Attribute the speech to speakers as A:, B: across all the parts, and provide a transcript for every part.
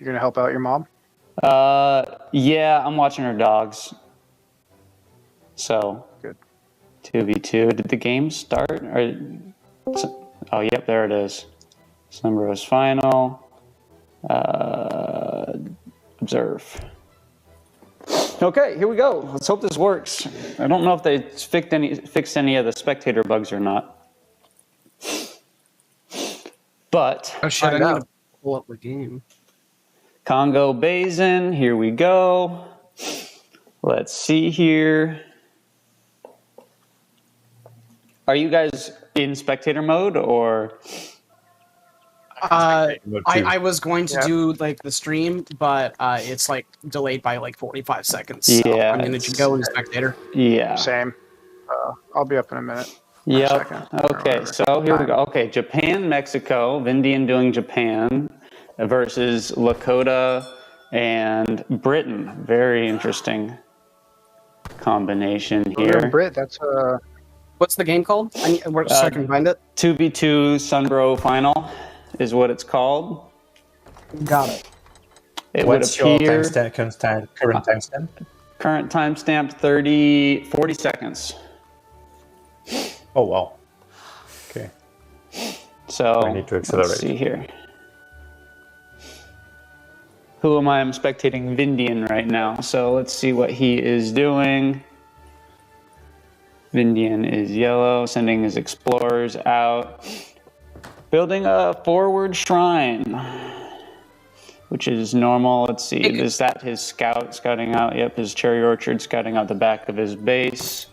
A: gonna help out your mom?
B: Yeah, I'm watching her dogs. So,
A: Good.
B: 2v2. Did the game start? Oh, yep, there it is. Sunbros final. Observe. Okay, here we go. Let's hope this works. I don't know if they fixed any of the spectator bugs or not. But
C: Oh shit, I need to pull up the game.
B: Congo Basin, here we go. Let's see here. Are you guys in spectator mode or?
C: I was going to do like the stream, but it's like delayed by like 45 seconds. So
B: Yeah,
C: I'm gonna go in spectator.
B: Yeah.
A: Same. I'll be up in a minute.
B: Yep. Okay, so here we go. Okay, Japan, Mexico, Vindian doing Japan versus Lakota and Britain. Very interesting combination here.
A: Brit, that's
C: What's the game called? So I can find it.
B: 2v2 Sunbro final is what it's called.
C: Got it.
D: What's your current timestamp?
B: Current timestamp 40 seconds.
D: Oh, wow. Okay.
B: So
D: I need to accelerate.
B: Let's see here. Who am I? I'm spectating Vindian right now. So let's see what he is doing. Vindian is yellow, sending his explorers out. Building a forward shrine, which is normal. Let's see, is that his scouting out? Yep, his cherry orchard scouting out the back of his base.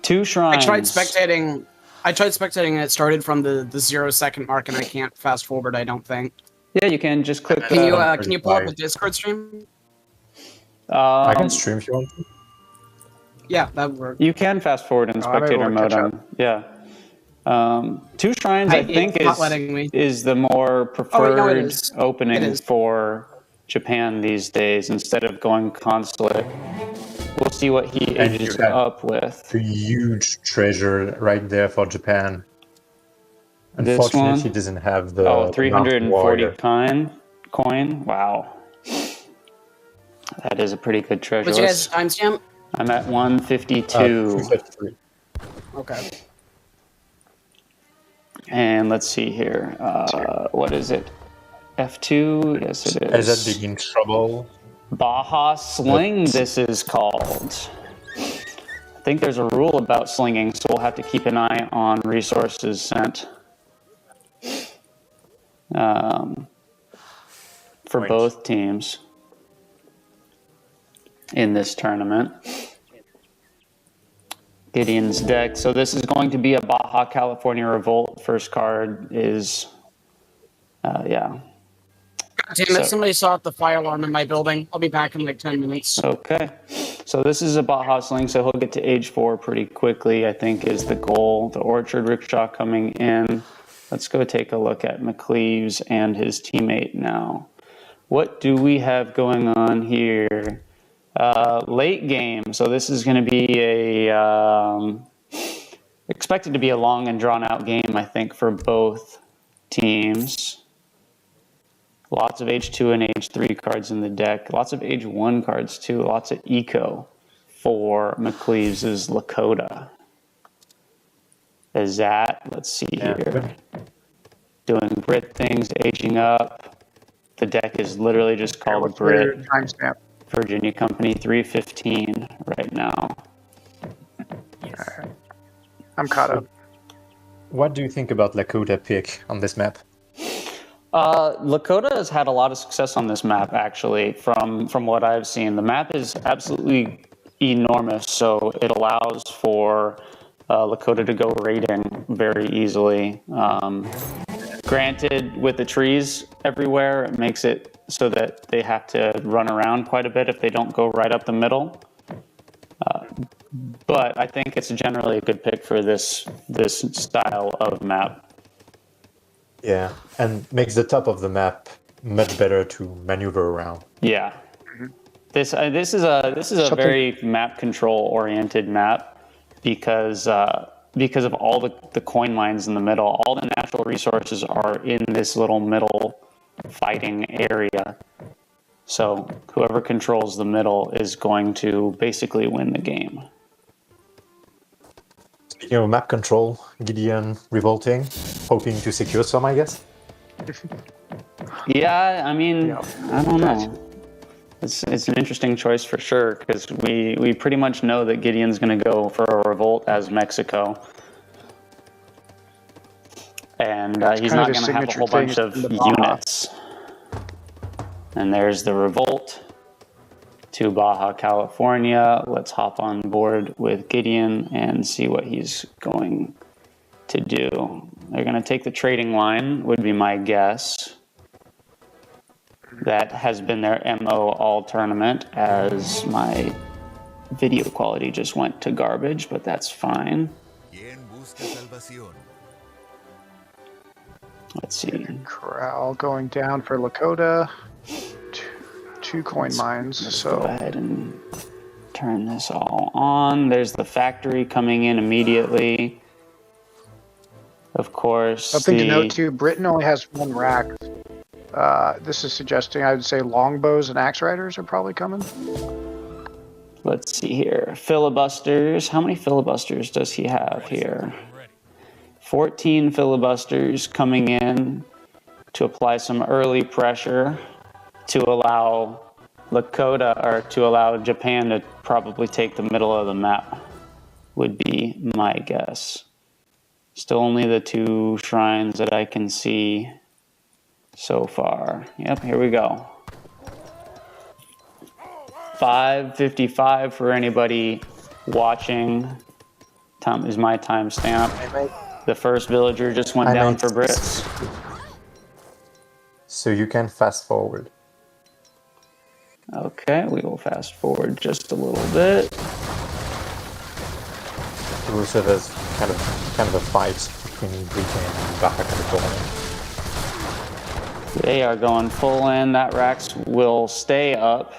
B: 2 shrines.
C: I tried spectating and it started from the 0-second mark, and I can't fast forward, I don't think.
B: Yeah, you can just click.
C: Can you pull up a Discord stream?
D: I can stream if you want to.
C: Yeah, that would work.
B: You can fast forward in spectator mode. Yeah. 2 shrines, I think, is the more preferred opening for Japan these days instead of going consulate. We'll see what he ages up with.
D: A huge treasure right there for Japan.
B: This
D: Unfortunately,
B: one?
D: he doesn't have the
B: 340 coin. Wow. That is a pretty good treasure.
C: What's your guys' timestamp?
B: I'm at 152.
D: 253.
C: Okay.
B: And let's see here. What is it? F2? Yes, it is.
D: Is that big in trouble?
B: Baja Sling, this is called. I think there's a rule about slinging, so we'll have to keep an eye on resources sent. For both teams in this tournament. Gideon's deck. So this is going to be a Baja California Revolt. First card is, yeah.
C: Damn it, somebody saw the fire alarm in my building. I'll be back in like 10 minutes.
B: Okay. So this is a Baja Sling, so he'll get to age 4 pretty quickly, I think is the goal. The Orchard Rickshaw coming in. Let's go take a look at McCleaves and his teammate now. What do we have going on here? Late game. So this is going to be expected to be a long and drawn out game, I think, for both teams. Lots of age 2 and age 3 cards in the deck. Lots of age 1 cards too. Lots of eco for McCleaves' Lakota. Is that, let's see here. Doing Brit things, aging up. The deck is literally just called Brit.
A: Timestamp.
B: Virginia Company 315 right now.
A: Yes. Right. I'm caught up.
D: What do you think about Lakota pick on this map?
B: Lakota has had a lot of success on this map, actually, from what I've seen. The map is absolutely enormous, so it allows for Lakota to go raiding very easily. Granted, with the trees everywhere, it makes it so that they have to run around quite a bit if they don't go right up the middle. But I think it's generally a good pick for this style of map.
D: Yeah, and makes the top of the map much better to maneuver around.
B: Yeah, this is a very map control oriented map because of all the coin lines in the middle. All the natural resources are in this little middle fighting area. So whoever controls the middle is going to basically win the game.
D: Speaking of map control, Gideon revolting, hoping to secure some, I guess.
B: Yeah, I mean,
A: Yeah.
B: I don't know. It's an interesting choice for sure, because we pretty much know that Gideon's going to go for a revolt as Mexico. And he's
A: kind of
B: not
A: his
B: going to have a
A: signature
B: whole bunch
A: thing
B: of
A: in the Baja.
B: units. And there's the revolt to Baja California. Let's hop on board with Gideon and see what he's going to do. They're going to take the trading line, would be my guess. That has been their MO all tournament, as my video quality just went to garbage, but that's fine. Let's see.
A: Corral going down for Lakota. Two coin mines.
B: Let's
A: So
B: go ahead and turn this all on. There's the factory coming in immediately. Of course,
A: something to note too, Britain only has one rack. This is suggesting, I would say, longbows and axe riders are probably coming.
B: Let's see here. Filibusters. How many filibusters does he have here? 14 filibusters coming in to apply some early pressure to allow Lakota, or to allow Japan to probably take the middle of the map, would be my guess. Still only the 2 shrines that I can see so far. Yep, here we go. 5:55 for anybody watching. Time is my timestamp. The first villager just went down for Brits.
D: So you can fast forward.
B: Okay, we will fast forward just a little bit.
D: Also, there's kind of a fight between Britain and Baja California.
B: They are going full in. That Rax will stay up.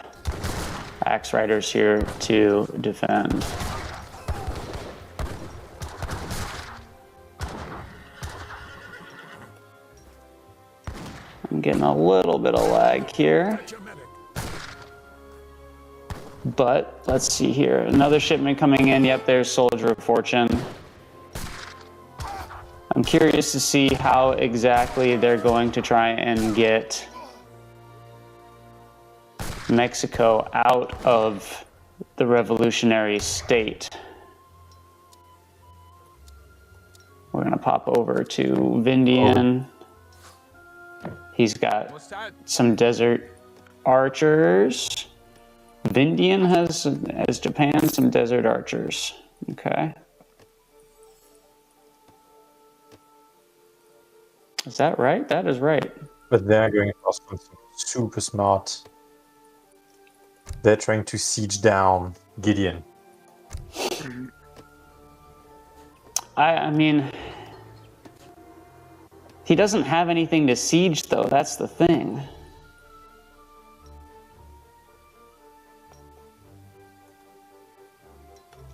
B: Axe Riders here to defend. I'm getting a little bit of lag here. But let's see here. Another shipment coming in. Yep, there's Soldier of Fortune. I'm curious to see how exactly they're going to try and get Mexico out of the revolutionary state. We're going to pop over to Vindian. He's got some desert archers. Vindian has, as Japan, some desert archers. Okay. Is that right? That is right.
D: But they're going across something super smart. They're trying to siege down Gideon.
B: I mean, he doesn't have anything to siege, though. That's the thing.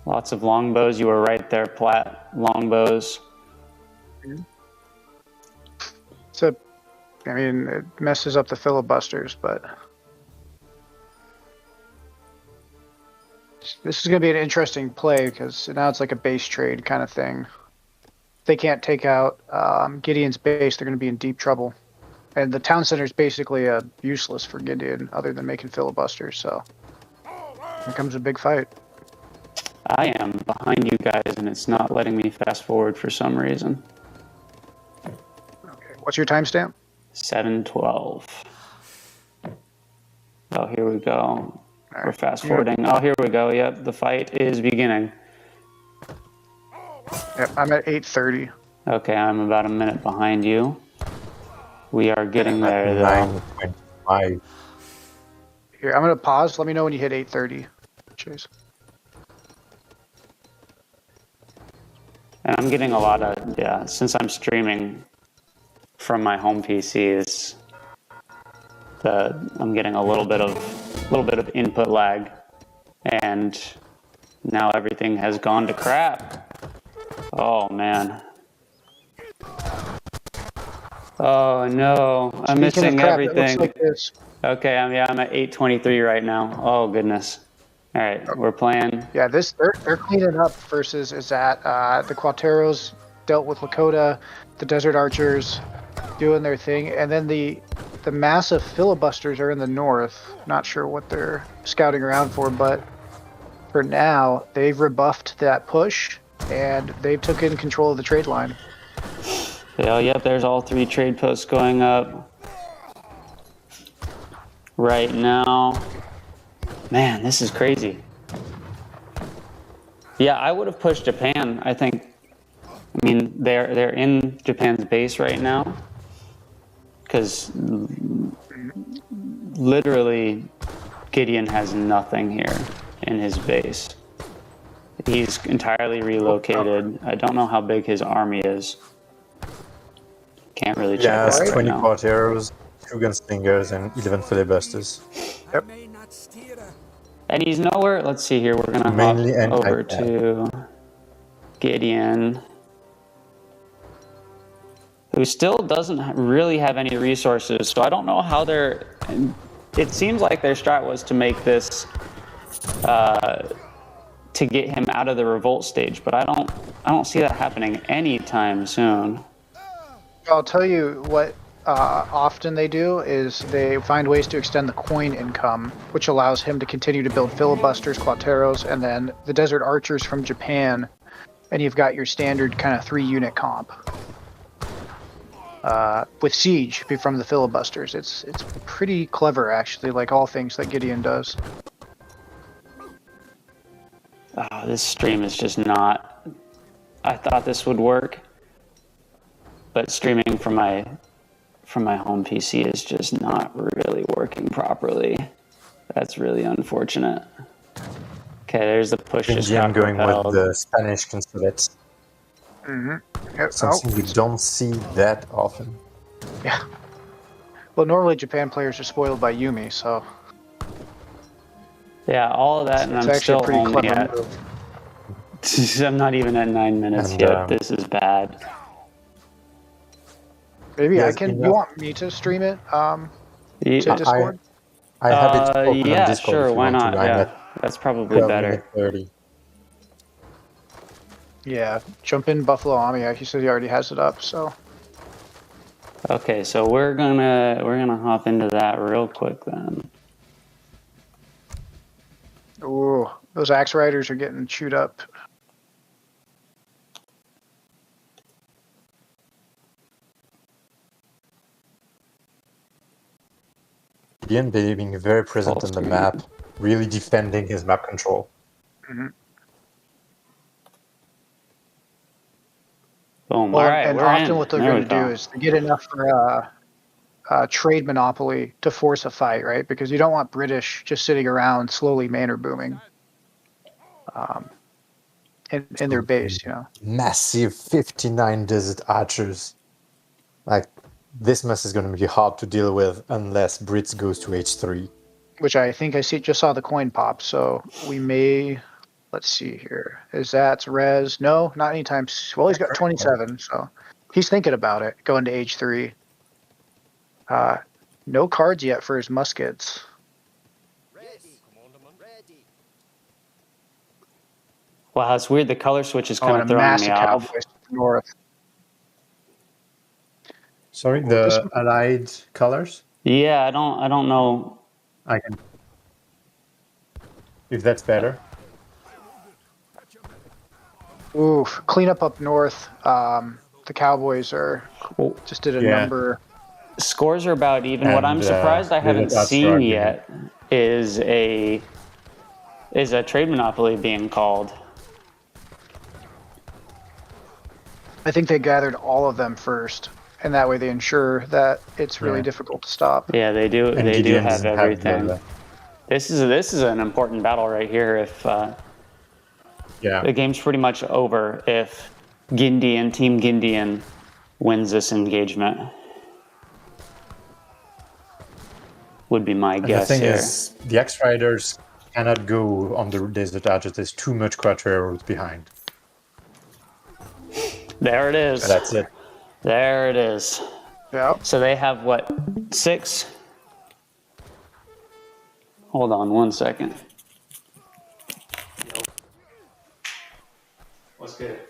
B: Lots of longbows. You were right there, Platt. Longbows.
A: So, I mean, it messes up the filibusters, but this is going to be an interesting play because now it's like a base trade kind of thing. If they can't take out Gideon's base, they're going to be in deep trouble. And the town center is basically useless for Gideon other than making filibusters, so here comes a big fight.
B: I am behind you guys, and it's not letting me fast forward for some reason.
A: Okay, what's your timestamp?
B: 7:12. Oh, here we go.
A: All
B: We're
A: right.
B: fast forwarding. Oh, here we go. Yep, the fight is beginning.
A: Yep, I'm at 8:30.
B: Okay, I'm about a minute behind you. We are getting there, though.
D: 9:25.
A: Here, I'm going to pause. Let me know when you hit 8:30. Chase.
B: And I'm getting a lot of, yeah, since I'm streaming from my home PC, I'm getting a little bit of input lag, and now everything has gone to crap. Oh man. Oh no, I'm
A: Speaking
B: missing
A: of crap,
B: everything.
A: It looks like this.
B: Okay, I'm at 823 right now. Oh goodness. All right, we're playing.
A: Yeah, they're cleaning up versus is that the Quateros dealt with Lakota, the Desert Archers doing their thing, and then the massive filibusters are in the north. Not sure what they're scouting around for, but for now they've rebuffed that push and they've taken control of the trade line.
B: Yeah, yep, there's all 3 trade posts going up right now. Man, this is crazy. Yeah, I would have pushed Japan. I think. I mean, they're in Japan's base right now because literally Gideon has nothing here in his base. He's entirely relocated. I don't know how big his army is. Can't really check
D: Yeah,
B: that
D: it's
B: right
D: 20
B: now.
D: Quateros, 2 gunslingers, and 11 filibusters.
A: Yep.
B: And he's nowhere. Let's see here. We're gonna
D: Mainly
B: hop over
D: anti-tank.
B: to Gideon, who still doesn't really have any resources. So I don't know how they're. It seems like their strat was to make this to get him out of the revolt stage, but I don't see that happening anytime soon.
A: I'll tell you what often they do is they find ways to extend the coin income, which allows him to continue to build filibusters, Quateros, and then the Desert Archers from Japan, and you've got your standard kind of 3-unit comp. With Siege from the filibusters. It's pretty clever, actually, like all things that Gideon does.
B: Oh, this stream is just not. I thought this would work, but streaming from my home PC is just not really working properly. That's really unfortunate. Okay, there's the push.
D: I'm going with the Spanish consulates.
A: Yep.
D: Something we don't see that often.
A: Yeah. Well, normally Japan players are spoiled by Yumi, so
B: Yeah, all of that, and
A: it's
B: I'm
A: actually
B: still
A: a pretty
B: only
A: clever
B: at.
A: move.
B: I'm not even at 9 minutes
D: And,
B: yet. This is bad.
A: Maybe
D: Yes,
A: I can.
D: enough.
A: You want me to stream it to
B: Yeah,
A: Discord?
D: I have it open
B: yeah,
D: on Discord
B: sure.
D: if you
B: Why
D: want
B: not?
D: to. I'm
B: Yeah,
D: at
B: that's probably
D: 12
B: better.
D: minute 30.
A: Yeah. Jump in Buffalo Ami. He said he already has it up. So
B: Okay, so we're gonna hop into that real quick then.
A: ooh, those axe riders are getting chewed up.
D: Gideon being very present on the map, really defending his map control.
B: Boom.
A: Well,
B: All right,
A: and
B: we're
A: often
B: in.
A: what they're
B: There
A: going
B: we
A: to do
B: go.
A: is they get enough for trade monopoly to force a fight, right? Because you don't want British just sitting around slowly manor booming in their base, you know.
D: Massive 59 Desert Archers. Like, this mess is going to be hard to deal with unless Brits goes to H3.
A: Which I think I just saw the coin pop, so we may. Let's see here. Is that res? No, not anytime. Well, he's got 27, so he's thinking about it going to H3. No cards yet for his muskets.
B: Wow, it's weird. The color switch is kind
A: and
B: of
A: a
B: throwing me
A: massive
B: off.
A: cowboys to the north.
D: Sorry, the allied colors?
B: Yeah, I don't know.
D: I can. If that's better.
A: Oof, cleanup up north. The Cowboys are just did a number.
B: Scores are about even. What I'm surprised I haven't seen yet is a trade monopoly being called.
A: I think they gathered all of them first, and that way they ensure that it's really difficult to stop.
B: Yeah, they do.
D: And
B: They
D: Gideon
B: do have
D: doesn't
B: everything.
D: the-
B: This is an important battle right here. If the game's pretty much over if Team Gindian wins this engagement, would be my guess
D: the thing
B: here.
D: is, the X-Riders cannot go on the Desert Archers. There's too much Quateros behind.
B: There it is.
D: That's it.
B: There it is.
A: Yeah.
B: So they have what, 6? Hold on 1 second. What's good?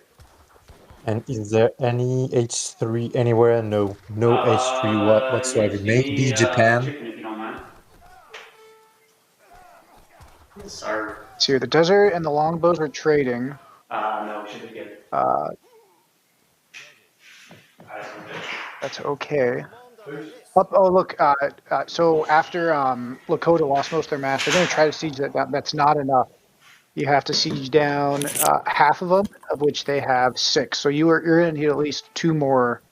D: And is there any H3 anywhere? No, no H3 whatsoever.
B: Give
D: Maybe
B: me
D: Japan.
B: chicken if you don't mind. Sorry.
A: So the desert and the longbows are trading.
B: No, should be good.
A: That's okay. Oh, look. So after Lakota lost most of their mass, they're going to try to siege that down. That's not enough. You have to siege down half of them, of which they have 6. So you're going to need at least 2 more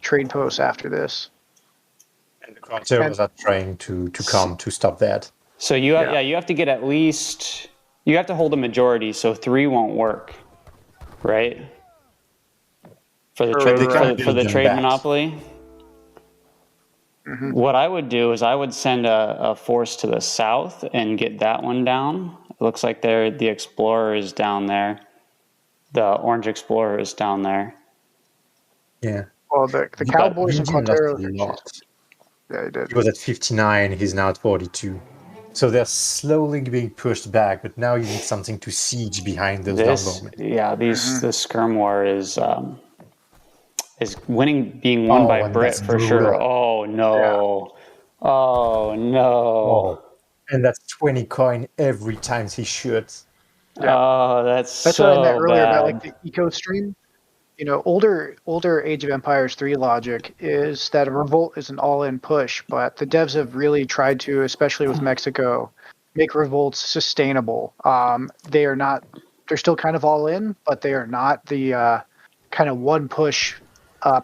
A: trade posts after this.
D: And the Carteros are trying to come to stop that.
B: So you have to get at least, you have to hold a majority, so 3 won't work, right? For the trade for the trade monopoly.
A: Mm-hmm.
B: What I would do is I would send a force to the south and get that one down. It looks like the Explorer is down there. The Orange Explorer is down there.
D: Yeah.
A: Well, the Cowboys and Quanteros. Yeah, he did.
D: He was at 59. He's now at 42. So they're slowly being pushed back, but now you need something to siege behind those longbowmen.
B: Yeah, the Skirm War is being won by Brit for sure. Oh no. Yeah. Oh no.
D: Oh. And that's 20 coin every time he shoots.
B: Yeah. Oh, that's so
A: what I meant earlier
B: bad.
A: about like the eco stream. You know, older Age of Empires 3 logic is that a revolt is an all-in push, but the devs have really tried to, especially with Mexico, make revolts sustainable. They're still kind of all in, but they are not the kind of one push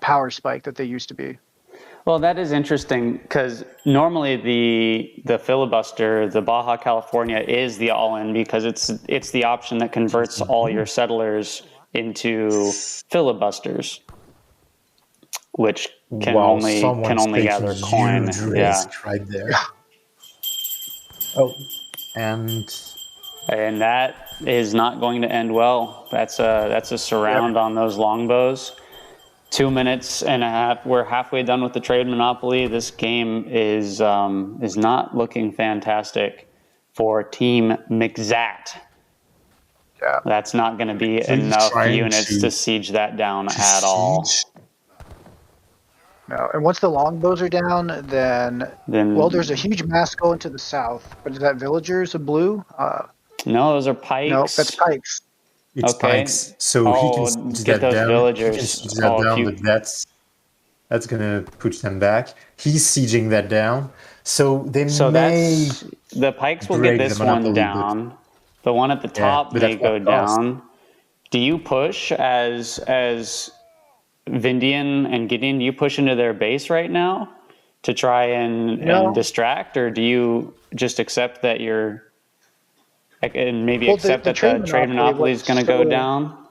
A: power spike that they used to be.
B: Well, that is interesting because normally the filibuster, the Baja California, is the all-in because it's the option that converts all your settlers into filibusters, which can only gather coin.
D: Yeah, right there. Oh, and
B: that is not going to end well. That's a surround on those longbows. 2 minutes and a half. We're halfway done with the trade monopoly. This game is not looking fantastic for Team McZat.
A: Yeah.
B: That's not going to be enough units to siege that down at all.
A: No, and once the longbows are down, then well, there's a huge mass going to the south. But is that villagers of blue?
B: No, those are pikes.
A: No, that's pikes.
D: It's pikes. So he can siege that down.
B: Villagers.
D: He can siege that down, but that's gonna push them back. He's sieging that down. So they may.
B: The pikes will get this one down. The one at the top may go down. Do you push as Vindian and Gideon? Do you push into their base right now to try and distract, or do you just accept that you're and maybe accept that the trade monopoly is going to go down?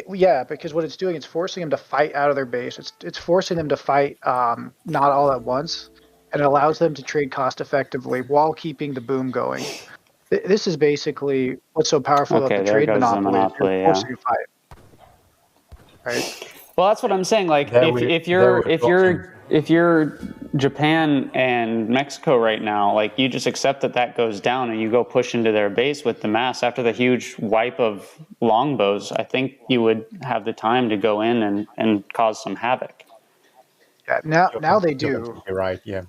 A: Yeah, because what it's doing, it's forcing them to fight out of their base. It's forcing them to fight not all at once, and it allows them to trade cost effectively while keeping the boom going. This is basically what's so powerful about the trade monopoly. You're forcing a fight, right?
B: Well, that's what I'm saying. Like, if you're Japan and Mexico right now, like you just accept that goes down and you go push into their base with the mass after the huge wipe of longbows. I think you would have the time to go in and cause some havoc.
A: Yeah, now they do.
D: You're right. Yeah.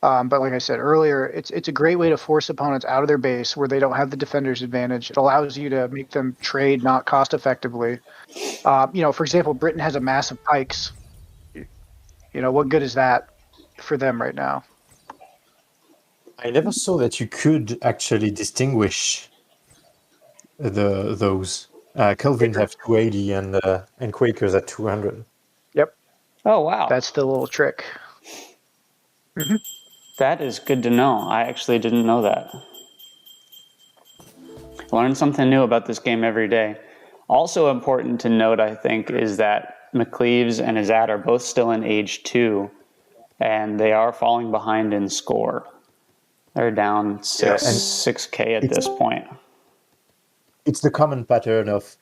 A: But like I said earlier, it's a great way to force opponents out of their base where they don't have the defender's advantage. It allows you to make them trade not cost effectively. For example, Britain has a massive pikes. What good is that for them right now?
D: I never saw that you could actually distinguish those. Kelvins have 280 and Quakers at 200.
A: Yep.
B: Oh wow.
A: That's the little trick. Mm-hmm.
B: That is good to know. I actually didn't know that. Learn something new about this game every day. Also important to note, I think, is that McCleaves and Azad are both still in Age 2, and they are falling behind in score. They're down 6K at this point.
D: It's the common pattern of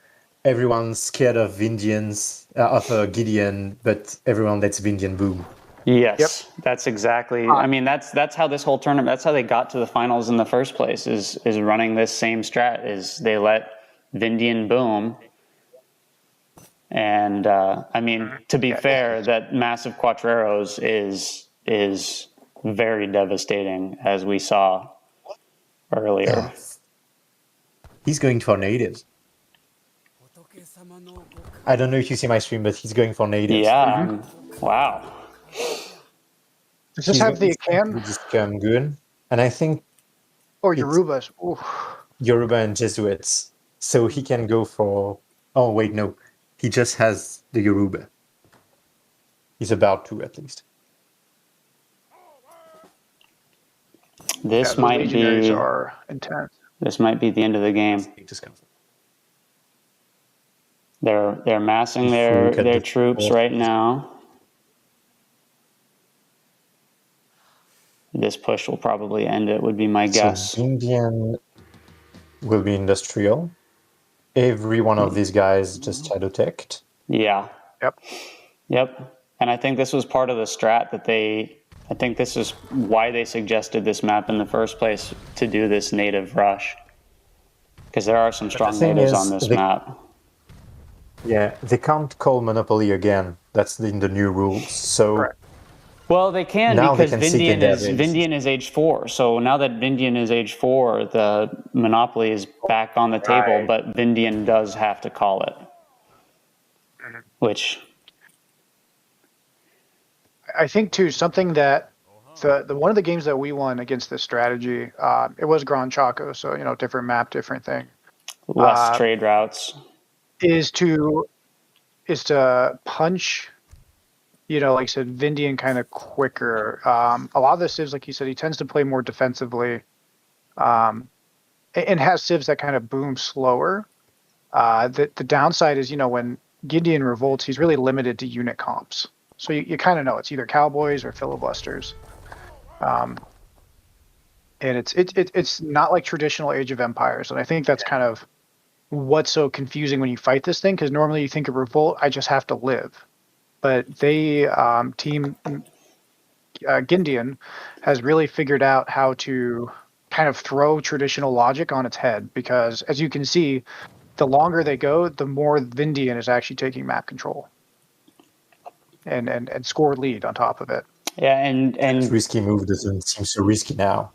D: everyone's scared of Indians, of Gideon, but everyone lets Vindian boom.
B: Yes, that's exactly. I mean, that's how this whole tournament. That's how they got to the finals in the first place. Is running this same strat. Is they let Vindian boom, and I mean, to be fair, that massive Quattreros is very devastating, as we saw earlier.
D: He's going for natives. I don't know if you see my stream, but he's going for natives.
B: Yeah. Wow.
A: Does this have the can?
D: Just good. And I think
A: Or Yorubas? Ooh.
D: Yoruba and Jesuits. So he can go for... Oh, wait, no. He just has the Yoruba. He's about to, at least.
B: This
A: the
B: might
A: legionaries
B: be...
A: are intense.
B: This might be the end of the game. They're massing their troops right now. This push will probably end it, would be my guess.
D: So Indian will be industrial. Every one of these guys just shadow-teched.
B: Yeah.
A: Yep.
B: And I think this was part of the strat that I think this is why they suggested this map in the first place, to do this native rush. Because there are some strong natives on this map.
D: Yeah, they can't call Monopoly again. That's in the new rules. So.
A: Correct.
B: Well, they can
D: now
B: because
D: they can
B: Vindian is age 4. So now that Vindian is age 4, the Monopoly is back on the table, but Vindian does have to call it. Which...
A: I think, too, something that the one of the games that we won against this strategy, it was Gran Chaco, so, different map, different thing.
B: Less trade routes.
A: Is to punch, like I said, Vindian kind of quicker. A lot of the civs, like you said, he tends to play more defensively, and has civs that kind of boom slower. The downside is, when Gideon revolts, he's really limited to unit comps. So you kind of know it's either cowboys or filibusters. And it's not like traditional Age of Empires. And I think that's kind of what's so confusing when you fight this thing, because normally you think of revolt, I just have to live. But Team Gindian has really figured out how to kind of throw traditional logic on its head, because as you can see, the longer they go, the more Vindian is actually taking map control and score lead on top of it.
B: Yeah, and
D: risky move doesn't seem so risky now.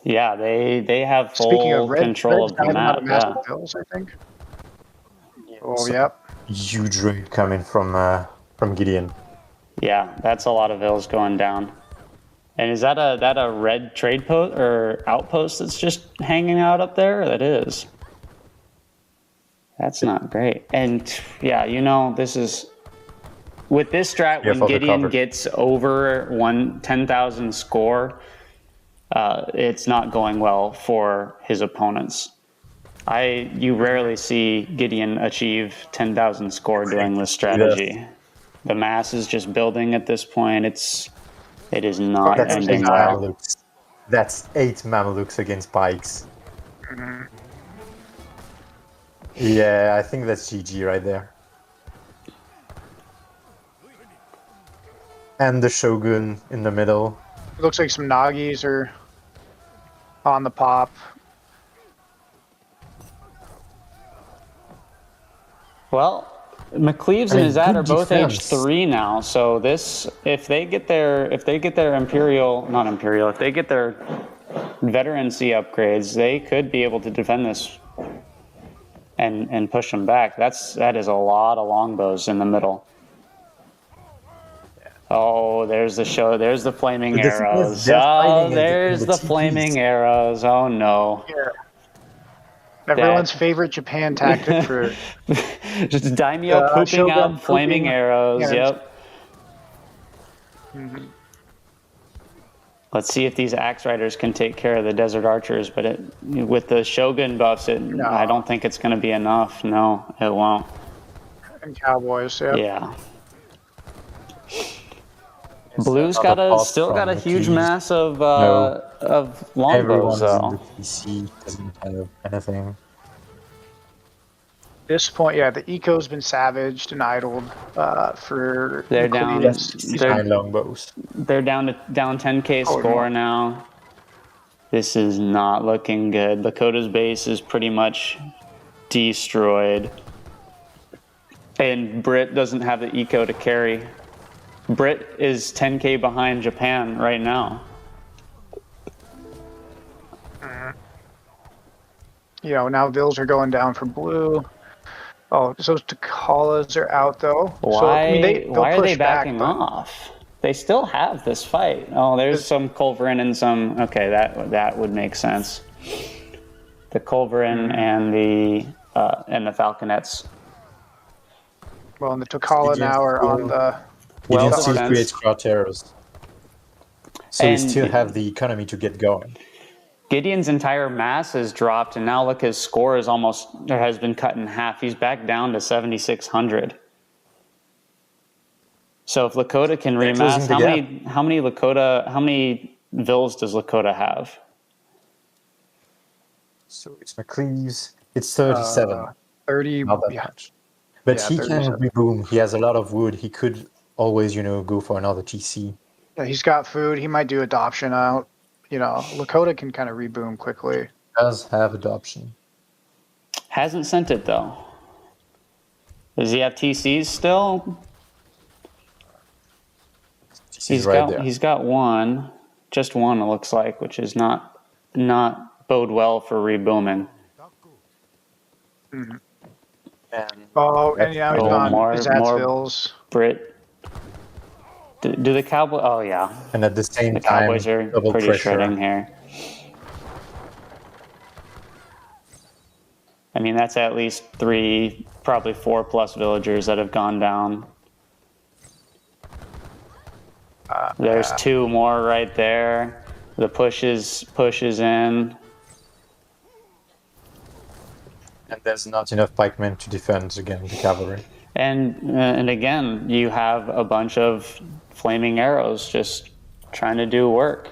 B: Yeah, they have full control of the map. Yeah.
A: Bills, I think. Oh, yep.
D: Huge raid coming from Gideon.
B: Yeah, that's a lot of vills going down. And is that a red trade post or outpost that's just hanging out up there? That is. That's not great. And yeah, this is with this strat, when Gideon gets over 10,000 score, it's not going well for his opponents. You rarely see Gideon achieve 10,000 score doing this strategy. Yeah. The mass is just building at this point. It is not ending well.
D: That's 8 Mamelukes against Pikes. Yeah, I think that's GG right there. And the Shogun in the middle.
A: It looks like some Nagis are on the pop.
B: Well, McCleaves and Izad are both age 3 now, so if they get their veterancy upgrades, they could be able to defend this and push them back. That is a lot of longbows in the middle. Oh, there's the flaming arrows. Oh, there's the flaming arrows. Oh no.
A: Yeah. Everyone's favorite Japan tactic for
B: just daimyo pooping out flaming arrows. Yeah. Yep.
A: Mm-hmm.
B: Let's see if these axe riders can take care of the desert archers, but with the Shogun buffs, I don't think it's going to be enough. No, it won't.
A: And cowboys, yep.
B: Yeah. Blue's still got a huge mass of longbows though.
D: PC doesn't have anything.
A: This point, yeah, the eco's been savaged and idled for
B: They're down.
A: Macleads.
B: They're
D: 9 longbows.
B: they're down 10k
A: Oh,
B: score
A: no.
B: now. This is not looking good. Lakota's base is pretty much destroyed. And Brit doesn't have the eco to carry. Brit is 10k behind Japan right now.
A: You know, now Vills are going down for blue. Oh, so Takalas are out though.
B: Why?
A: So, I mean, they'll
B: why are
A: push
B: they backing
A: back, but
B: off? They still have this fight. Oh, there's some Culverin and some. Okay, that would make sense. The Culverin and the Falconets.
A: well, and the Takala now are on the.
B: Well,
D: Gideon still
B: defense.
D: creates crowd terrors. So
B: And
D: we still have the economy to get going.
B: Gideon's entire mass has dropped, and now look, his score is has been cut in half. He's back down to 7,600. So if Lakota can
D: They're
B: remass,
D: closing the
B: how many Vills does Lakota have?
D: So it's Macleaves. It's 37.
A: 30.
D: Not that
A: Yeah,
D: much. But
A: Yeah,
D: he can
A: 37.
D: reboom. He has a lot of wood. He could always, go for another TC.
A: yeah, he's got food. He might do adoption out. You know, Lakota can kind of reboom quickly.
D: Does have adoption.
B: Hasn't sent it though. Does he have TCs still?
D: TC's right there.
B: He's got one, just one. It looks like, which is not bode well for rebooming.
D: And
A: Oh, and now he's
B: Oh,
A: on
B: more
A: Zatzvilles.
B: Brit. Do the Cowboys? Oh yeah,
D: and at the same
B: the
D: time,
B: Cowboys are
D: double
B: pretty
D: pressure.
B: shredding here. I mean, that's at least 3, probably 4+ villagers that have gone down. There's 2 more right there. The pushes in.
D: And there's not enough pikemen to defend against the cavalry.
B: And again, you have a bunch of flaming arrows just trying to do work,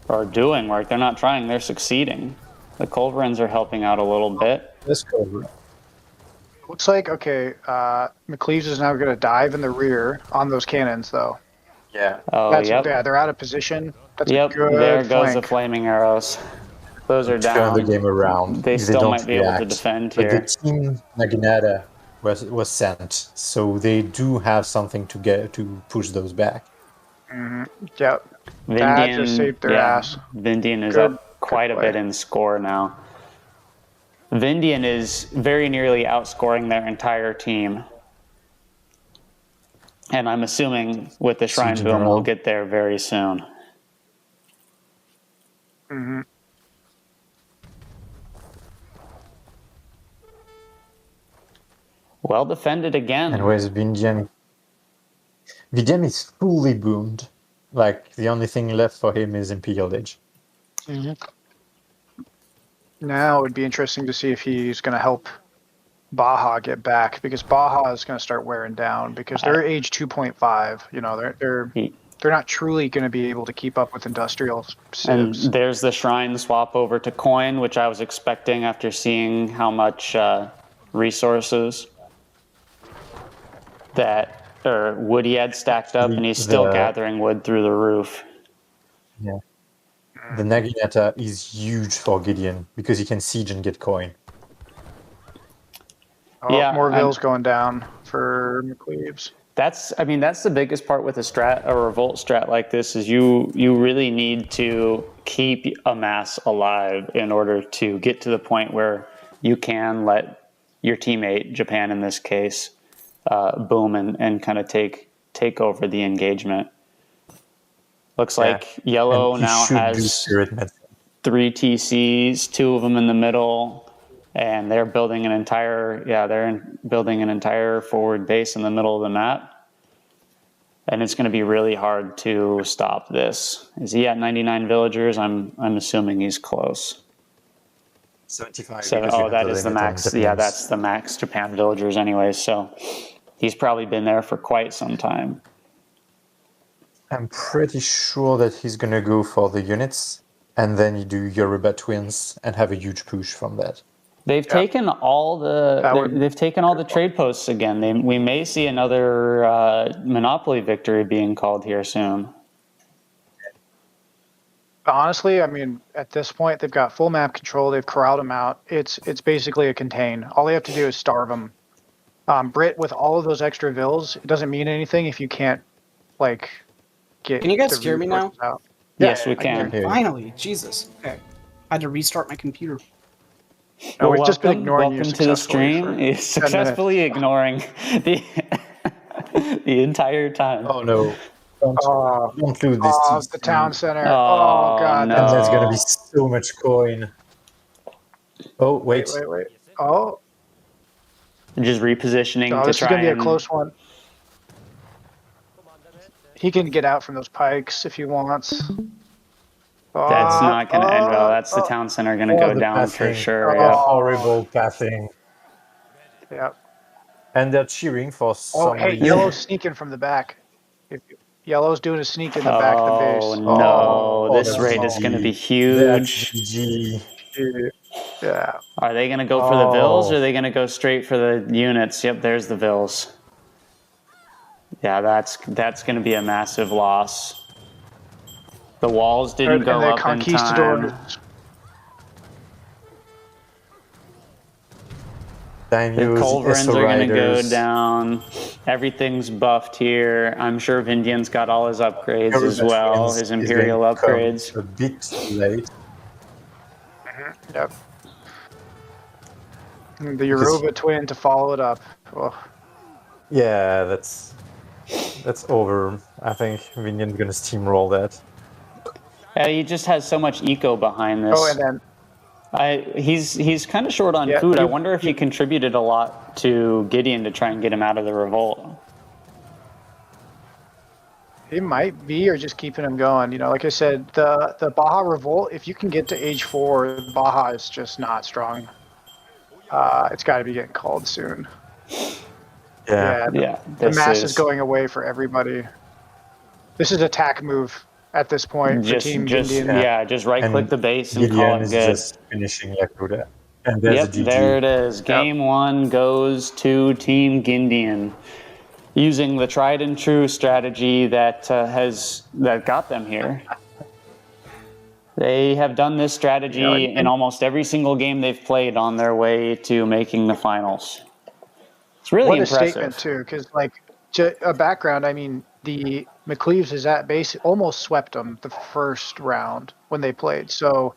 B: or doing work. They're not trying, they're succeeding. The Culverins are helping out a little bit.
D: Let's go over.
A: Looks like, okay, Macleaves is now going to dive in the rear on those cannons, though.
D: Yeah.
B: Oh, yep.
A: Yeah, they're out of position. That's
B: Yep,
A: a good
B: there goes
A: flank.
B: the flaming arrows. Those are
D: Turn
B: down.
D: the game around.
B: They
D: if
B: still
D: don't
B: might be able to
D: react.
B: defend
D: But
B: here.
D: the team Naginata was sent, so they do have something to push those back.
A: Yep. That just saved their ass.
B: Vindian is
A: Good-
B: up quite
A: good
B: a bit
A: play.
B: in score now. Vindian is very nearly outscoring their entire team. And I'm assuming with the Shrine
D: Siege
B: Boom,
D: General.
B: we'll get there very soon.
A: hmm
B: Well defended again.
D: And where's Vindian? Vindian is fully boomed. Like, the only thing left for him is Imperial Edge.
A: Now it would be interesting to see if he's going to help Baja get back, because Baja is going to start wearing down because they're age 2.5. You know, they're not truly going to be able to keep up with industrial
B: And
A: civs.
B: there's the Shrine swap over to coin, which I was expecting after seeing how much resources or wood he had stacked up, and he's still gathering wood through the roof.
D: Yeah. The Naginata is huge for Gideon because he can siege and get coin.
A: Oh,
B: Yeah,
A: more
B: I'm-
A: vills going down for Macleaves.
B: That's the biggest part with a revolt strat like this is you really need to keep a mass alive in order to get to the point where you can let your teammate, Japan in this case, boom and kind of take over the engagement. Looks like Yellow
D: And he
B: now
D: should do
B: has
D: Spirit Medicine.
B: 3 TCs, 2 of them in the middle, and they're building an entire forward base in the middle of the map. And it's going to be really hard to stop this. Is he at 99 villagers? I'm assuming he's close.
D: 75.
B: So,
D: because we have
B: that
D: the
B: is the
D: limit on
B: max.
D: Japanese.
B: Yeah, that's the max Japan villagers anyway. So he's probably been there for quite some time.
D: I'm pretty sure that he's gonna go for the units, and then you do Yoruba twins and have a huge push from that.
B: They've taken all they've taken all the trade posts again. We may see another monopoly victory being called here soon.
A: Honestly, I mean, at this point, they've got full map control. They've corralled them out. It's basically a contain. All they have to do is starve them. Brit, with all of those extra vills, it doesn't mean anything if you can't, like, get.
C: Can you guys
A: the
C: hear me now?
A: resources out.
B: Yes, we
C: I can.
B: can.
C: Finally, Jesus. Okay. I had to restart my computer.
A: No,
B: Well,
A: we've just been ignoring
B: welcome
A: you
B: to the
A: successfully
B: stream.
A: for
B: Is
A: 10 minutes.
B: successfully ignoring the the entire time.
D: Oh no! Don't lose this.
A: Oh, the town center. Oh, God.
B: no.
D: And there's gonna be so much coin. Oh wait.
A: Wait. Oh,
B: Just repositioning to
A: this is
B: try
A: going to be a
B: and
A: close one. He can get out from those pikes if he wants.
B: that's not going to end well. That's the town center going to go
D: the
B: down for
D: passing.
B: sure.
D: The
B: Yeah.
D: horrible passing.
A: Yeah.
D: And they're cheering for
A: Oh,
D: some
A: hey,
D: reason.
A: Yellow's sneaking from the back. Yellow's doing a sneak in the back of the base.
B: Oh no!
D: Oh,
B: This
D: that's
B: raid is
D: GG.
B: going to be
D: That's
B: huge.
D: GG.
A: Yeah.
B: Are they going to go for the vills,
D: Oh.
B: or are they going to go straight for the units? Yep, there's the vills. Yeah, that's going to be a massive loss. The walls didn't
A: And
B: go
A: the
B: up in
A: conquistadors.
B: time. The
D: Daimyo's
B: culverins
D: SO
B: are going to go
D: riders.
B: down. Everything's buffed here. I'm sure Vindian's got all his upgrades as
D: Yoruba
B: well,
D: Twins
B: his
D: is
B: Imperial
D: going to come
B: upgrades.
D: a bit too late.
A: Yep. And the Yoruba twin to follow it up. Oh,
D: Yeah, that's over. I think Vinyan's gonna steamroll that.
B: He just has so much eco behind this.
A: oh, and then
B: He's kind of short on
A: Yeah,
B: food. I
A: you-
B: wonder if he contributed a lot to Gideon to try and get him out of the revolt.
A: he might be, or just keeping him going. You know, like I said, the Baja revolt. If you can get to age 4, Baja is just not strong. It's got to be getting called soon.
D: Yeah.
B: Yeah,
A: The
B: this
A: mass is going away for everybody. This is attack move at this point for Team Gideon.
B: just right click
D: And
B: the base and
D: Gideon
B: call it
D: is
B: good.
D: just finishing Yakuda. And there's
B: Yep,
D: a GG.
B: there it is. Game 1 goes to Team Gideon, using the tried and true strategy that got them here. They have done this strategy in almost every single game they've played on their way to making the finals. It's really
A: What a
B: impressive.
A: statement too, because like a background. I mean, the McLeaves is at base almost swept them the first round when they played. So,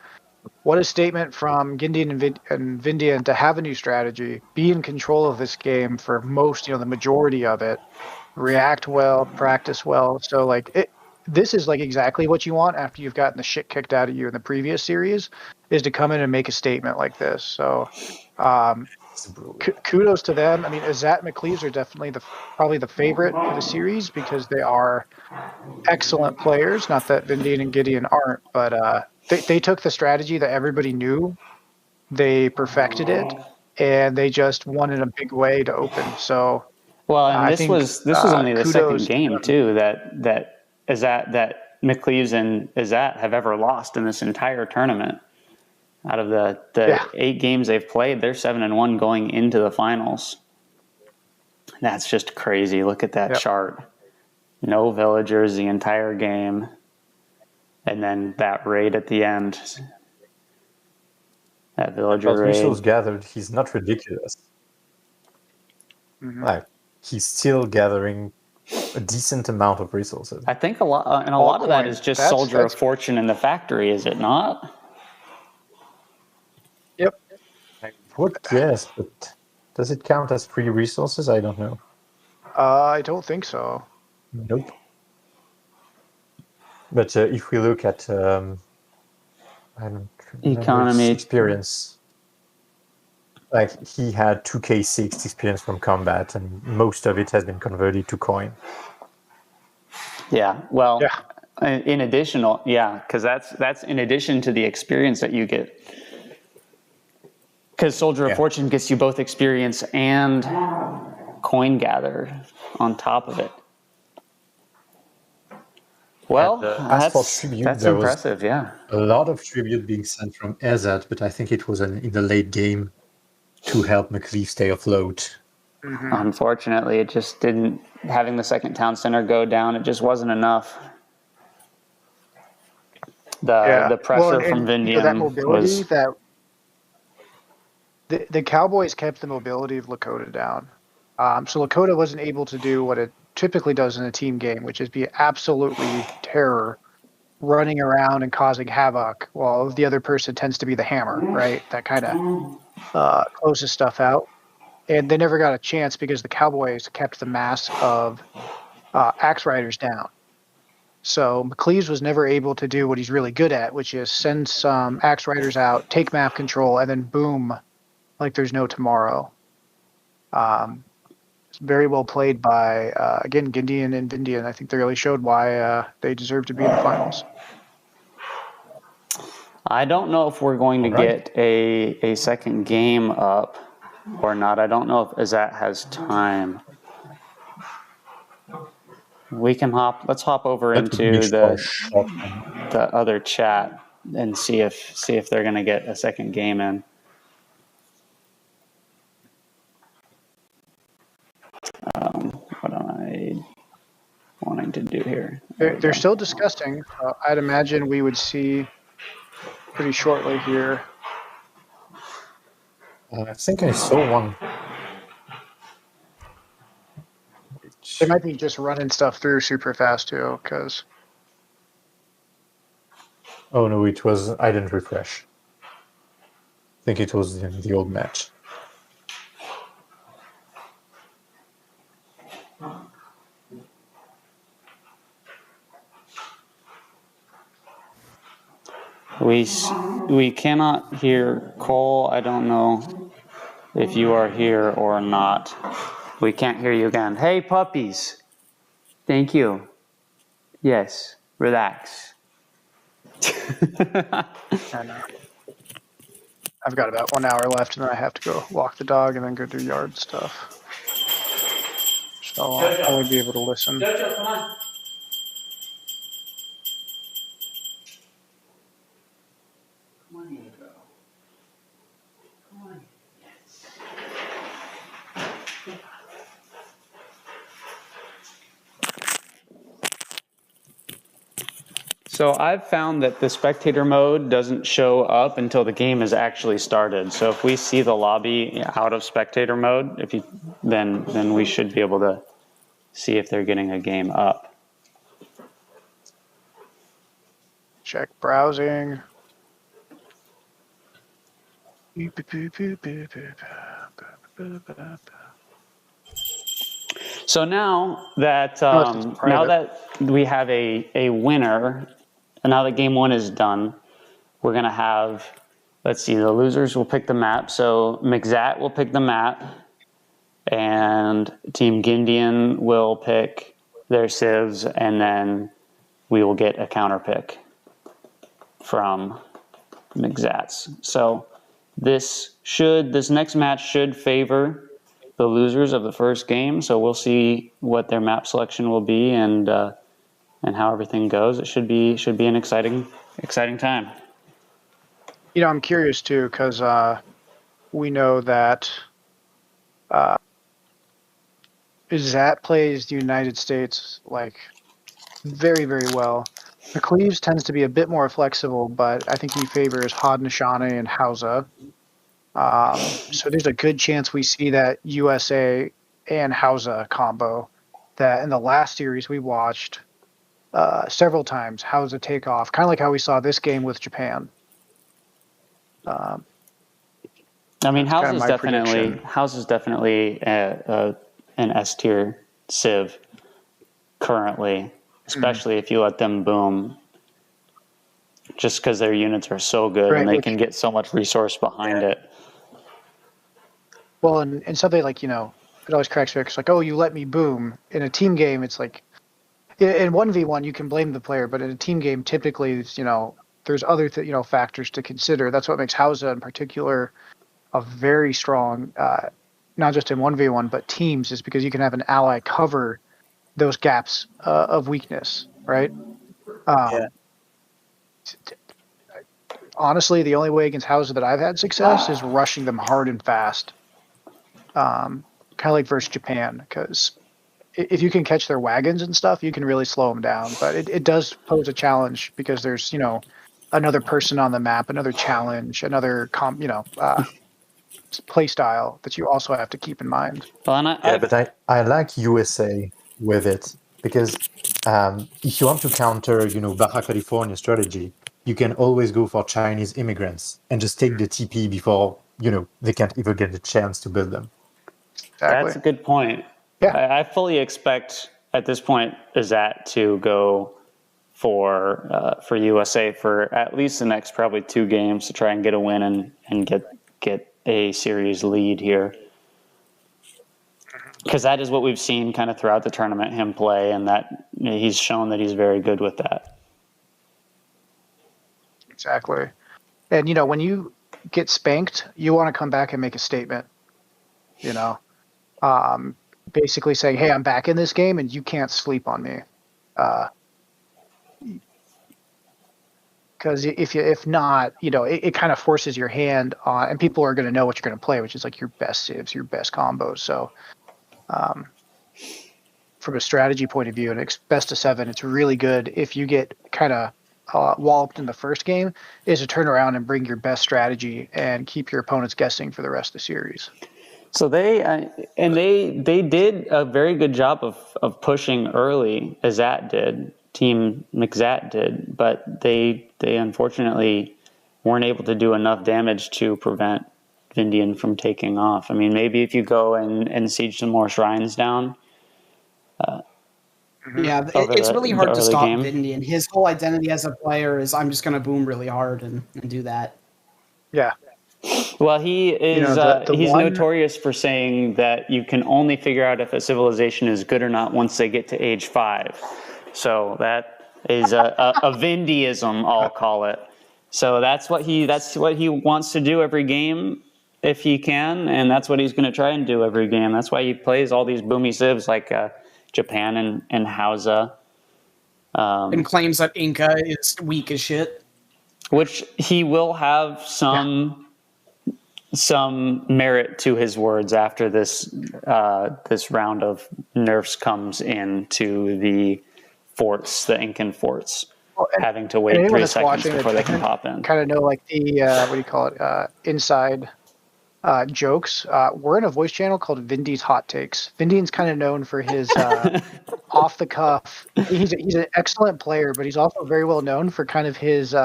A: what a statement from Gideon and Vindian to have a new strategy, be in control of this game for most, the majority of it, react well, practice well. So like this is like exactly what you want after you've gotten the shit kicked out of you in the previous series, is to come in and make a statement like this. So. Kudos to them. I mean, Azat and McLeaves are definitely probably the favorite for the series because they are excellent players. Not that Vindian and Gideon aren't, but they took the strategy that everybody knew, they perfected it, and they just won in a big way to open. So,
B: Well, and
A: I
B: this
A: think,
B: was only the second
A: kudos to
B: game
A: them.
B: too that McLeaves and Azat have ever lost in this entire tournament. Out of the 8 games they've played, they're 7-1 going into the finals. That's just crazy. Look at that chart. No villagers the entire game. And then that raid at the end. That villager
D: But
B: raid.
D: resource gathered, he's not ridiculous.
A: Mm-hmm.
D: Like, he's still gathering a decent amount of resources.
B: I think a lot of that
A: coin.
B: is just
A: That's-
B: Soldier of Fortune in the factory, is it not?
A: Yep.
D: I would guess, but does it count as free resources? I don't know.
A: I don't think so.
D: Nope. But if we look at I don't remember
B: Economy.
D: his experience, like he had 2k6 experience from combat, and most of it has been converted to coin.
B: Yeah. Well,
A: Yeah.
B: in additional, because that's in addition to the experience that you get. Because Soldier of Fortune gets you both experience and coin gather on top of it. Well,
D: And, as for tribute, there was
B: impressive, yeah.
D: a lot of tribute being sent from Azat, but I think it was in the late game. to help McLeave stay afloat.
B: Unfortunately, it just didn't. Having the second town center go down, it just wasn't enough. The pressure from
A: that
B: Vindium
A: mobility
B: was.
A: that the Cowboys kept the mobility of Lakota down. So Lakota wasn't able to do what it typically does in a team game, which is be absolutely terror, running around and causing havoc, while the other person tends to be the hammer, right? That kind of closes stuff out. And they never got a chance because the Cowboys kept the mass of axe riders down. So McLeaves was never able to do what he's really good at, which is send some axe riders out, take map control, and then boom, like there's no tomorrow. It's very well played by, again, Gindian and Vindian. I think they really showed why they deserve to be in the finals.
B: I don't know if we're going to
D: Alright.
B: get a second game up or not. I don't know if Azat has time. We can let's hop over
D: That would
B: into
D: make for a short one.
B: the other chat and see if they're going to get a second game in. What am I wanting to do here?
A: They're still discussing. I'd imagine we would see pretty shortly here.
D: I think I saw one.
A: They might be just running stuff through super fast too, because
D: Oh no, it was. I didn't refresh. I think it was the old match.
B: We cannot hear Cole. I don't know if you are here or not. We can't hear you again. Hey, puppies. Thank you. Yes, relax.
A: and, I've got about 1 hour left, and then I have to go walk the dog and then go do yard stuff. So I'll only be able to listen.
B: Jojo, come on. Come on, Jojo. Come on. Yes. So I've found that the spectator mode doesn't show up until the game is actually started. So if we see the lobby out of spectator mode, then we should be able to see if they're getting a game up.
A: Check browsing.
B: So now that
A: it's
B: we have a winner, and now that game one is done, we're gonna have, let's see, the losers will pick the map. So McZat will pick the map, and Team Gindian will pick their civs, and then we will get a counter pick from McZat's. So this next match should favor the losers of the first game. So we'll see what their map selection will be and how everything goes. It should be an exciting time.
A: You know, I'm curious too, because we know that Zat plays the United States like very, very well. McLeaves tends to be a bit more flexible, but I think he favors Haudenosaunee and Hausa. So there's a good chance we see that USA and Hausa combo that in the last series we watched several times, Hausa take off, kind of like how we saw this game with Japan.
B: I mean, House is definitely an S tier civ currently, especially if you let them boom, just because their units are so good and they can get so much resource behind it.
A: Well, and something like, you know, it always cracks me up. It's like, oh, you let me boom. In a team game, it's like, in 1v1, you can blame the player, but in a team game, typically, it's, you know, there's other factors to consider. That's what makes Hausa in particular a very strong, not just in 1v1, but teams, is because you can have an ally cover those gaps of weakness, right? honestly, the only way against Hausa that I've had success is rushing them hard and fast. Kind of like versus Japan, because if you can catch their wagons and stuff, you can really slow them down. But it does pose a challenge because there's, another person on the map, another challenge, another play style that you also have to keep in mind.
B: Well, and
D: Yeah, but I like USA with it because if you want to counter, Baja California strategy, you can always go for Chinese immigrants and just take the TP before, they can't even get a chance to build them.
A: Exactly.
B: That's a good point.
A: Yeah.
B: I fully expect at this point Azat to go for USA for at least the next probably 2 games to try and get a win and get a series lead here. Because that is what we've seen kind of throughout the tournament, him play, and that he's shown that he's very good with that.
A: Exactly. And, when you get spanked, you want to come back and make a statement, basically saying, hey, I'm back in this game and you can't sleep on me. Because if not, it kind of forces your hand on, and people are going to know what you're going to play, which is like your best civs, your best combos. So, from a strategy point of view, and best of 7, it's really good if you get kind of walloped in the first game, is to turn around and bring your best strategy and keep your opponents guessing for the rest of the series.
B: So they did a very good job of pushing early, as Zat did. Team McZat did, but they unfortunately weren't able to do enough damage to prevent Vindian from taking off. I mean, maybe if you go and siege some more shrines down.
C: Yeah, it's really hard to stop
B: game.
C: Vindian. His whole identity as a player is I'm just going to boom really hard and do that.
A: Yeah.
B: Well, he is. He's notorious for saying that you can only figure out if a civilization is good or not once they get to age 5. So that is a Vindiism, I'll call it. So that's what he wants to do every game if he can, and that's what he's going to try and do every game. That's why he plays all these boomy civs like Japan and Hausa.
C: And claims that Inca is weak as shit.
B: Which he will have some merit to his words after this round of nerfs comes into the forts, the Incan forts, having to wait 3 seconds before they can pop in.
A: Kind of know like the what do you call it? Inside jokes. We're in a voice channel called Vindy's Hot Takes. Vindy's kind of known for his off the cuff. He's an excellent player, but he's also very well known for kind of his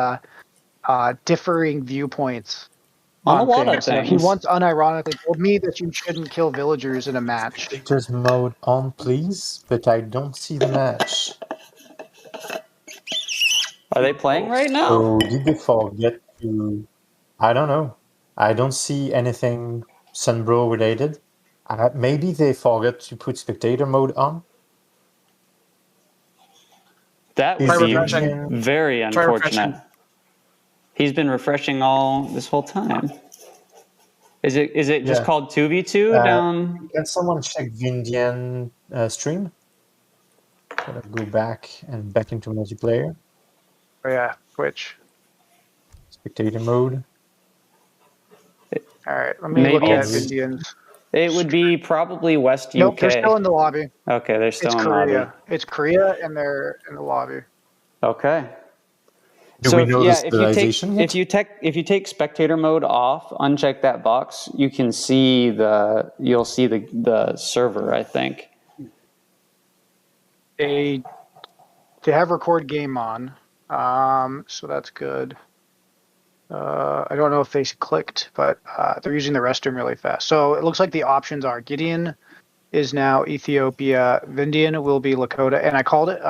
A: differing viewpoints
B: on a lot of things.
A: He once unironically told me that you shouldn't kill villagers in a match.
D: Spectators mode on, please, but I don't see the match.
B: Are they playing right now?
D: So did they forget to? I don't know. I don't see anything Sunbro related. Maybe they forgot to put spectator mode on.
B: That would be very unfortunate. He's been refreshing all this whole time. Is it just called 2v2 down?
D: Can someone check Vindian stream? Gotta go back into multiplayer.
A: Oh yeah, Twitch.
D: Spectator mode.
A: All right, let me look at Vindians.
B: It would be probably West UK.
A: Nope, they're still in the lobby.
B: Okay, they're still in the lobby.
A: It's Korea, and they're in the lobby.
B: Okay.
D: Do we know the civilization yet?
B: If you take spectator mode off, uncheck that box, you can see you'll see the server, I think.
A: They have record game on, so that's good. I don't know if they clicked, but they're using the restroom really fast. So it looks like the options are Gideon is now Ethiopia, Vindian will be Lakota, and I called it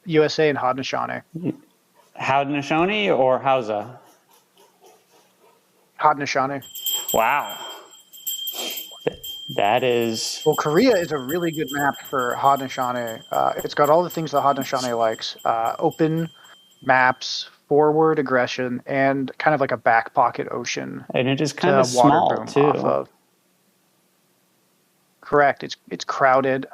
A: USA and Haudenosaunee.
B: Haudenosaunee or Hausa?
A: Haudenosaunee.
B: Wow. That is...
A: Well, Korea is a really good map for Haudenosaunee. It's got all the things that Haudenosaunee likes. Open maps, forward aggression, and kind of like a back pocket ocean.
B: And it is kind of small, too.
A: Correct. It's crowded.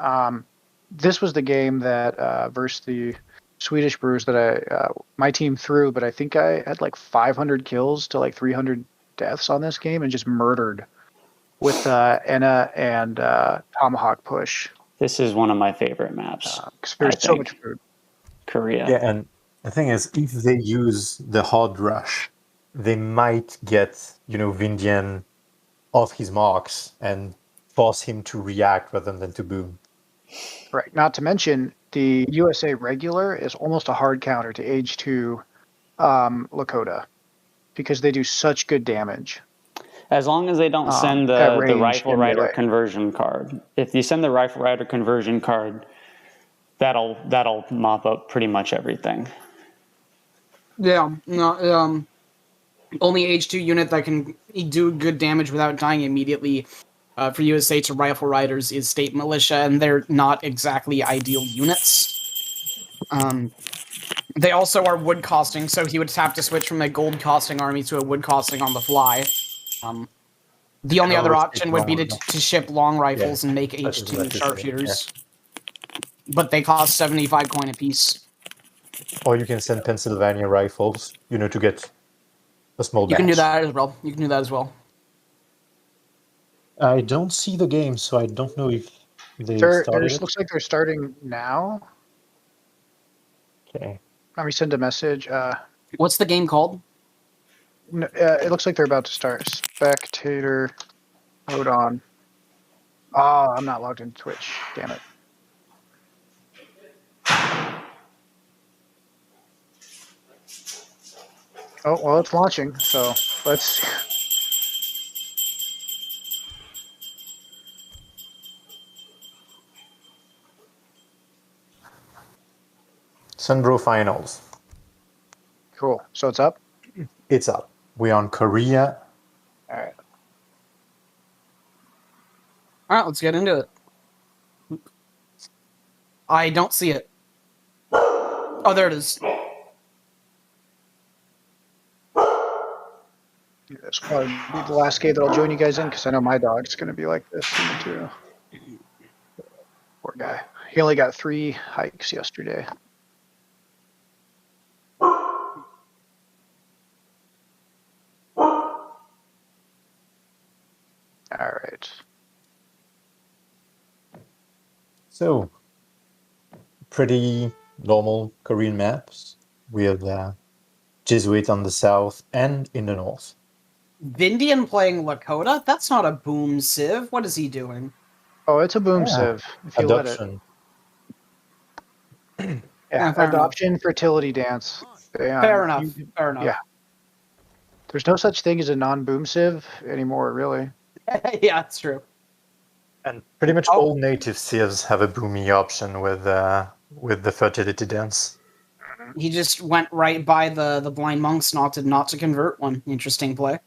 A: This was the game that versus the Swedish brews that my team threw, but I think I had like 500 kills to like 300 deaths on this game and just murdered with Enna and Tomahawk push.
B: This is one of my favorite maps.
A: Because there's so much food.
B: Korea.
D: Yeah, and the thing is, if they use the hard rush, they might get, Vindian off his marks and force him to react rather than to boom.
A: Right. Not to mention, the USA regular is almost a hard counter to Age 2 Lakota because they do such good damage.
B: As long as they don't send
A: at
B: the
A: range
B: Rifle
A: and
B: Rider
A: melee.
B: conversion card. If you send the Rifle Rider conversion card, that'll mop up pretty much everything.
C: Yeah, no, only H2 unit that can do good damage without dying immediately for USA to Rifle Riders is State Militia, and they're not exactly ideal units. They also are wood costing, so he would have to switch from a gold costing army to a wood costing on the fly. The only other option would be to ship long rifles and make H2 sharpshooters. But they cost 75 coin apiece.
D: Or you can send Pennsylvania rifles, to get a small batch.
C: You can do that as well.
D: I don't see the game, so I don't know if they started it.
A: Looks like they're starting now.
D: Okay.
A: Let me send a message.
C: What's the game called?
A: It looks like they're about to start. Spectator. Hold on. Oh, I'm not logged into Twitch. Damn it. Oh, well, it's launching, so let's...
D: Sunbro Finals.
A: Cool. So it's up?
D: It's up. We're on Korea.
A: All right.
C: All right, let's get into it. I don't see it. Oh, there it is.
A: This will probably be the last game that I'll join you guys in because I know my dog's going to be like this too. Poor guy. He only got 3 hikes yesterday. All right.
D: So, pretty normal Korean maps with Jesuit on the south and in the north.
C: Vindian playing Lakota? That's not a boom civ. What is he doing?
A: Oh, it's a boom civ. If you
D: Adoption.
A: let it. Yeah, adoption, fertility dance.
C: Fair enough. Fair enough.
A: Yeah. There's no such thing as a non-boom civ anymore, really.
C: Yeah, that's true.
D: And pretty much all native civs have a boomy option with the fertility dance.
C: He just went right by the blind monks, not to convert one. Interesting play.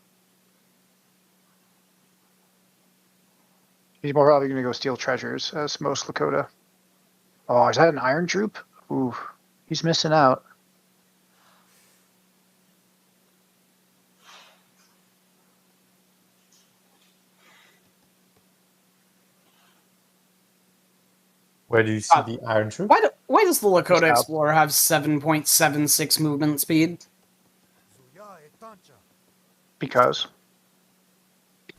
A: He's more probably going to go steal treasures, as most Lakota. Oh, is that an Iron Troop? Ooh, he's missing out.
D: Where do you see the Iron Troop?
C: Why does the Lakota Explorer have 7.76 movement speed?
A: Because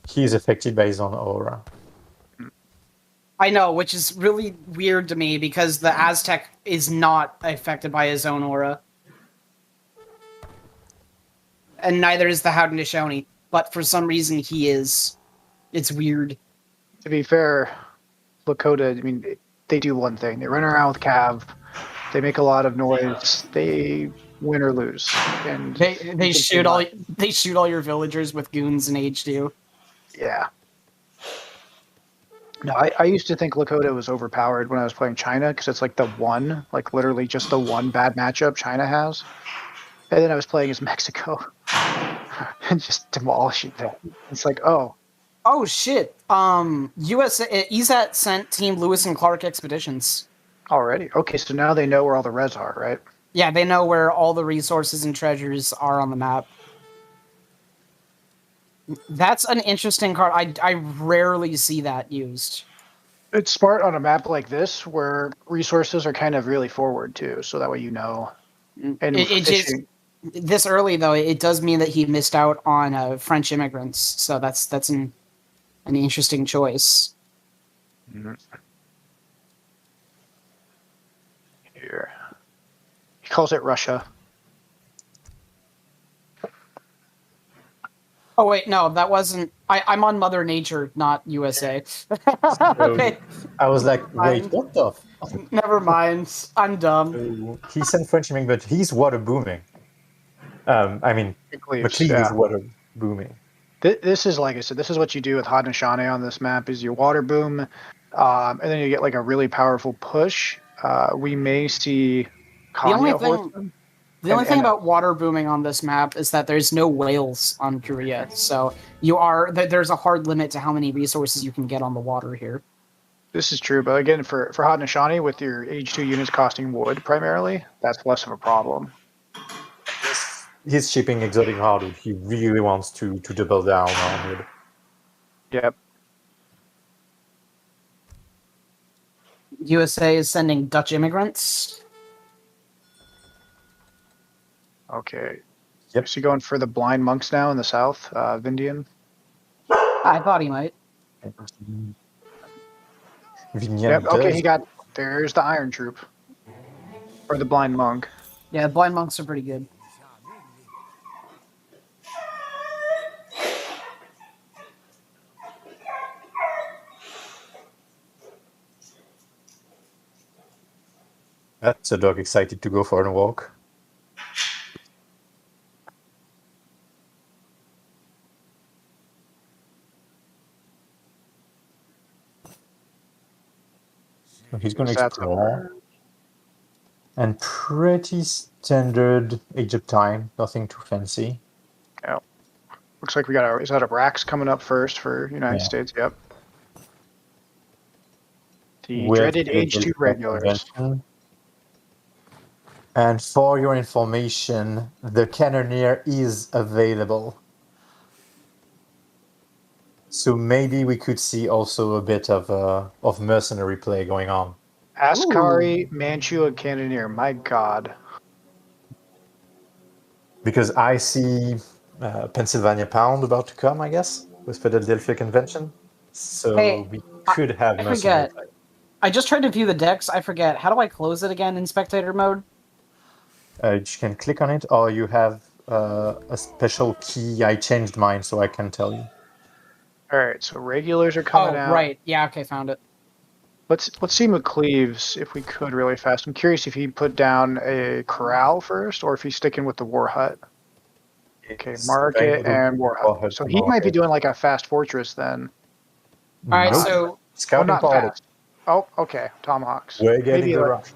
D: he is affected by his own aura.
C: I know, which is really weird to me because the Aztec is not affected by his own aura. And neither is the Haudenosaunee, but for some reason he is. It's weird.
A: To be fair, Lakota, I mean, they do one thing. They run around with Cav. They make a lot of noise. They win or lose. And
C: they shoot all your villagers with goons in H2.
A: Yeah. No, I used to think Lakota was overpowered when I was playing China because it's like literally just the one bad matchup China has. And then I was playing as Mexico and just demolishing them. It's like, oh.
C: Oh, shit. USA, ESAT sent Team Lewis and Clark Expeditions.
A: Already? Okay, so now they know where all the res are, right?
C: Yeah, they know where all the resources and treasures are on the map. That's an interesting card. I rarely see that used.
A: It's smart on a map like this where resources are kind of really forward too, so that way you know. And for
C: It just
A: fishing,
C: this early though, it does mean that he missed out on French immigrants. So that's an interesting choice.
A: here he calls it Russia.
C: Oh wait, no, that wasn't. I'm on Mother Nature, not USA. Okay,
D: I was like, wait,
C: Fine.
D: what the?
C: Never mind. I'm dumb.
D: He sent French immigrant, but he's water booming. I mean,
A: Cleaves,
D: McLeave is
A: yeah.
D: water booming.
A: This is like I said. This is what you do with Haudenosaunee on this map: is your water boom, and then you get like a really powerful push. We may see
C: The only
A: Kanya
C: thing,
A: horsemen.
C: the only thing
A: And
C: about water booming on this map is that there's no whales on Korea, so there's a hard limit to how many resources you can get on the water here.
A: this is true, but again, for Haudenosaunee, with your H2 units costing wood primarily, that's less of a problem.
D: He's shipping exotic hardwood. He really wants to double down on it.
A: Yep.
C: USA is sending Dutch immigrants.
A: Okay.
D: Yep.
A: Is he going for the blind monks now in the south, Vindian?
C: I thought he might.
D: Vignan
A: Yep. Okay,
D: does.
A: there's the Iron Troop. Or the blind monk.
C: Yeah, blind monks are pretty good.
D: That's a dog excited to go for a walk. So he's going to
A: That's
D: explore. And pretty standard Egypt time, nothing too fancy.
A: Yeah. Looks like is that a Brax coming up first for United States? Yep. The
D: With
A: dreaded
D: the
A: H2 regulars.
D: convention. And for your information, the Cannoneer is available. So maybe we could see also a bit of mercenary play going on.
A: Askari, Manchu, and Cannoneer. My God.
D: Because I see Pennsylvania Pound about to come, I guess, with Philadelphia Convention. So
C: Hey,
D: we could have
C: I
D: mercenary
C: forget.
D: play.
C: I just tried to view the decks. I forget. How do I close it again in spectator mode?
D: You can click on it, or you have a special key. I changed mine, so I can tell you.
A: All right, so regulars are coming out.
C: Right. Yeah. Okay, found it.
A: Let's see McCleave's if we could really fast. I'm curious if he put down a corral first or if he's sticking with the war hut. Okay, market and war hut. So he might be doing like a fast fortress then.
C: All right.
D: Nope.
C: So
A: Well,
D: Scouting
A: not
D: party.
A: fast. Oh, okay. Tomahawks.
D: We're getting
A: Maybe
D: the
A: like,
D: rush.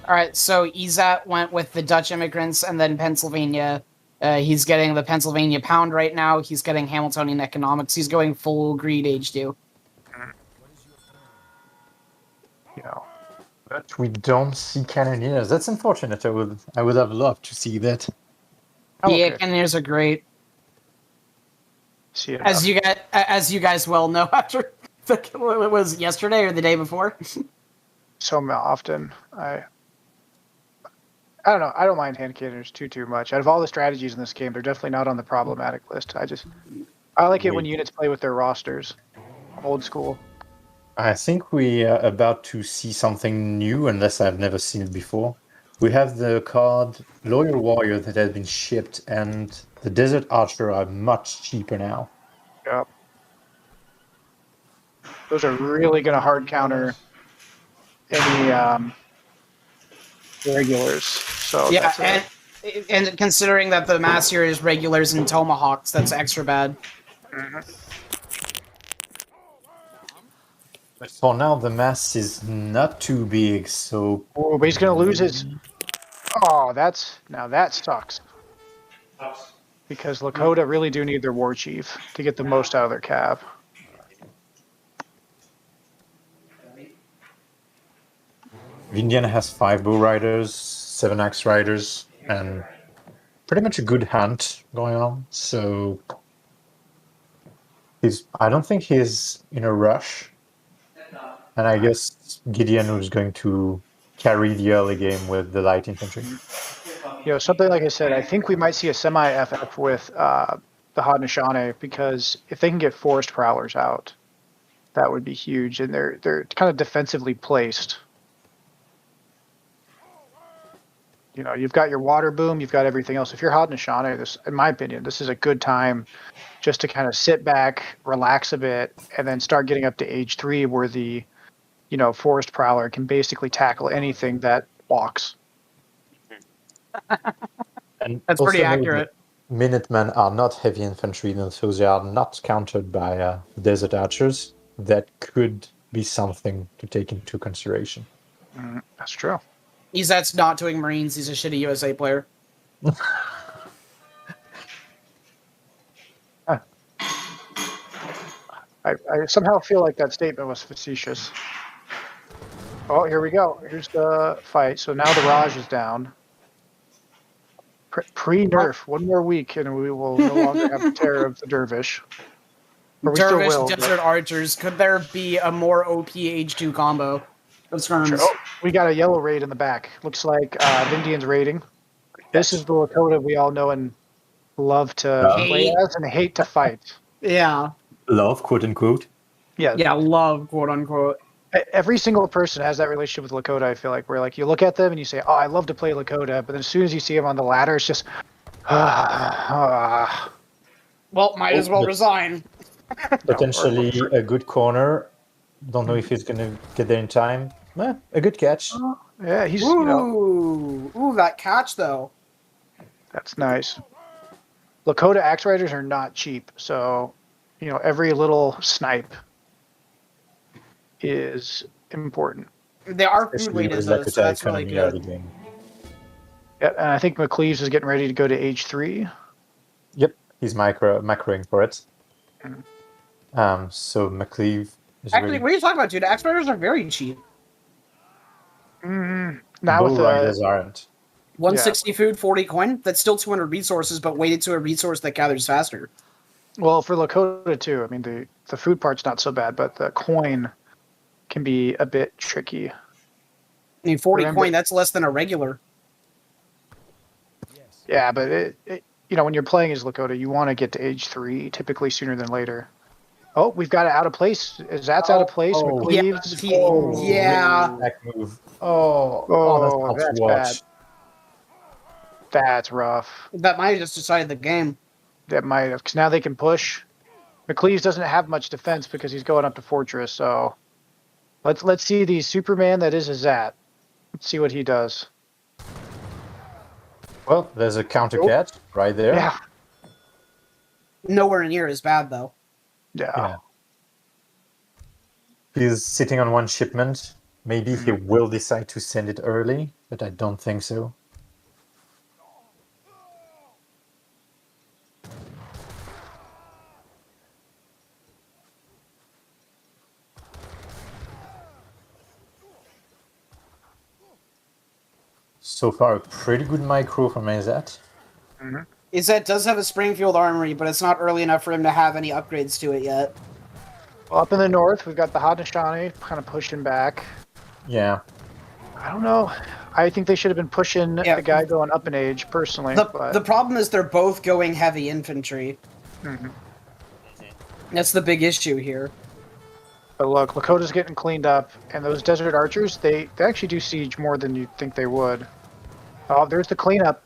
C: all right. So Izat went with the Dutch immigrants, and then Pennsylvania. He's getting the Pennsylvania pound right now. He's getting Hamiltonian economics. He's going full greed H2.
D: But we don't see cannoneers. That's unfortunate. I would have loved to see that.
A: Oh,
C: Yeah,
A: okay.
C: cannoneers are great.
A: See it
C: As you guys well know, after it was yesterday or the day before.
A: so often. I don't know. I don't mind hand cannons too much. Out of all the strategies in this game, they're definitely not on the problematic list. I like it when units play with their rosters. Old school.
D: I think we are about to see something new, unless I've never seen it before. We have the card Loyal Warrior that has been shipped, and the Desert Archer are much cheaper now.
A: Yep. Those are really going to hard counter any regulars. So
C: Yeah,
A: that's
C: and considering that the mass here is regulars and tomahawks, that's extra bad.
D: But for now, the mass is not too big, so...
A: Oh, but he's going to lose his... Oh, now that sucks. Because Lakota really do need their war chief to get the most out of their cap.
D: Indiana has 5 bow riders, 7 axe riders, and pretty much a good hunt going on. So I don't think he's in a rush. And I guess Gideon was going to carry the early game with the light infantry.
A: Something like I said, I think we might see a semi-FF with the Haudenosaunee, because if they can get forest prowlers out, that would be huge. And they're kind of defensively placed. You've got your water boom, you've got everything else. If you're Haudenosaunee, this, in my opinion, this is a good time just to kind of sit back, relax a bit, and then start getting up to age 3 where the forest prowler can basically tackle anything that walks.
D: And
C: That's
D: also
C: pretty
D: note
C: accurate.
D: that Minutemen are not heavy infantry, so they are not countered by desert archers. That could be something to take into consideration.
A: That's true.
C: Izzet's not doing Marines. He's a shitty USA player.
A: I somehow feel like that statement was facetious. Oh, here we go. Here's the fight. So now the Raj is down. Pre-nerf, one more week, and we will no longer have the terror of the Dervish. Or we
C: Dervish,
A: still will.
C: Desert Archers. Could there be a more OP H2 combo?
A: Oh, we got a yellow raid in the back. Looks like Indians raiding. This is the Lakota we all know and love to play as and hate to fight.
C: Yeah.
D: Love, quote unquote.
A: Yeah.
C: Yeah, love, quote unquote.
A: Every single person has that relationship with Lakota, I feel like, where like you look at them and you say, oh, I love to play Lakota, but then as soon as you see them on the ladder, it's just
C: Well, might as well resign.
D: Potentially a good corner. Don't know if he's going to get there in time. A good catch.
A: Yeah, he's
C: Ooh, that catch though.
A: That's nice. Lakota axe riders are not cheap, so every little snipe is important.
C: They are food
D: Especially
C: leaders,
D: with
C: though, so that's really
D: economy early
C: good.
D: game.
A: Yeah, and I think McLeaves is getting ready to go to age 3.
D: Yep, he's macroing for it. So McLeave is
C: Actually,
D: really...
C: what are you talking about, dude? Axe riders are very cheap.
A: Now
D: Bull
A: with
D: riders aren't.
C: 160 food, 40 coin. That's still 200 resources, but weighted to a resource that gathers faster.
A: Well, for Lakota too. I mean, the food part's not so bad, but the coin can be a bit tricky.
C: I mean, 40
A: Remember-
C: coin, that's less than a regular.
A: Yeah, but when you're playing as Lakota, you want to get to age 3 typically sooner than later. Oh, we've got it out of place. That's out of place. McLeaves.
C: Yeah.
D: Back move.
A: That's bad. That's rough.
C: That might have just decided the game.
A: That might have, because now they can push. McLeaves doesn't have much defense because he's going up to Fortress. So let's see the Superman that is Azat. Let's see what he does.
D: Well, there's a counter catch right there.
A: Yeah.
C: Nowhere near as bad, though.
A: Yeah.
D: He's sitting on one shipment. Maybe he will decide to send it early, but I don't think so. So far, a pretty good micro from Azat.
C: Izzet does have a Springfield Armory, but it's not early enough for him to have any upgrades to it yet.
A: Well, up in the north, we've got the Haudenosaunee kind of pushing back.
D: Yeah.
A: I don't know. I think they should have been pushing the guy going up in age, personally.
C: The problem is they're both going heavy infantry. That's the big issue here.
A: But look, Lakota's getting cleaned up, and those Desert Archers, they actually do siege more than you'd think they would. Oh, there's the cleanup.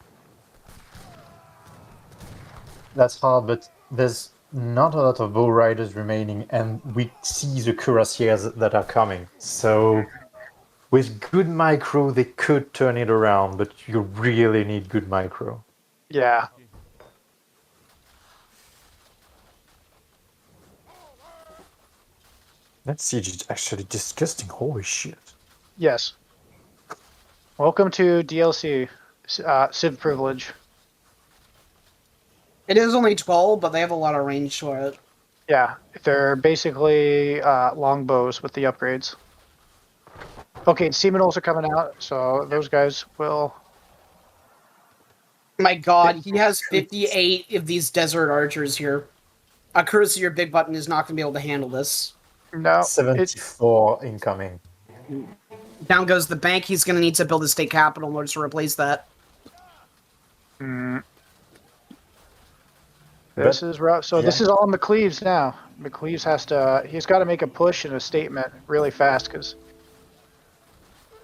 D: That's hard, but there's not a lot of bow riders remaining, and we see the cuirassiers that are coming. So with good micro, they could turn it around, but you really need good micro.
A: Yeah.
D: That siege is actually disgusting. Holy shit.
A: Yes. Welcome to DLC, Civ Privilege.
C: It is only 12, but they have a lot of range for it.
A: Yeah, they're basically longbows with the upgrades. Okay, Seminoles are coming out, so those guys will...
C: My god, he has 58 of these Desert Archers here. A Cuirassier Big Button is not going to be able to handle this.
A: No,
D: 74 incoming.
C: Down goes the bank. He's going to need to build a state capital in order to replace that.
A: This is rough. So this
D: yeah.
A: is all McCleaves now. McCleaves he's got to make a push and a statement really fast, because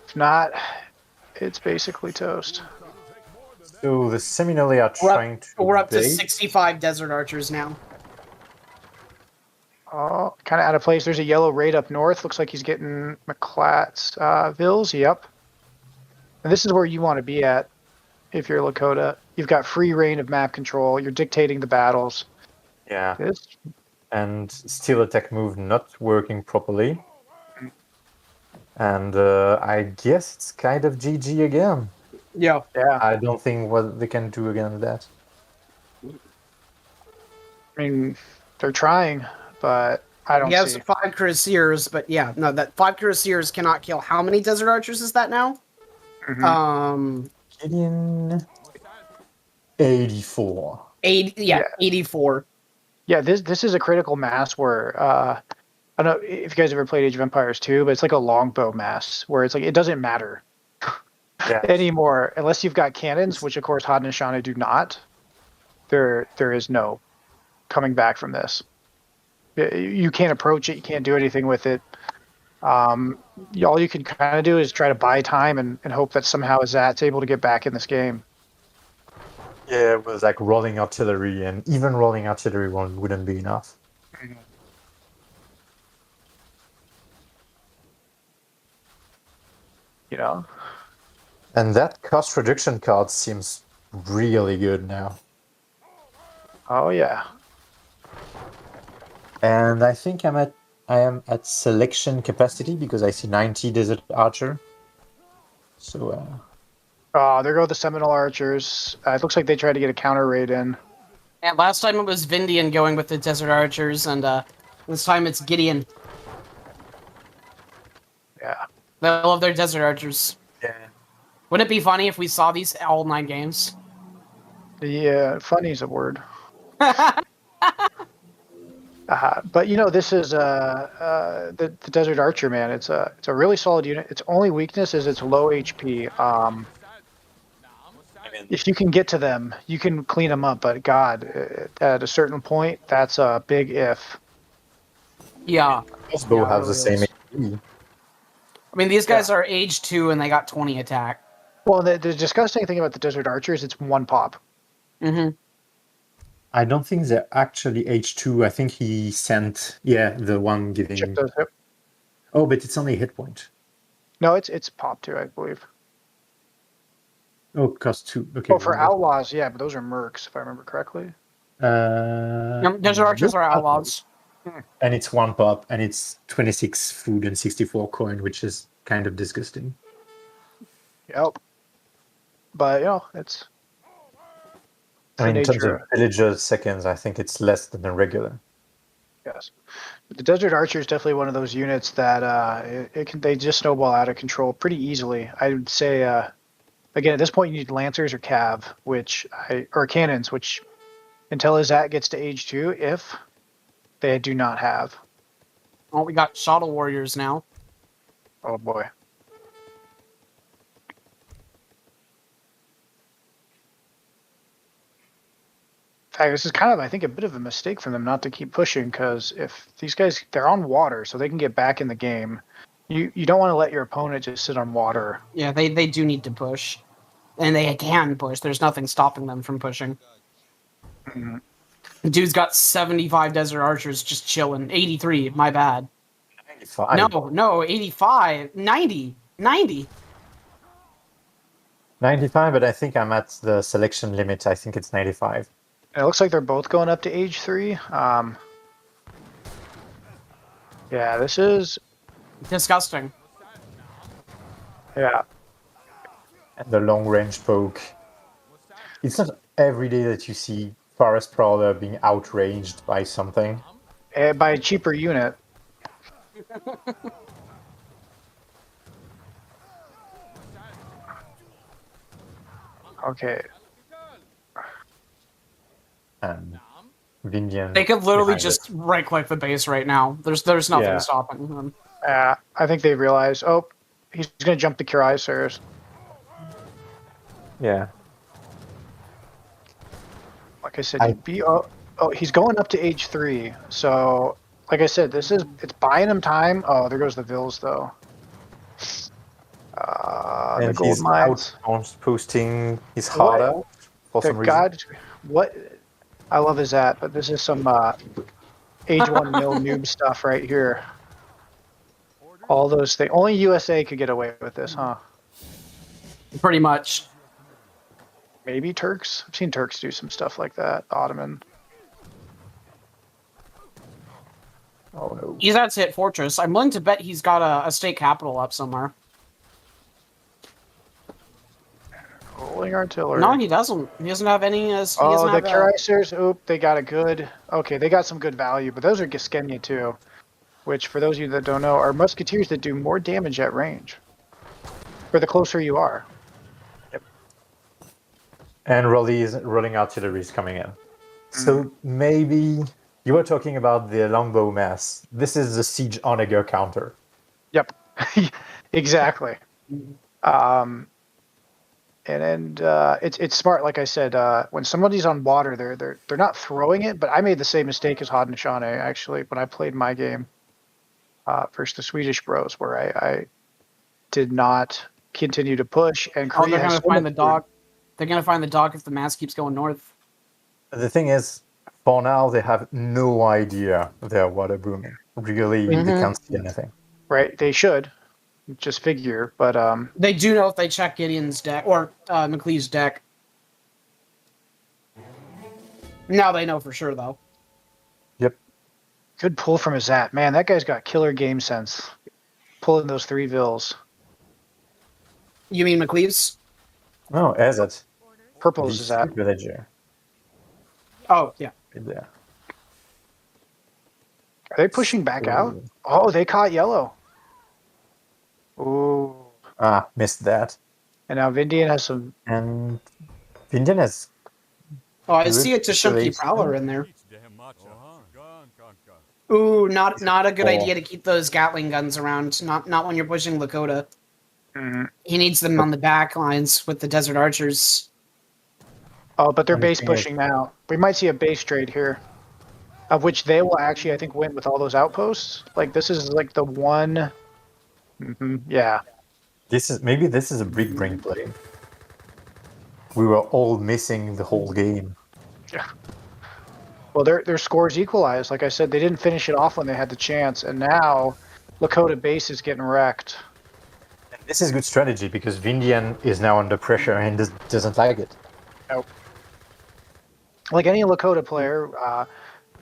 A: if not, it's basically toast.
D: So the Seminole are trying to
C: We're up to
D: bait.
C: 65 Desert Archers now.
A: Oh, kind of out of place. There's a yellow raid up north. Looks like he's getting McClat's Vills. Yep. And this is where you want to be at if you're Lakota. You've got free reign of map control. You're dictating the battles.
D: Yeah.
A: This,
D: And steel attack move not working properly. And I guess it's kind of GG again.
C: Yeah.
D: I don't think what they can do against that.
A: I mean, they're trying, but I don't
C: He has
A: see.
C: 5 Cuirassiers, but yeah, no, that 5 Cuirassiers cannot kill. How many Desert Archers is that now?
D: Gideon 84.
C: 84.
A: Yeah, this is a critical mass where I don't know if you guys ever played Age of Empires 2, but it's like a longbow mass where it's like it doesn't matter anymore unless you've got cannons, which of course Haudenosaunee do not. There is no coming back from this. You can't approach it. You can't do anything with it. All you can kind of do is try to buy time and hope that somehow Azat's able to get back in this game.
D: Yeah, it was like rolling artillery, and even rolling artillery wouldn't be enough.
A: You know?
D: And that cost reduction card seems really good now.
A: Oh yeah.
D: And I think I am at selection capacity because I see 90 Desert Archer. So
A: There go the Seminole Archers. It looks like they tried to get a counter raid in.
C: And last time it was Vindian going with the Desert Archers, and this time it's Gideon.
A: Yeah.
C: They love their Desert Archers.
D: yeah.
C: Wouldn't it be funny if we saw these all 9 games?
A: Yeah, funny is a word. But you know, this is the Desert Archer, man. It's a really solid unit. Its only weakness is its low HP. If you can get to them, you can clean them up. But God, at a certain point, that's a big if.
C: Yeah.
D: Crossbow
C: Yeah,
D: have the
C: it
D: same
C: really
D: HP.
C: I mean, these guys are age 2 and they got 20 attack.
A: Well, the disgusting thing about the Desert Archer is it's one pop.
C: Mm-hmm.
D: I don't think they're actually H2. I think he sent, the one giving.
A: Chip does it.
D: Oh, but it's only a hit point.
A: No, it's pop too, I believe.
D: Oh, cost 2. Okay.
A: Oh, for outlaws, yeah, but those are mercs, if I remember correctly.
C: Desert Archers are outlaws.
D: And it's 1 pop, and it's 26 food and 64 coin, which is kind of disgusting.
A: Yep. But, you know, it's
D: I mean,
A: the
D: in terms
A: nature
D: of villager seconds, I think it's less than a regular.
A: Yes. But the Desert Archer is definitely one of those units that they just snowball out of control pretty easily. I would say, again, at this point, you need Lancers or Cav, or Cannons, which until Azat gets to age 2, if they do not have.
C: Oh, we got Shuttle Warriors now.
A: Oh boy. In fact, this is kind of, I think, a bit of a mistake for them not to keep pushing, because if these guys, they're on water, so they can get back in the game. You don't want to let your opponent just sit on water.
C: Yeah, they do need to push. And they can push. There's nothing stopping them from pushing.
A: Mhm.
C: Dude's got 75 Desert Archers just chilling. 83, my bad.
D: 95.
C: No, 85. 90. 90.
D: 95, but I think I'm at the selection limit. I think it's 95.
A: And it looks like they're both going up to age 3. Yeah, this is...
C: Disgusting.
A: Yeah.
D: And the long range poke. It's not every day that you see Forest Prowler being outraged by something.
A: By a cheaper unit. Okay.
D: Vindian.
C: They could literally
D: behind
C: just
D: it.
C: right-click the base right now. There's nothing
D: Yeah.
C: stopping them.
A: I think they realize, oh, he's going to jump the Cuirassiers.
D: Yeah.
A: Like I said, he's going up to age 3. So, like I said, it's buying him time. Oh, there goes the Vills, though. The
D: And
A: gold
D: he's out
A: mines.
D: posting his
A: What?
D: heart out for
A: The
D: some reason.
A: God, what? I love his at, but this is some age 1 mil noob stuff right here. All those things. Only USA could get away with this, huh?
C: Pretty much.
A: Maybe Turks. I've seen Turks do some stuff like that. Ottoman. Oh no.
C: He's at hit fortress. I'm willing to bet he's got a state capital up somewhere.
A: Rolling artillery.
C: No, he doesn't. He doesn't have any. He doesn't
A: Oh, the
C: have
A: Cuirassiers. Oop, they got a good. Okay, they got some good value, but those are Giskenyia too, which, for those of you that don't know, are musketeers that do more damage at range. For the closer you are.
D: And rolling artillery is coming in. So maybe you were talking about the longbow mass. This is the siege onager counter.
A: Yep, exactly. And it's smart, like I said. When somebody's on water, they're not throwing it. But I made the same mistake as Haudenosaunee actually when I played my game versus the Swedish Bros, where I did not continue to push. And
C: Oh,
A: Korea
C: they're
A: has
C: gonna
A: so
C: find
A: much
C: the dock. They're gonna find the dock if the mass keeps going north.
D: The thing is, for now, they have no idea they're water booming. Really, they can't see anything.
A: Right, they should just figure, but
C: They do know if they check Gideon's deck or McLeav's deck. Now they know for sure, though.
D: Yep.
A: good pull from his at. Man, that guy's got killer game sense. Pulling those 3 Vills.
C: You mean McLeav's?
D: Oh, as it.
A: Purple's is at.
D: Villager.
C: Oh, yeah.
D: Yeah.
A: Are they pushing back out? Oh, they caught yellow. Ooh.
D: Ah, missed that.
A: And now Vindian has some.
D: And Vindian has.
C: Oh, I see a
D: Good
C: Tashunki
D: place.
C: Prowler in there. Ooh, not a good idea to keep those Gatling guns around. Not when you're pushing Lakota. He needs them on the back lines with the Desert Archers.
A: Oh, but they're
D: And the
A: base
D: thing is-
A: pushing now. We might see a base trade here. Of which they will actually, I think, win with all those outposts. Like, this is like the one. Yeah.
D: This is a big brain play. We were all missing the whole game.
A: Well, their scores equalized. Like I said, they didn't finish it off when they had the chance, and now Lakota base is getting wrecked.
D: And this is good strategy because Vindian is now under pressure and doesn't like it.
A: Nope. Like any Lakota player,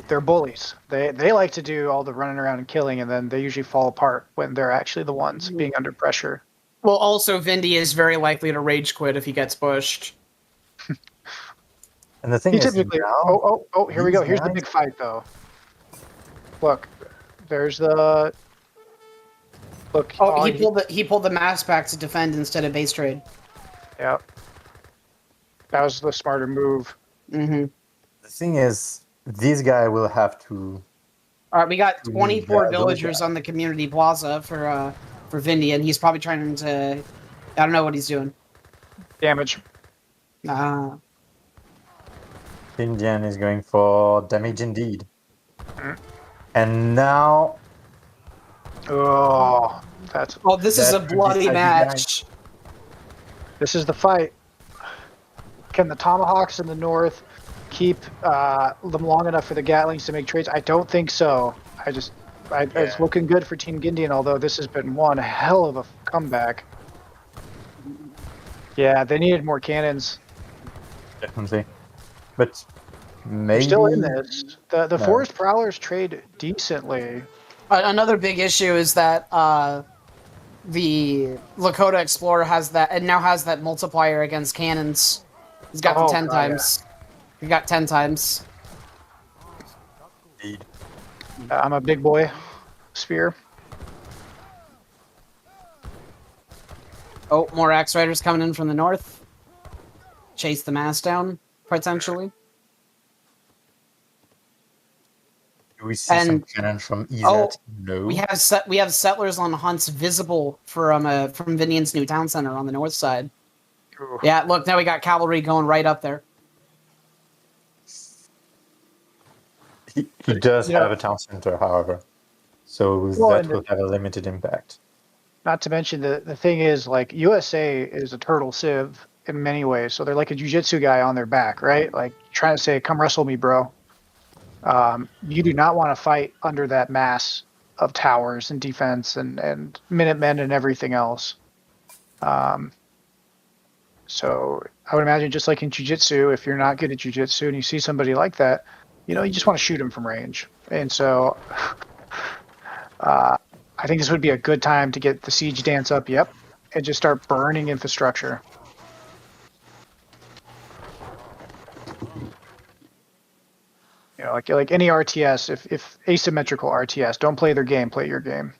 A: they're bullies. They like to do all the running around and killing, and then they usually fall apart when they're actually the ones being under pressure.
C: Well, also, Vindy is very likely to rage quit if he gets pushed.
D: And the thing
A: He
D: is,
A: typically.
D: now,
A: Oh! Here we go.
D: these
A: Here's the
D: guys-
A: big fight, though. Look, there's the. Look.
C: Oh, he pulled the mass back to defend instead of base trade.
A: Yeah. That was the smarter move.
C: Mm-hmm.
D: the thing is, this guy will have to.
C: All right, we got
D: Yeah,
C: 24
D: those
C: villagers
D: guys.
C: on the community plaza for Vindy, and he's probably trying to. I don't know what he's doing.
A: Damage.
D: Vindian is going for damage indeed. And now,
A: Oh, that's.
C: Oh, this is a
D: That could
C: bloody
D: decide the
C: match.
A: This is the fight. Can the Tomahawks in the north keep them long enough for the Gatlings to make trades? I don't think so. It's looking good for Team Gindian, although this has been one hell of a comeback. Yeah, they needed more cannons.
D: definitely. But
A: They're
D: maybe.
A: still in this. The
D: No.
A: Forest Prowlers trade decently.
C: Another big issue is that the Lakota Explorer has that multiplier against cannons. He's got the
A: Oh,
C: 10
A: God,
C: times. He got 10 times.
D: Indeed.
A: I'm a big boy. Spear.
C: Oh, more Axe Riders coming in from the north. Chase the mass down, potentially.
D: Do we see some
C: And-
D: cannon from EZ?
C: Oh,
D: No.
C: we have settlers on hunts visible from Vinian's new town center on the north side.
A: Ooh.
C: Yeah, look, now we got cavalry going right up there.
D: He does
A: Yeah.
D: have a town center, however, so
A: Well,
D: that
A: and
D: will have a limited impact.
A: not to mention the thing is, like, USA is a turtle civ in many ways, so they're like a jujitsu guy on their back, right? Like trying to say, "Come wrestle me, bro." You do not want to fight under that mass of towers and defense and Minutemen and everything else. So I would imagine, just like in jujitsu, if you're not good at jujitsu and you see somebody like that, you just want to shoot him from range. And so I think this would be a good time to get the siege dance up, and just start burning infrastructure. Like any RTS, if asymmetrical RTS, don't play their game, play your game.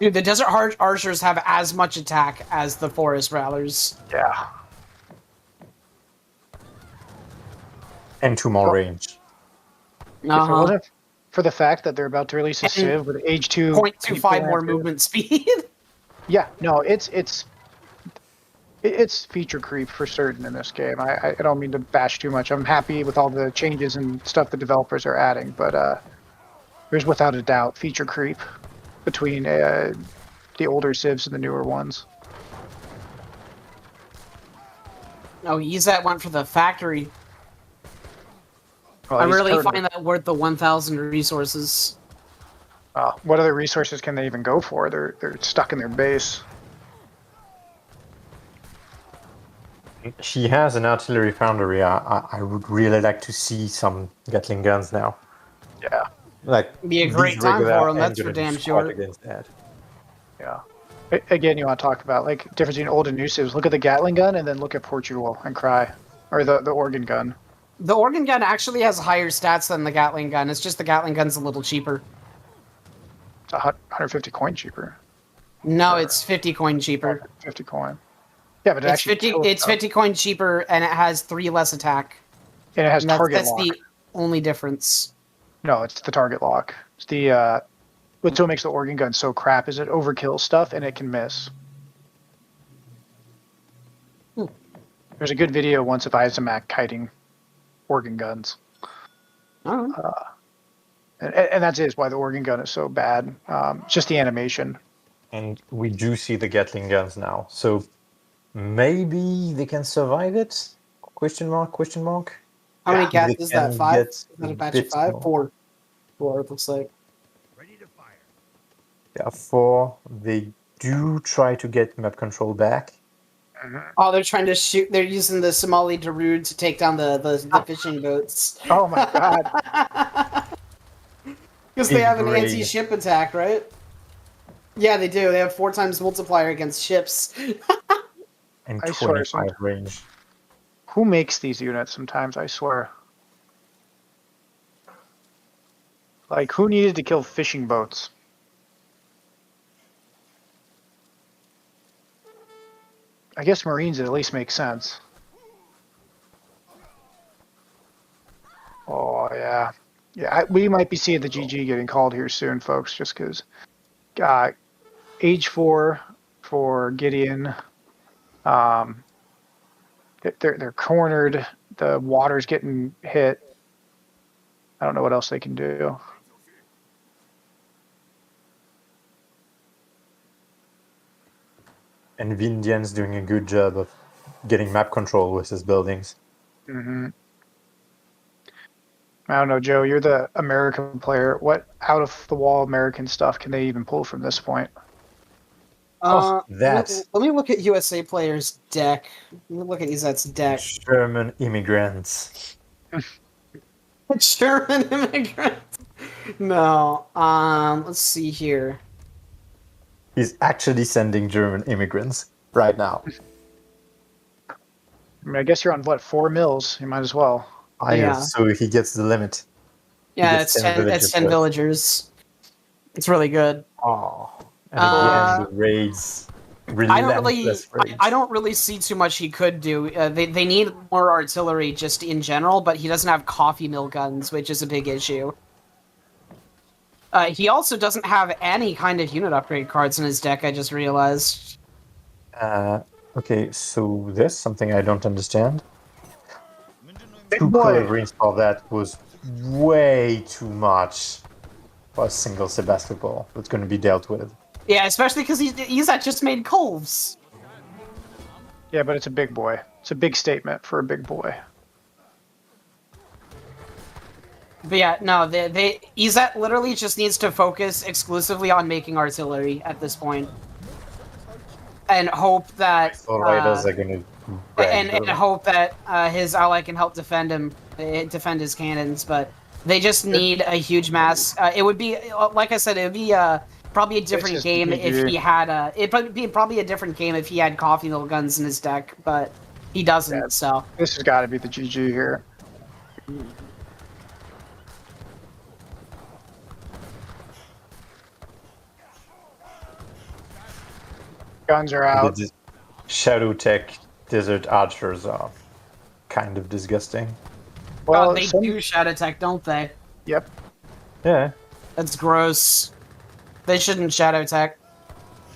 C: Dude, the Desert Archers have as much attack as the Forest Rattlers.
A: Yeah.
D: And 2 more
A: Well-
D: range.
A: If it wasn't for the fact that they're about to release a
C: And
A: Civ with age 2
C: 0.25 more movement speed.
A: Yeah, no, it's feature creep for certain in this game. I don't mean to bash too much. I'm happy with all the changes and stuff the developers are adding, but there's without a doubt feature creep between the older Civs and the newer ones.
C: No, Izat went for the factory.
A: Well,
C: I
A: he's
C: really
A: turtle.
C: find that worth the 1,000 resources.
A: What other resources can they even go for? They're stuck in their base.
D: She has an artillery foundry. I would really like to see some Gatling guns now.
A: Yeah,
D: Like,
C: Be a great
D: these
C: time
D: regular
C: for 'em, that's
D: engine
C: for damn
D: squad
C: sure.
D: Against that.
A: yeah. Again, you want to talk about like difference between old and new Civs. Look at the Gatling gun and then look at Portugal and cry, or the organ gun.
C: The organ gun actually has higher stats than the Gatling gun. It's just the Gatling gun's a little cheaper.
A: It's 150 coin cheaper.
C: No, it's 50 coin cheaper.
A: 50 coin. Yeah, but it
C: It's
A: actually
C: 50.
A: kills
C: It's
A: stuff.
C: 50 coin cheaper, and it has 3 less attack.
A: And it has
C: And that's
A: target
C: that's
A: lock.
C: the only difference.
A: No, it's the target lock. It's the what's what makes the organ gun so crap is it overkills stuff and it can miss. There's a good video once of Isomac kiting organ guns.
C: Oh.
A: And that is why the organ gun is so bad. It's just the animation.
D: And we do see the Gatling guns now. So maybe they can survive it? Question mark, question mark?
C: How many
D: They
C: cats is that?
D: can
C: 5?
D: get
C: Is that a batch
D: bit
C: of 5?
D: more.
C: 4. 4, it looks like.
D: Yeah, 4. They do try to get map control back.
C: Oh, they're trying to shoot. They're using the Somali Darude to take down the fishing boats.
A: Oh my god.
C: Because they have an
D: Great.
C: anti-ship attack, right? Yeah, they do. They have 4 times multiplier against ships.
D: And
A: I swear
D: 25 range.
A: Who makes these units sometimes, I swear. Like, who needed to kill fishing boats? I guess Marines at least make sense. Oh, yeah. Yeah, we might be seeing the GG getting called here soon, folks, just because age 4 for Gideon. They're cornered. The water's getting hit. I don't know what else they can do.
D: And Vindian's doing a good job of getting map control with his buildings.
A: Hmm. I don't know, Joe. You're the American player. What out of the wall American stuff can they even pull from this point?
D: That.
C: Let me look at USA players' deck. Let me look at Izat's deck.
D: German immigrants.
C: German immigrant. No. Let's see here.
D: He's actually sending German immigrants right now.
A: I mean, I guess you're on what, 4 mils? You might as well.
C: Yeah.
D: So he gets the limit.
C: Yeah,
D: gets
C: it's
D: 10
C: 10. It's
D: villagers
C: 10
D: worth.
C: villagers. It's really good.
D: Oh. And at the end, the raids. relentless rage.
C: I don't really see too much he could do. They need more artillery just in general, but he doesn't have coffee mill guns, which is a big issue. He also doesn't have any kind of unit upgrade cards in his deck, I just realized.
D: Okay, so there's something I don't understand.
A: Big
D: 2
A: boy.
D: color greens for that was way too much for a single Sebastopol that's going to be dealt with.
C: Yeah, especially because he's just made Colves.
A: Yeah, but it's a big boy. It's a big statement for a big boy.
C: But yeah, no, Izet literally just needs to focus exclusively on making artillery at this point, and hope that
D: All riders are going to
C: and hope that his ally can help defend his cannons. But they just need a huge mass. It would be, like I said, it would be probably a different game if he had it'd be probably a different game if he had coffee mill guns in his deck, but he doesn't.
A: Yeah.
C: So
A: This has got to be the GG here. Guns are out.
D: The Shadow Tech Desert Archers are kind of disgusting.
A: Well,
C: they do Shadow Tech, don't they?
A: Yep.
D: Yeah.
C: That's gross. They shouldn't Shadow Tech.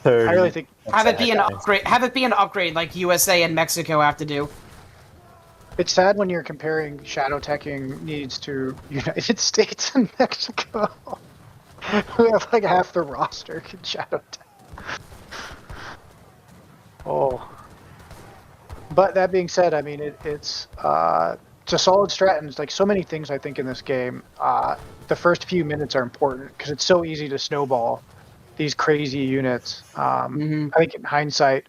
D: 30.
A: I really think
C: Have it be an upgrade. Have it be an upgrade like USA and Mexico have to do.
A: it's sad when you're comparing shadow teching needs to United States and Mexico. We have like half the roster can shadow tech. Oh. But that being said, I mean it's a solid strat, and like so many things I think in this game. The first few minutes are important because it's so easy to snowball these crazy units. I think in hindsight,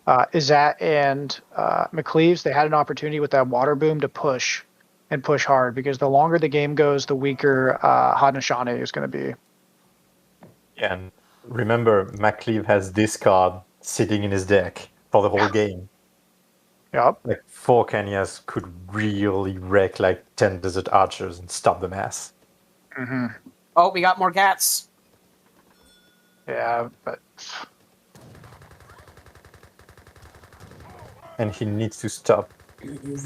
A: Izat and McCleaves, they had an opportunity with that water boom to push and push hard, because the longer the game goes, the weaker Haudenosaunee is going to be.
D: Yeah, and remember, McCleave has this card sitting in his deck for the whole game.
A: Yep.
D: Like 4 Kenyas could really wreck like 10 Desert Archers and stop the mass.
C: Oh, we got more cats.
A: Yeah, but
D: And he needs to stop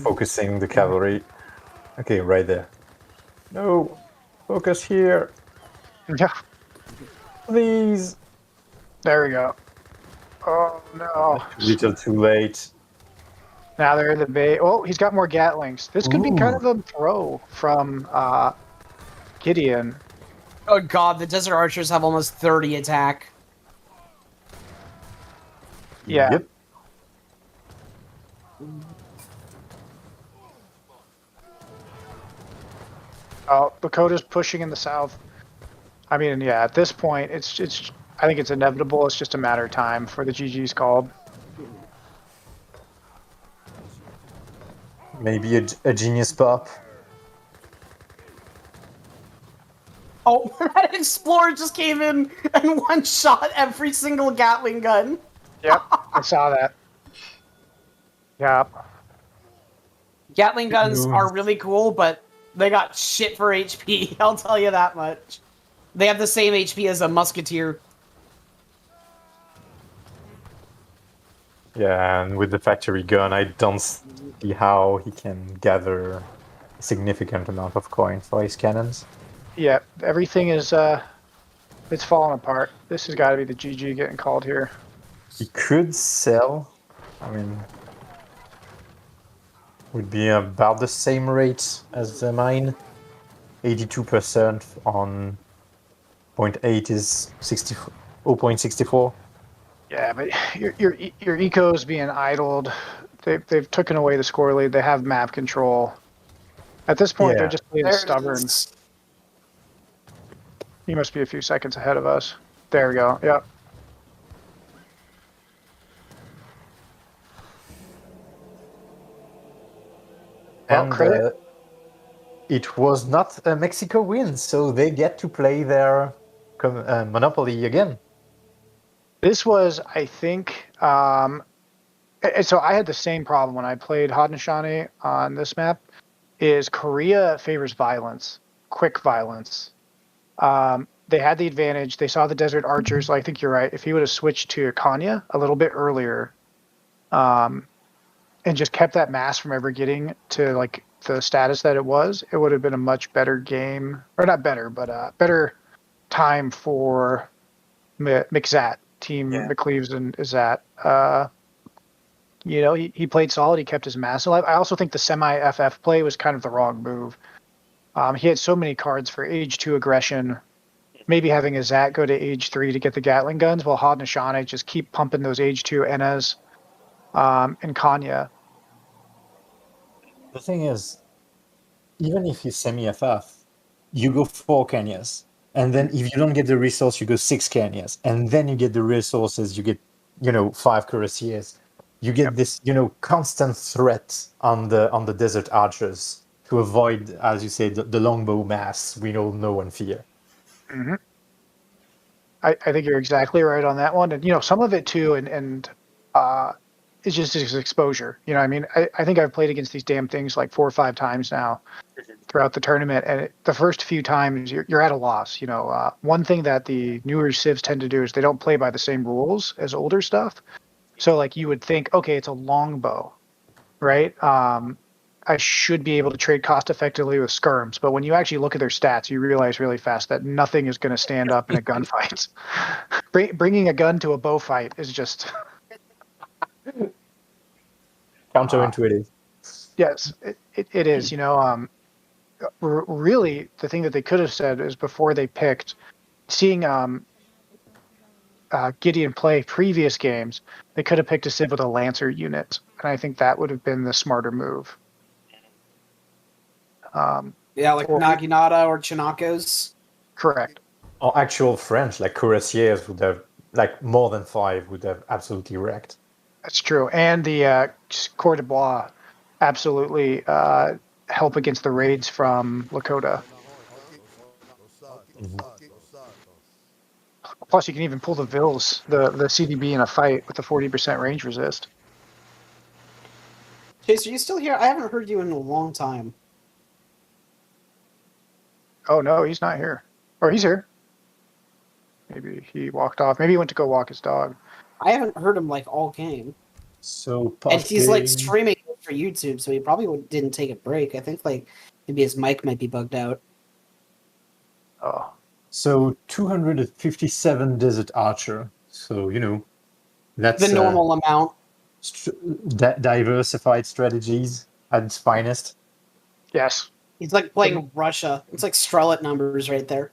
D: focusing the cavalry. Okay, right there. No, focus here,
A: yeah,
D: please.
A: there we go. Oh no!
D: Little too late.
A: Now they're in the bay. Oh, he's got more Gatlings. This could be kind
D: Ooh.
A: of a throw from Gideon.
C: Oh god, the Desert Archers have almost 30 attack.
A: Yeah.
D: Yep.
A: Oh, Lakota's pushing in the south. I mean, yeah, at this point, it's I think it's inevitable. It's just a matter of time for the GG's called.
D: Maybe a genius pop.
C: Oh, that Explorer just came in and one-shot every single Gatling gun.
A: Yep, I saw that. Yep.
C: Gatling guns are really cool, but they got shit for HP, I'll tell you that much. They have the same HP as a Musketeer.
D: Yeah, and with the factory gun, I don't see how he can gather a significant amount of coins for his cannons.
A: Yeah, everything is it's falling apart. This has got to be the GG getting called here.
D: He could sell. I mean, would be about the same rate as mine. 82% on 0.8 is 0.64.
A: Yeah, but your eco's being idled. They've taken away the score lead. They have map control. At this point, they're just being stubborn. He must be a few seconds ahead of us. There we go. Yep.
D: And it was not a Mexico win, so they get to play their Monopoly again.
A: This was, I think, so I had the same problem when I played Haudenosaunee on this map, is Korea favors violence, quick violence. they had the advantage. They saw the Desert Archers. I think you're right. If he would have switched to Kanya a little bit earlier, and just kept that mass from ever getting to like the status that it would have been a much better game, or not better, but better time for McZat, Team McCleaves and Zat. He played solid. He kept his mass alive. I also think the semi-FF play was kind of the wrong move. He had so many cards for age 2 aggression. Maybe having a Zat go to age 3 to get the Gatling guns, while Haudenosaunee just keep pumping those age 2 Ennas and Kanya.
D: The thing is, even if you semi-FF, you go 4 Kenyas. And then if you don't get the resource, you go 6 Kenyas. And then you get the resources, you get, 5 Cuirassiers. You get this, constant threat on the Desert Archers to avoid, as you say, the longbow mass we all know and fear.
A: Mm-hmm. I think you're exactly right on that one. And, some of it too, and it's just his exposure. I mean, I think I've played against these damn things like 4 or 5 times now throughout the tournament. And the first few times you're at a loss. One thing that the newer civs tend to do is they don't play by the same rules as older stuff. So like you would think, okay, it's a longbow, right? I should be able to trade cost effectively with skirms, but when you actually look at their stats, you realize really fast that nothing is going to stand up in a gunfight. Bringing a gun to a bow fight is just
D: counterintuitive.
A: Yes, it is. Really, the thing that they could have said is before they picked, seeing Gideon play previous games, they could have picked a Civ with a Lancer unit, and I think that would have been the smarter move.
C: Like Naginata or Chinakos.
A: Correct.
D: Or actual French, like Cuirassiers would have, like more than 5 would have absolutely wrecked.
A: That's true. And the Corps de Bois absolutely help against the raids from Lakota.
D: Mm-hmm.
A: Plus, you can even pull the Vils, the CDB in a fight with the 40% range resist.
C: Chase, are you still here? I haven't heard you in a long time.
A: Oh, no, he's not here. Or he's here. Maybe he walked off. Maybe he went to go walk his dog.
C: I haven't heard him like all game.
D: So
C: and he's like streaming for YouTube, so he probably didn't take a break. I think like maybe his mic might be bugged out.
A: Oh.
D: So 257 Desert Archer. So, that's
C: the normal amount.
D: Diversified strategies at its finest.
A: Yes.
C: He's like playing Russia. It's like Strellet numbers right there.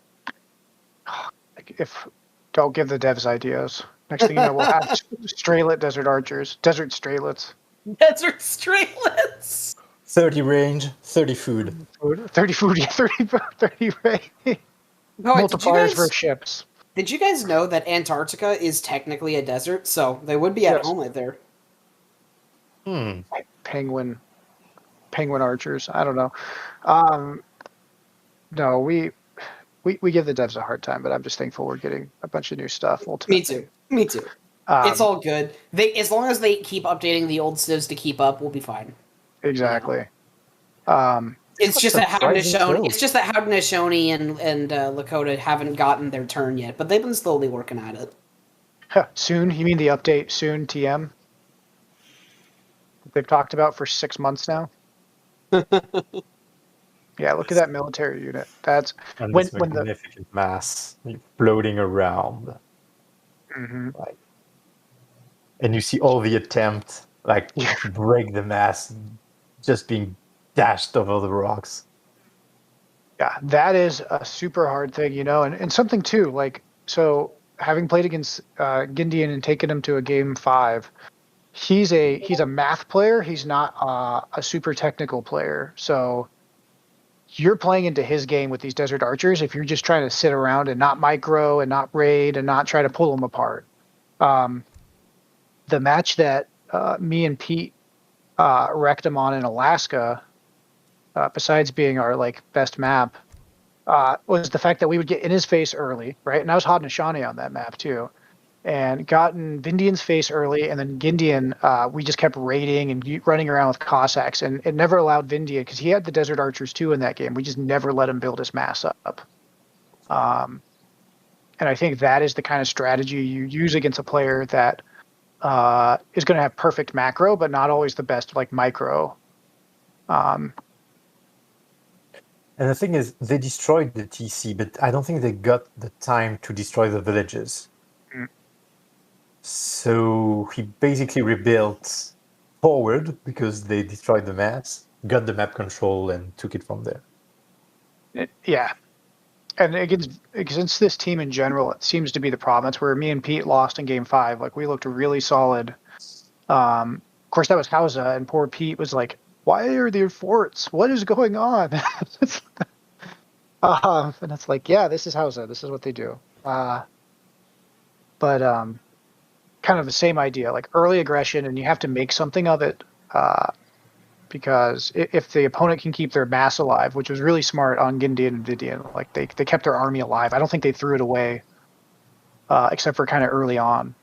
A: Don't give the devs ideas. Next thing you know, we'll have Straylet Desert Archers. Desert Straylets.
C: Desert Straylets!
D: 30 range, 30 food.
A: 30 food, 30 range.
C: No,
A: multipliers for ships.
C: Did you guys know that Antarctica is technically a desert? So they would be at home right there.
A: Like penguin archers. I don't know. No, we give the devs a hard time, but I'm just thankful we're getting a bunch of new stuff. Ultimately.
C: Me too. It's all good. As long as they keep updating the old civs to keep up, we'll be fine.
A: Exactly.
C: It's just that Haudenosaunee and Lakota haven't gotten their turn yet, but they've been slowly working at it.
A: Soon? You mean the update soon, TM? They've talked about for 6 months now. Yeah, look at that military unit. That's
D: and when the magnificent mass floating around.
A: Mm-hmm.
D: And you see all the attempt, to break the mass, just being dashed over the rocks.
A: Yeah, that is a super hard thing, and something too, so having played against Gindian and taken him to a game 5, he's a math player. He's not a super technical player. So you're playing into his game with these Desert Archers if you're just trying to sit around and not micro and not raid and not try to pull them apart. The match that me and Pete wrecked him on in Alaska, besides being our best map, was the fact that we would get in his face early, right? And I was Haudenosaunee on that map too, and got in Vindian's face early, and then Gindian, we just kept raiding and running around with Cossacks, and it never allowed Vindian, because he had the Desert Archers too in that game. We just never let him build his mass up. And I think that is the kind of strategy you use against a player that is going to have perfect macro, but not always the best like micro.
D: And the thing is, they destroyed the TC, but I don't think they got the time to destroy the villages.
A: Mm.
D: So he basically rebuilt forward because they destroyed the maps, got the map control, and took it from there.
A: Yeah. And against this team in general, it seems to be the problem. That's where me and Pete lost in game 5. Like, we looked really solid. Of course, that was Hausa, and poor Pete was like, why are there forts? What is going on? And it's like, yeah, this is Hausa. This is what they do. But kind of the same idea, like early aggression, and you have to make something of it. Because if the opponent can keep their mass alive, which was really smart on Gindian and Vidian, like they kept their army alive. I don't think they threw it away, except for kind of early on.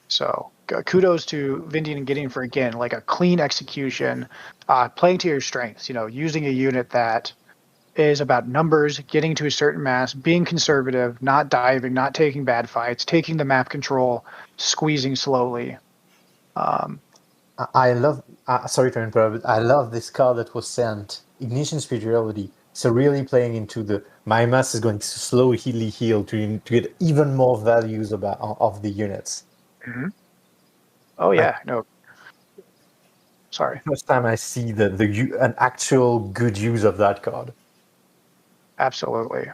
A: So kudos to Vindian and Gideon for, again, like a clean execution, playing to your strengths, using a unit that is about numbers, getting to a certain mass, being conservative, not diving, not taking bad fights, taking the map control, squeezing slowly.
D: I love, sorry to interrupt, but I love this card that was sent, Ignition Spirituality. So really playing into my mass is going to slowly heal to get even more values of the units.
A: Mm-hmm. Oh yeah, no. Sorry.
D: First time I see an actual good use of that card.
A: Absolutely.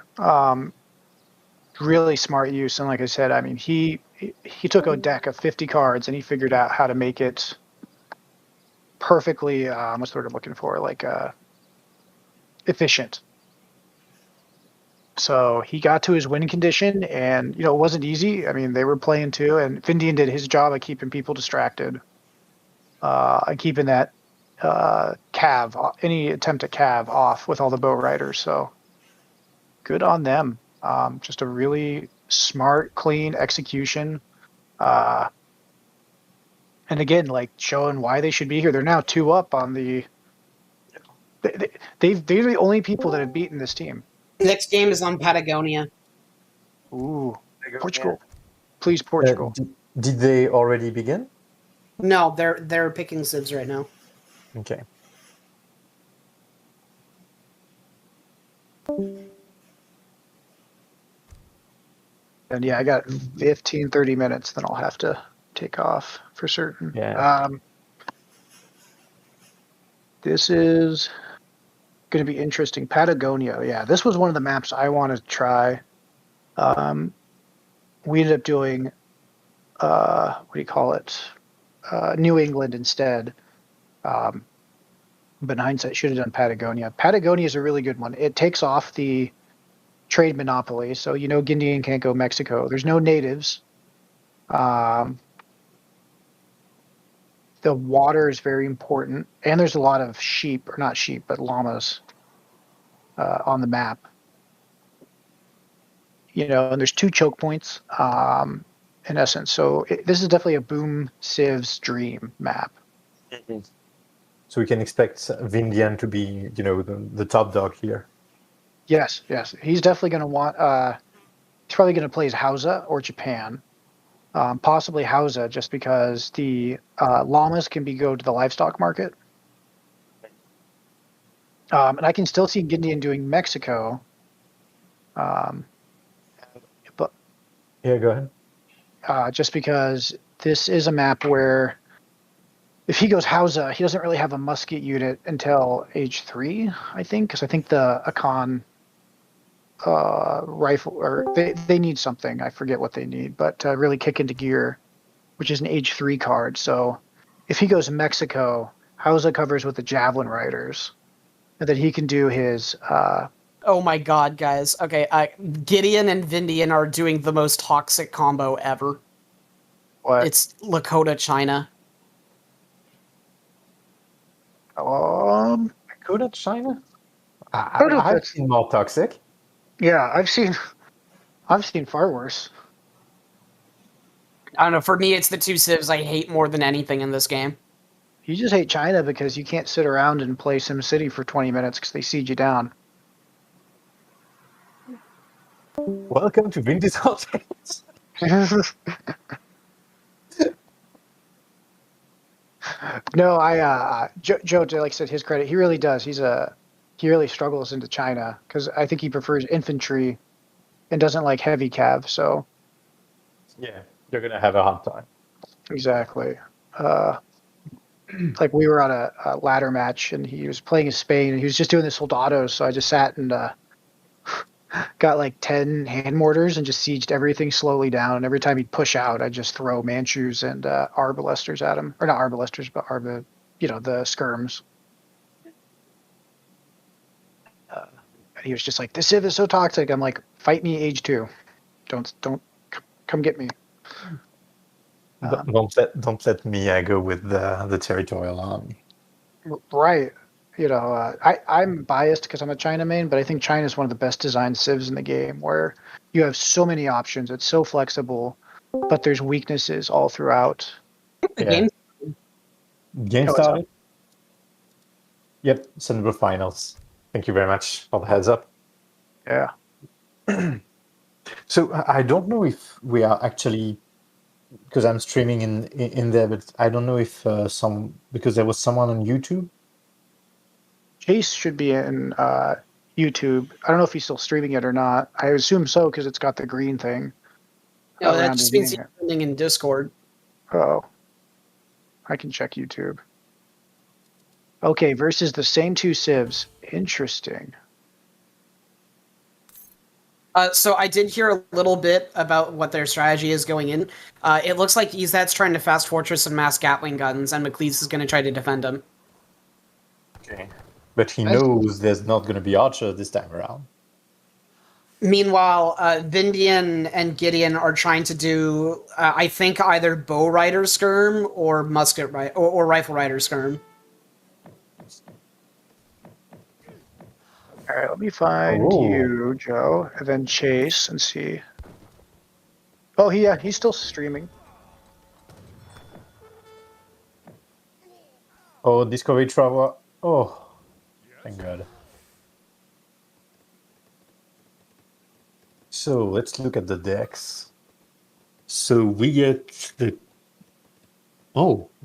A: Really smart use, and like I said, I mean, he took a deck of 50 cards and he figured out how to make it perfectly. What's the word I'm looking for? Like efficient. So he got to his win condition, and it wasn't easy. I mean, they were playing too, and Findian did his job of keeping people distracted, and keeping that any attempt at cav off with all the bow riders. So good on them. Just a really smart, clean execution. And again, like showing why they should be here. They're now 2 up on the. They're the only people that have beaten this team.
C: Next game is on Patagonia.
A: Ooh, Portugal. Please, Portugal.
D: Did they already begin?
C: No, they're picking civs right now.
D: Okay.
A: And yeah, I got 15, 30 minutes, then I'll have to take off for certain.
B: Yeah.
A: This is going to be interesting. Patagonia. Yeah, this was one of the maps I wanted to try. We ended up doing, what do you call it? New England instead. But in hindsight, should have done Patagonia. Patagonia is a really good one. It takes off the trade monopoly. So, Gindian can't go Mexico. There's no natives. The water is very important. And there's a lot of sheep, or not sheep, but llamas on the map. And there's 2 choke points in essence. So this is definitely a Boom Civ's dream map.
D: So we can expect Vindian to be, the top dog here.
A: Yes. He's definitely going to want. He's probably going to play as Hausa or Japan, possibly Hausa, just because the llamas can go to the livestock market. And I can still see Gindian doing Mexico. But
D: yeah, go ahead.
A: Just because this is a map where if he goes Hausa, he doesn't really have a musket unit until age 3, I think, because I think the Akan rifle, or they need something. I forget what they need, but really kick into gear, which is an age 3 card. So if he goes Mexico, Hausa covers with the Javelin Riders, and then he can do his.
C: Oh my god, guys. Okay, Gideon and Vindian are doing the most toxic combo ever.
A: What?
C: It's Lakota China.
D: Dakota, China? I've seen more toxic.
A: Yeah, I've seen far worse.
C: I don't know, for me it's the 2 civs I hate more than anything in this game.
A: You just hate China because you can't sit around and play SimCity for 20 minutes because they siege you down.
D: Welcome to Bring This Out.
A: No, Joe, like I said, his credit, he really does. He really struggles into China because I think he prefers infantry and doesn't like heavy cav. So
D: Yeah, you're gonna have a hard time.
A: exactly. Like we were on a ladder match and he was playing as Spain and he was just doing this soldados. So I just sat and got like 10 hand mortars and just sieged everything slowly down. And every time he'd push out, I'd just throw Manchus and arbalesters at him, or not arbalesters, but the skirms. And he was just like, "This civ is so toxic." I'm like, "Fight me, age 2. Don't come get me."
D: Don't let me go with the territorial army.
A: Right. I'm biased because I'm a China main, but I think China is one of the best designed civs in the game where you have so many options. It's so flexible, but there's weaknesses all throughout.
C: The
D: Yeah.
C: game.
D: Game
A: Oh, it's
D: started. Yep, Sunbros finals. Thank you very much for the heads up.
A: Yeah.
D: So I don't know if we are actually, because I'm streaming in there, but I don't know if because there was someone on YouTube.
A: Chase should be in YouTube. I don't know if he's still streaming it or not. I assume so because it's got the green thing
C: No, that
A: around
C: just
A: his
C: means
A: name.
C: he's sending in Discord.
A: Oh, I can check YouTube. Okay, versus the same two civs. Interesting.
C: So I did hear a little bit about what their strategy is going in. It looks like Ezat's trying to fast fortress and mass Gatling guns, and McLeese is going to try to defend him.
D: Okay. But he knows there's not going to be Archer this time around.
C: Meanwhile, Vindian and Gideon are trying to do, I think, either bow rider skirm or musket or rifle rider skirm.
A: All right, let me find
D: Oh.
A: you, Joe, and then Chase and see. Oh, he's still streaming.
D: Oh, Discovery Travel. Oh, thank God. So let's look at the decks. So we get the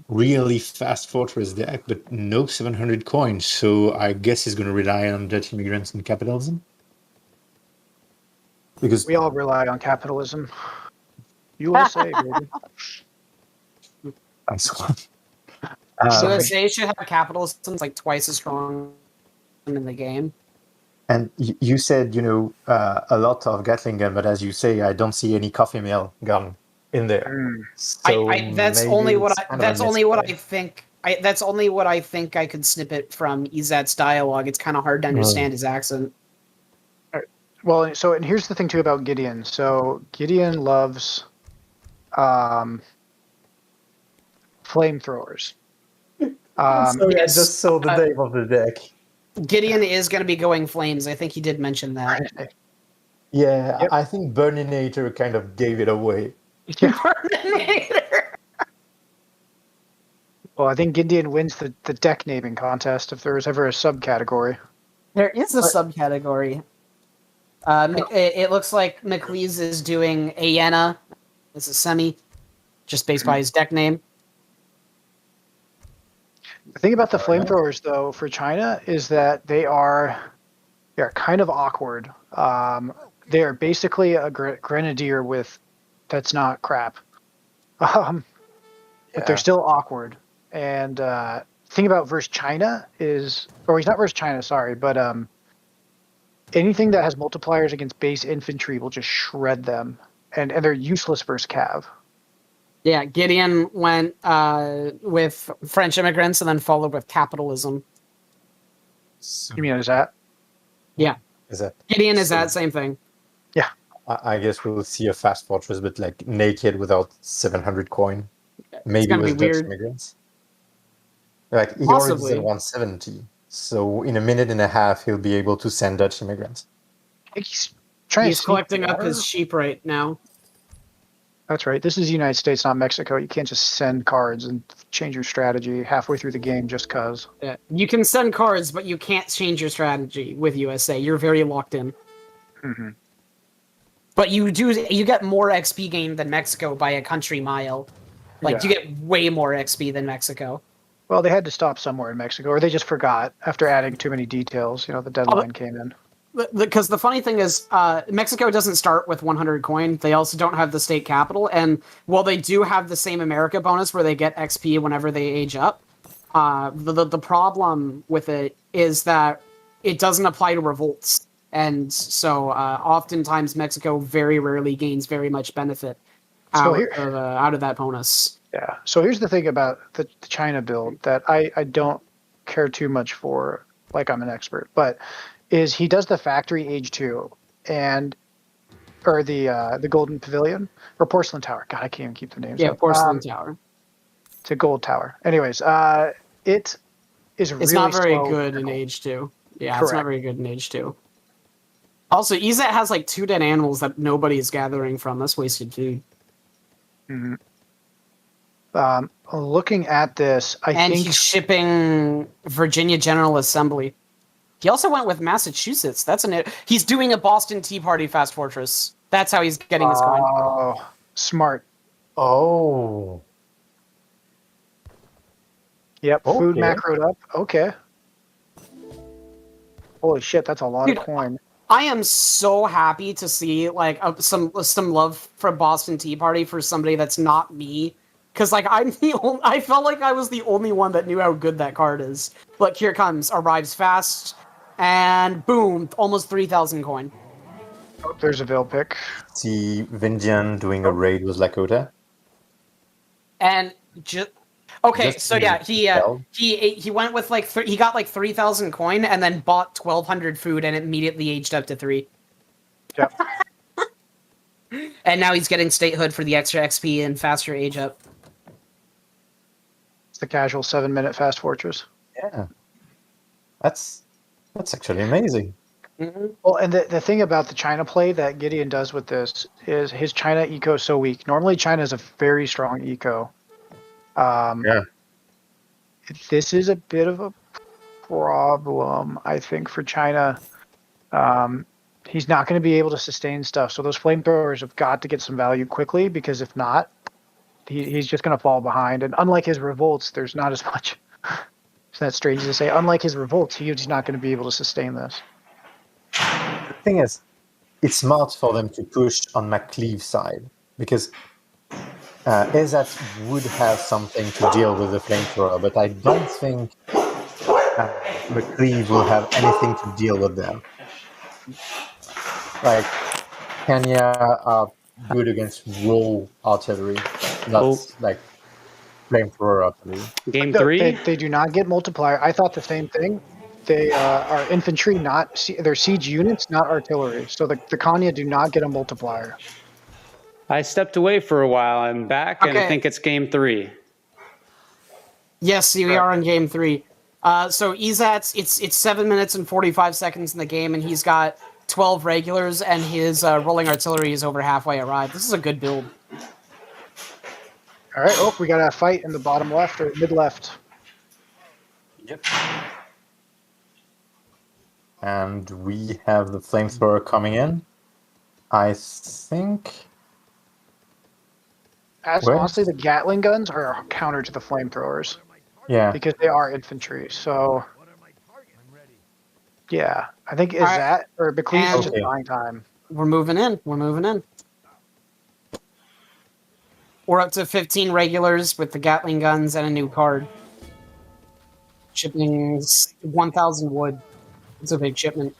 D: really fast fortress deck, but no 700 coins. So I guess he's going to rely on Dutch immigrants and capitalism. Because
A: We all rely on capitalism. USA, baby.
D: nice one.
C: USA should have capitalism like twice as strong in the game.
D: And you said, a lot of Gatling gun, but as you say, I don't see any coffee mill gun in there. So
C: That's
D: maybe
C: only what
D: it's
C: I.
D: kind of a
C: That's only what I
D: misplay.
C: think. That's only what I think I could snippet from Ezat's dialogue. It's kind of hard to understand his accent.
A: Well, and here's the thing too about Gideon. So Gideon loves flamethrowers.
D: Sorry,
C: yes,
D: I just saw the name of the deck.
C: Gideon is going to be going flames. I think he did mention that.
D: Yeah,
A: Yep.
D: I think Burninator kind of gave it away.
A: Yeah. Well, I think Gideon wins the deck naming contest if there was ever a subcategory.
C: There is a subcategory. It looks like McLeese is doing Aena as a semi, just based by his deck name.
A: The thing about the flamethrowers, though, for China is that they're kind of awkward. They are basically a grenadier that's not crap, but they're still awkward. And the thing about versus China he's not versus China, sorry, but anything that has multipliers against base infantry will just shred them, and they're useless versus cav.
C: Yeah, Gideon went with French immigrants and then followed with capitalism.
A: You mean is that?
C: Yeah.
D: Is that
C: Gideon is that same thing.
A: Yeah.
D: I guess we'll see a fast fortress, but like naked without 700 coin. Maybe
C: gonna
D: with
C: be
D: Dutch
C: weird.
D: immigrants. Like he already is at 170, so in a minute and a half he'll be able to send Dutch immigrants.
A: I think he's trying
C: He's
A: to
C: collecting up his sheep right now.
A: That's right. This is the United States, not Mexico. You can't just send cards and change your strategy halfway through the game just cause.
C: Yeah. You can send cards, but you can't change your strategy with USA. You're very locked in.
A: Mm-hmm.
C: But you get more XP gain than Mexico by a country mile. Like, you get way more XP than Mexico.
A: Well, they had to stop somewhere in Mexico, or they just forgot after adding too many details. The deadline came in.
C: Because the funny thing is, Mexico doesn't start with 100 coin. They also don't have the state capital. And while they do have the same America bonus where they get XP whenever they age up, the problem with it is that it doesn't apply to revolts. And so oftentimes Mexico very rarely gains very much benefit out of that bonus.
A: Yeah. So here's the thing about the China build that I don't care too much for, like I'm an expert, but is he does the factory age 2 or the Golden Pavilion or Porcelain Tower. God, I can't even keep the names.
C: Yeah, Porcelain Tower.
A: It's a gold tower. Anyways, it is really
C: It's not very
A: slow.
C: good in age 2. Yeah,
A: Correct.
C: It's not very good in age 2. Also, EZAT has like 2 dead animals that nobody is gathering from. That's wasted food.
A: Mm-hmm. Looking at this, I
C: And
A: think
C: he's shipping Virginia General Assembly. He also went with Massachusetts. He's doing a Boston Tea Party fast fortress. That's how he's getting his coin.
A: Oh, smart.
D: Oh.
A: Yep, food
D: Okay.
A: macroed up. Okay. Holy shit, that's a lot
C: Dude,
A: of coin.
C: I am so happy to see like some love from Boston Tea Party for somebody that's not me, because like I felt like I was the only one that knew how good that card is. Look, here it comes, arrives fast, and boom, almost 3,000 coin.
A: Oh, there's a Veil pick.
D: See Vindian doing a raid with Lakota.
C: And just okay,
D: Just
C: so yeah,
D: tell.
C: he went with like he got like 3,000 coin and then bought 1,200 food and immediately aged up to 3.
A: Yep.
C: And now he's getting statehood for the extra XP and faster age up.
A: It's the casual 7-minute fast fortress.
D: Yeah. That's actually amazing.
C: Mm-hmm.
A: Well, and the thing about the China play that Gideon does with this is his China eco is so weak. Normally, China is a very strong eco.
D: Yeah.
A: This is a bit of a problem, I think, for China. He's not going to be able to sustain stuff. So those flamethrowers have got to get some value quickly, because if not, he's just going to fall behind. And unlike his revolts, there's not as much. Isn't that strange to say? Unlike his revolts, he's not going to be able to sustain this.
D: The thing is, it's smart for them to push on McCleave's side, because Ezat would have something to deal with the flamethrower, but I don't think McCleave will have anything to deal with them. Like, Kenya are good against raw artillery, not like flamethrower artillery.
B: Game
A: No,
B: 3?
A: they do not get multiplier. I thought the same thing. They are infantry, they're siege units, not artillery. So the Kanya do not get a multiplier.
B: I stepped away for a while. I'm back, and I
C: Okay.
B: think it's game 3.
C: Yes, we are on game 3. So EZAT's it's 7 minutes and 45 seconds in the game, and he's got 12 regulars, and his rolling artillery is over halfway arrived. This is a good build.
A: All right. Oh, we got a fight in the bottom left or mid left.
D: Yep. And we have the flamethrower coming in. I think.
A: Honestly, the Gatling guns are counter to the flamethrowers
D: Yeah.
A: because they are infantry. So, yeah, I think is
C: All right.
A: that or McLean's just
D: Okay.
A: buying time.
C: We're moving in. We're up to 15 regulars with the Gatling guns and a new card. Shipping 1,000 wood. It's a big shipment.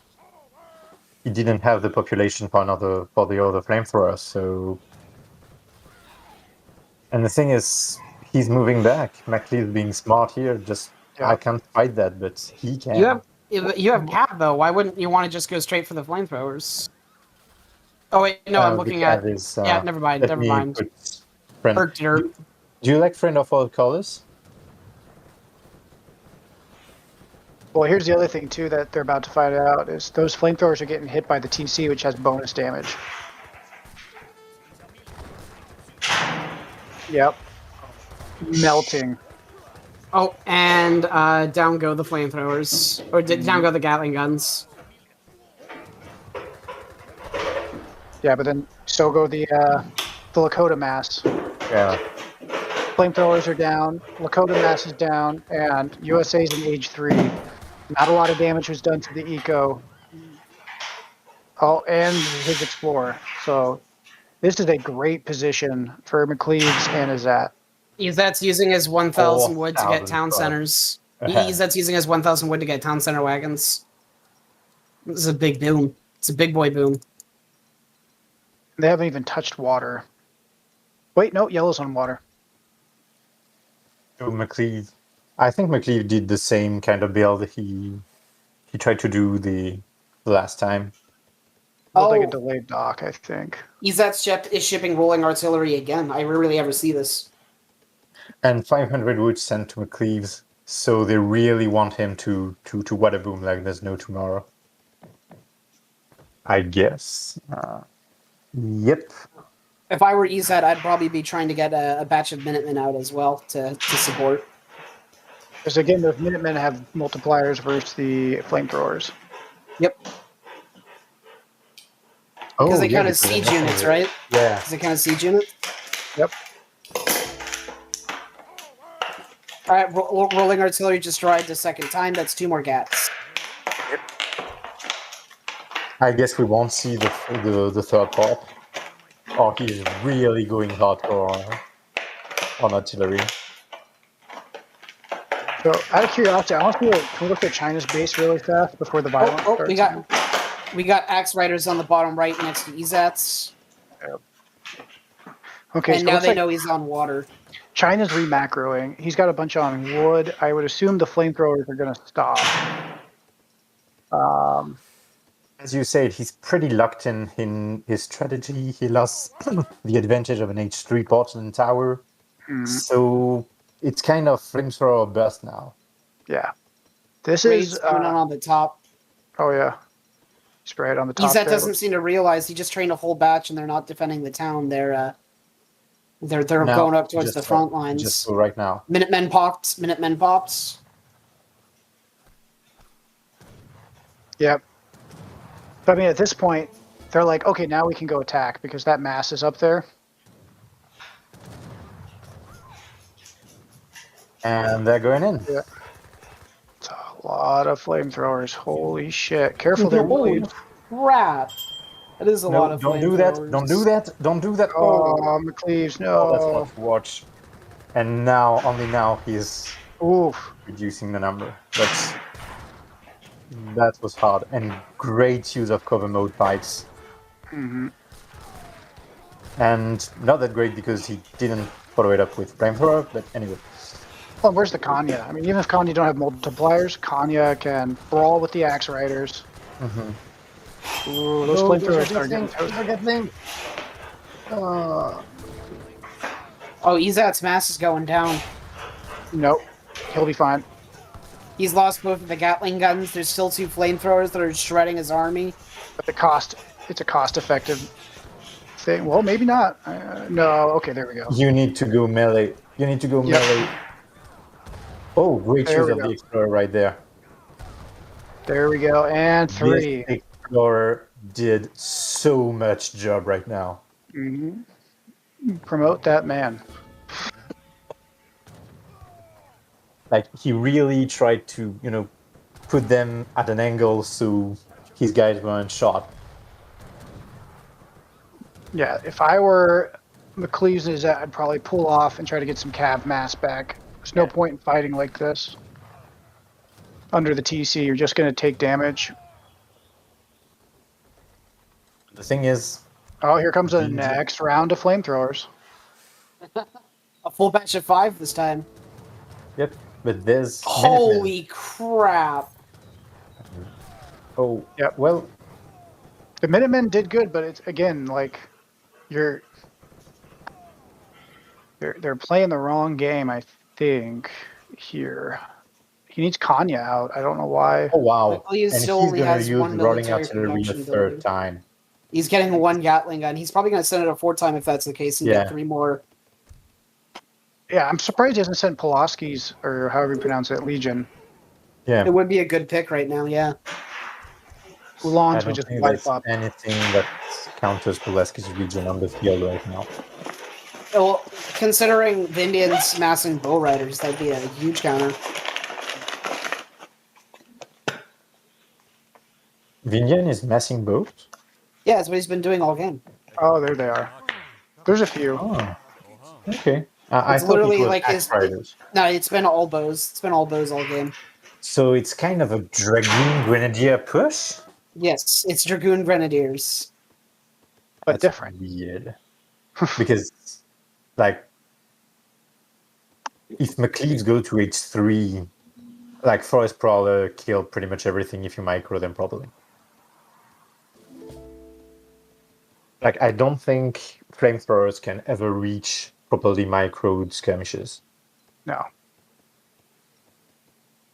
D: He didn't have the population for the other flamethrower, so. And the thing is, he's moving back. McLeod being smart here. I can't fight that, but he can.
C: You have cap though. Why wouldn't you want to just go straight for the flamethrowers? Oh wait, no, I'm looking at. Yeah, never mind.
D: Let
C: Never
D: me
C: mind.
D: put friend.
C: Or dirt.
D: Do you like Friend of All Colors?
A: Well, here's the other thing too that they're about to find out is those flamethrowers are getting hit by the TC, which has bonus damage. Yep. Melting.
C: Oh, and down go the flamethrowers, or down go the Gatling guns.
A: Yeah, but then so go the Lakota mass.
D: Yeah.
A: Flamethrowers are down, Lakota mass is down, and USA's in age 3. Not a lot of damage was done to the eco. Oh, and his explorer. So this is a great position for McCleaves and Azat.
C: That's using his 1,000 wood to get
D: 4,000
C: town
D: club.
C: centers.
D: Ahead.
C: That's using his 1,000 wood to get town center wagons. This is a big boom. It's a big boy boom.
A: They haven't even touched water. Wait, no, yellow's on water.
D: So McCleve, I think McCleve did the same kind of build he tried to do the last time.
A: Looked like a
C: Oh.
A: delayed dock, I think.
C: Izat's ship is shipping rolling artillery again. I rarely ever see this.
D: And 500 wood sent to McCleave's, so they really want him to water boom like there's no tomorrow. I guess. Yep.
C: If I were Izat, I'd probably be trying to get a batch of Minutemen out as well to support.
A: Because again, those Minutemen have multipliers versus the flamethrowers.
C: Yep. Because they kind of siege
D: that's
C: units,
D: it.
C: right?
D: Yeah.
C: Because they kind of siege units.
A: Yep.
C: All right, rolling artillery just tried the second time. That's 2 more gats.
D: I guess we won't see the third part. Oh, he's really going hardcore on artillery.
A: So, out of curiosity, I want to can we look at China's base really fast before the violence starts?
C: We got axe riders on the bottom right next to Izat's.
A: Okay,
C: And
A: so
C: now
A: looks
C: they
A: like
C: know he's on water.
A: China's remacroing. He's got a bunch on wood. I would assume the flamethrowers are going to stop.
D: As you said, he's pretty locked in his strategy. He lost the advantage of an H3 porcelain tower. So it's kind of flamethrower burst now.
A: Yeah. This
C: Raids
A: is...
C: coming on the top.
A: Oh, yeah. Spray it on the top.
C: Izat
A: there.
C: doesn't seem to realize he just trained a whole batch and they're not defending the town. They're
D: Now,
C: going up towards the
D: just
C: front
D: go-
C: lines.
D: Just go right now.
C: Minutemen pops.
A: Yep. But I mean, at this point, they're like, okay, now we can go attack because that mass is up there.
D: And they're going in.
A: Yeah. It's a lot of flamethrowers. Holy shit. Careful there,
C: Holy
A: please.
C: crap. That is a lot
D: No,
C: of
D: don't do that.
C: flamethrowers.
D: Don't do that. Don't do that.
A: Oh, McCleaves,
D: Oh, that's
A: no.
D: hard to watch. And now, only now, he's
A: Oof.
D: reducing the number. That was hard. And great use of cover mode pipes.
A: Mm-hmm.
D: And not that great because he didn't follow it up with flamethrower, but anyway.
A: Well, where's the Kanya? I mean, even if Kanya don't have multipliers, Kanya can brawl with the Axe Riders.
D: Mm-hmm.
A: Ooh, those flamethrowers are getting toasted.
C: Oh, Izat's mass is going down.
A: Nope. He'll be fine.
C: He's lost both of the Gatling guns. There's still 2 flamethrowers that are shredding his army.
A: But it's a cost-effective thing. Well, maybe not. No, okay, there we go.
D: You need to go melee. Melee. Oh, great
A: There
D: use
A: we
D: of
A: go.
D: the Explorer right there.
A: There we go. And 3.
D: This Explorer did so much job right now.
A: Mm-hmm. Promote that man.
D: Like, he really tried to, put them at an angle so his guys weren't shot.
A: Yeah, if I were McCleaves and Izat, I'd probably pull off and try to get some Cav mass back. There's no point in fighting like this. Under the TC, you're just going to take damage.
D: The thing is,
A: Oh, here comes the next round of flamethrowers.
C: A full batch of 5 this time.
D: yep, but there's Minutemen.
C: Holy crap.
D: Oh,
A: Yep.
D: well,
A: The Minutemen did good, but it's again like they're playing the wrong game. I think here he needs Kanya out. I don't know why.
D: oh wow.
C: Luckily, he
D: And
C: still
D: he's
C: only
D: going to
C: has
D: use
C: 1
D: rolling
C: military
D: artillery the
C: production
D: third
C: building.
D: time.
C: He's getting 1 Gatling gun. He's probably going to send it a 4th time if that's the case and
D: Yeah.
C: get 3 more.
A: Yeah, I'm surprised he hasn't sent Pulaski's or however you pronounce it, Legion.
D: Yeah.
C: It would be a good pick right now, yeah.
D: I
A: Ulans
D: don't
A: would just
D: think
A: wipe
D: there's
A: up.
D: anything that's counters Pulaski's region on the field right now.
C: Well, considering the Indians massing bow riders, that'd be a huge counter.
D: The Indian is massing boats?
C: Yeah, that's what he's been doing all game.
A: Oh, there they are. There's a few.
D: Oh, okay. I
C: It's
D: thought it
C: literally
D: was
C: like
D: Axe Riders.
C: No, it's been all bows. It's been all bows all game.
D: So it's kind of a Dragoon Grenadier push?
C: Yes, it's Dragoon Grenadiers.
A: But
D: That's
A: different.
D: weird. Because, like, if McCleaves go to H3, like, Forest Prowler kill pretty much everything if you micro them properly. Like, I don't think flamethrowers can ever reach properly microed skirmishes.
A: No.
C: I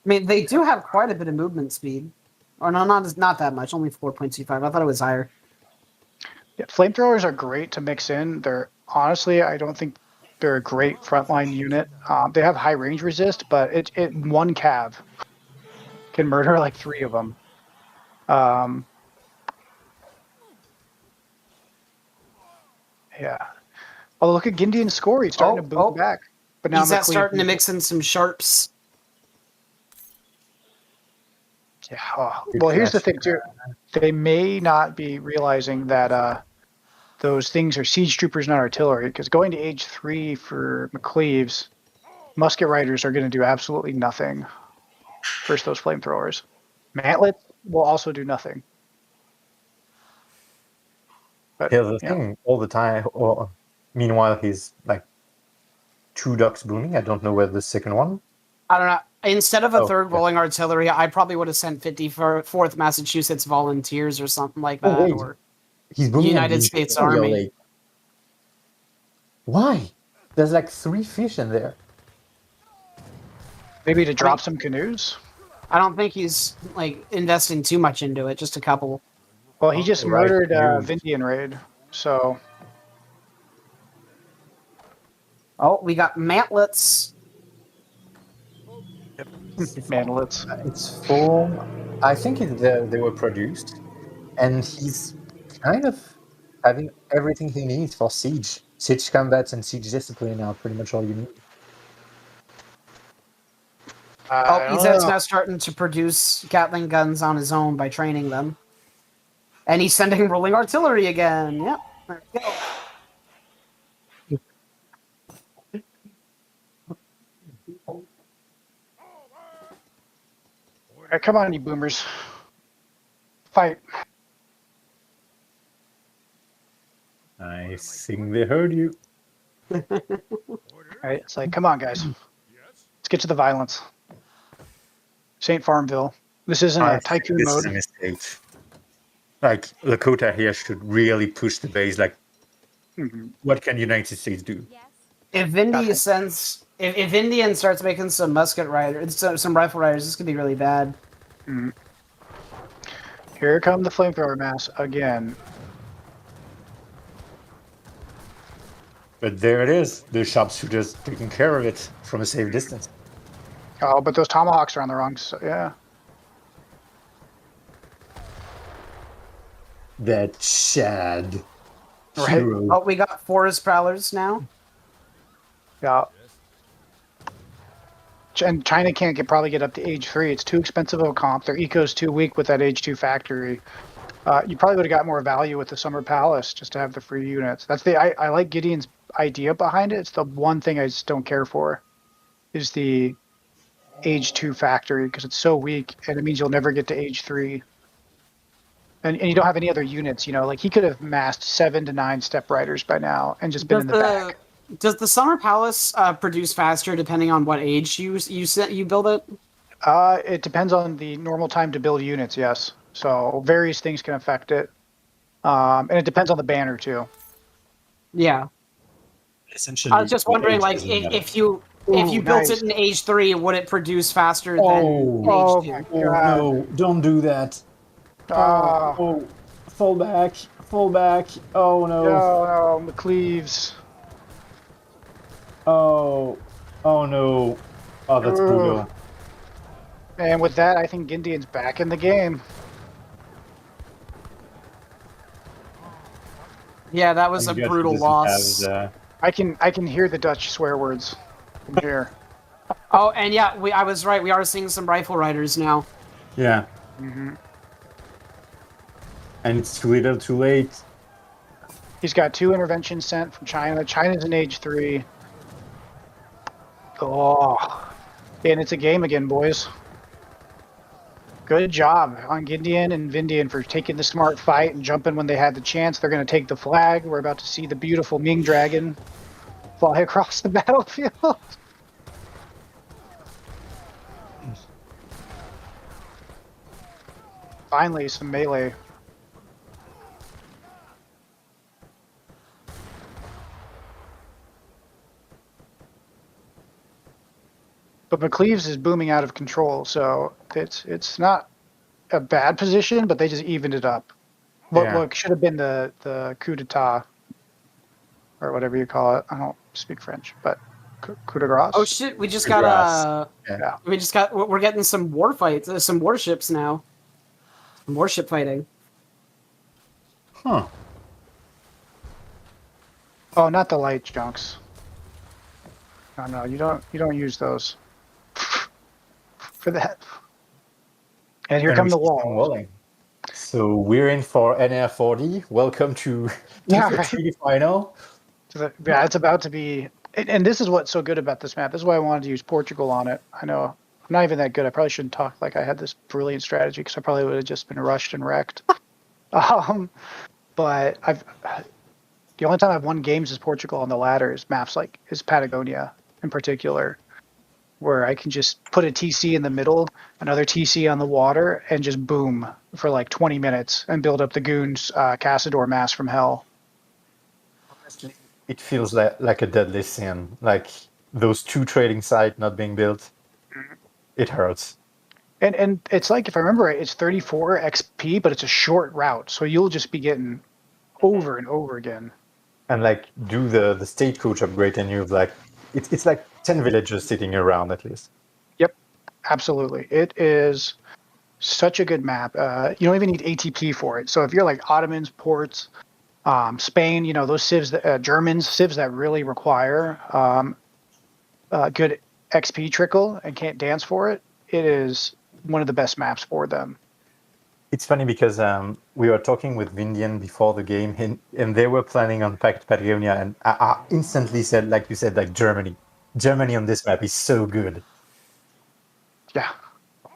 C: mean, they do have quite a bit of movement speed. Or no, not that much. Only 4.25. I thought it was higher.
A: Yeah, flamethrowers are great to mix in. They're honestly, I don't think they're a great frontline unit. They have high range resist, but it one cav can murder like 3 of them. Yeah. Oh, look at Gindian's score. He's starting to boom back. But now
C: He's
A: McLean-
C: starting to mix in some sharps.
A: Yeah. Oh. Well, here's the thing too. They may not be realizing that those things are siege troopers, not artillery. Because going to age 3 for McCleaves, musket riders are going to do absolutely nothing versus those flamethrowers. Mantlets will also do nothing. But
D: Here's the
A: yeah.
D: thing, all the time. Or, meanwhile, he's like 2 ducks booming. I don't know where the second one.
C: I don't know. Instead of a third
D: yeah.
C: rolling artillery, I probably would have sent 54th Massachusetts Volunteers or something like that.
D: wait.
C: Or
D: He's booming
C: United
D: at the
C: States
D: Imperial
C: Army.
D: Lake. Why? There's like 3 fish in there.
A: Maybe to drop some canoes.
C: I don't think he's like investing too much into it. Just a couple.
A: Well, he just
D: right,
A: murdered
D: canoes.
A: Vindian raid. So
C: Oh, we got mantlets.
A: mantlets.
D: It's full. I think they were produced, and he's kind of having everything he needs for siege. Siege combats and siege discipline are pretty much all you need.
C: Oh, he's now starting to produce Gatling guns on his own by training them. And he's sending rolling artillery again. Yep. There we go.
A: All right, come on, you boomers. Fight.
D: I think they heard you.
A: All right, it's like, come on, guys. Let's get to the violence. St. Farmville. This isn't a tycoon
D: this
A: mode.
D: is a mistake. Like, Lakota here should really push the base. Like, what can United States do?
C: If if Indian starts making some musket riders, some rifle riders, this could be really bad.
A: Here come the flamethrower mass again.
D: But there it is. The sharpshooters taking care of it from a safe distance.
A: Oh, but those tomahawks are on the wrong side. Yeah.
D: That Chad
A: Right.
D: hero.
C: Oh, we got forest prowlers now.
A: Yeah. And China can't probably get up to age 3. It's too expensive of a comp. Their eco's too weak with that age 2 factory. You probably would have got more value with the Summer Palace just to have the free units. That's I like Gideon's idea behind it. It's the one thing I just don't care for is the age 2 factory because it's so weak and it means you'll never get to age 3. And you don't have any other units, like he could have massed 7 to 9 step riders by now and just been in the back.
C: Does the Summer Palace produce faster depending on what age you build it?
A: It depends on the normal time to build units, yes. So various things can affect it. And it depends on the banner too.
C: Yeah.
D: Essentially,
C: I was just wondering,
D: age
C: like,
D: doesn't matter.
C: if you built
A: nice.
C: it in age 3, would it produce faster than
A: Oh,
C: age 2?
A: my God.
D: no, don't do that.
A: Oh,
D: Fall back. Oh
A: no, McCleaves.
D: Oh no. Oh, that's
A: Ugh.
D: brutal.
A: And with that, I think Gindian's back in the game.
C: Yeah, that was a
D: I'm glad he
C: brutal
D: doesn't
C: loss.
D: have
A: I can hear the Dutch swear words from here.
C: Oh, and yeah, I was right. We are seeing some rifle riders now.
D: yeah,
A: Hmm.
D: and it's too little, too late.
A: He's got 2 interventions sent from China. China's in age 3. Oh, and it's a game again, boys. Good job on Gideon and Vindian for taking the smart fight and jumping when they had the chance. They're going to take the flag. We're about to see the beautiful Ming Dragon fly across the battlefield. Finally, some melee. But McCleaves is booming out of control, so it's not a bad position, but they just evened it up.
D: Yeah.
A: What should have been the coup d'etat, or whatever you call it. I don't speak French, but coup de grace.
C: Oh shit! We just
D: Good grass.
C: got
A: Yeah.
C: we're getting some war fights, some warships now. Some warship fighting.
D: Huh.
A: Oh, not the light junks. No, you don't use those for that. And here
D: And
A: come
D: we
A: the
D: see some
A: walls.
D: walling. So we're in for NR40. Welcome to
A: Yeah,
D: the
A: right.
D: treaty final.
A: Yeah, it's about to be. And this is what's so good about this map. This is why I wanted to use Portugal on it. I know I'm not even that good. I probably shouldn't talk like I had this brilliant strategy because I probably would have just been rushed and wrecked. But the only time I've won games as Portugal on the ladder is maps like is Patagonia in particular, where I can just put a TC in the middle, another TC on the water, and just boom for like 20 minutes and build up the goons Cassador mass from hell.
D: It feels like a deadly sin. Like those 2 trading sites not being built. It hurts.
A: And it's like, if I remember right, it's 34 XP, but it's a short route, so you'll just be getting over and over again.
D: And like do the state coach upgrade, and you've like it's like 10 villagers sitting around at least.
A: Yep, absolutely. It is such a good map. You don't even need ATP for it. So if you're like Ottomans, ports, Spain, those civs, Germans, civs that really require good XP trickle and can't dance for it, it is one of the best maps for them.
D: It's funny because we were talking with Vindian before the game, and they were planning on Patagonia, and I instantly said, like you said, like Germany. Germany on this map is so good.
A: Yeah.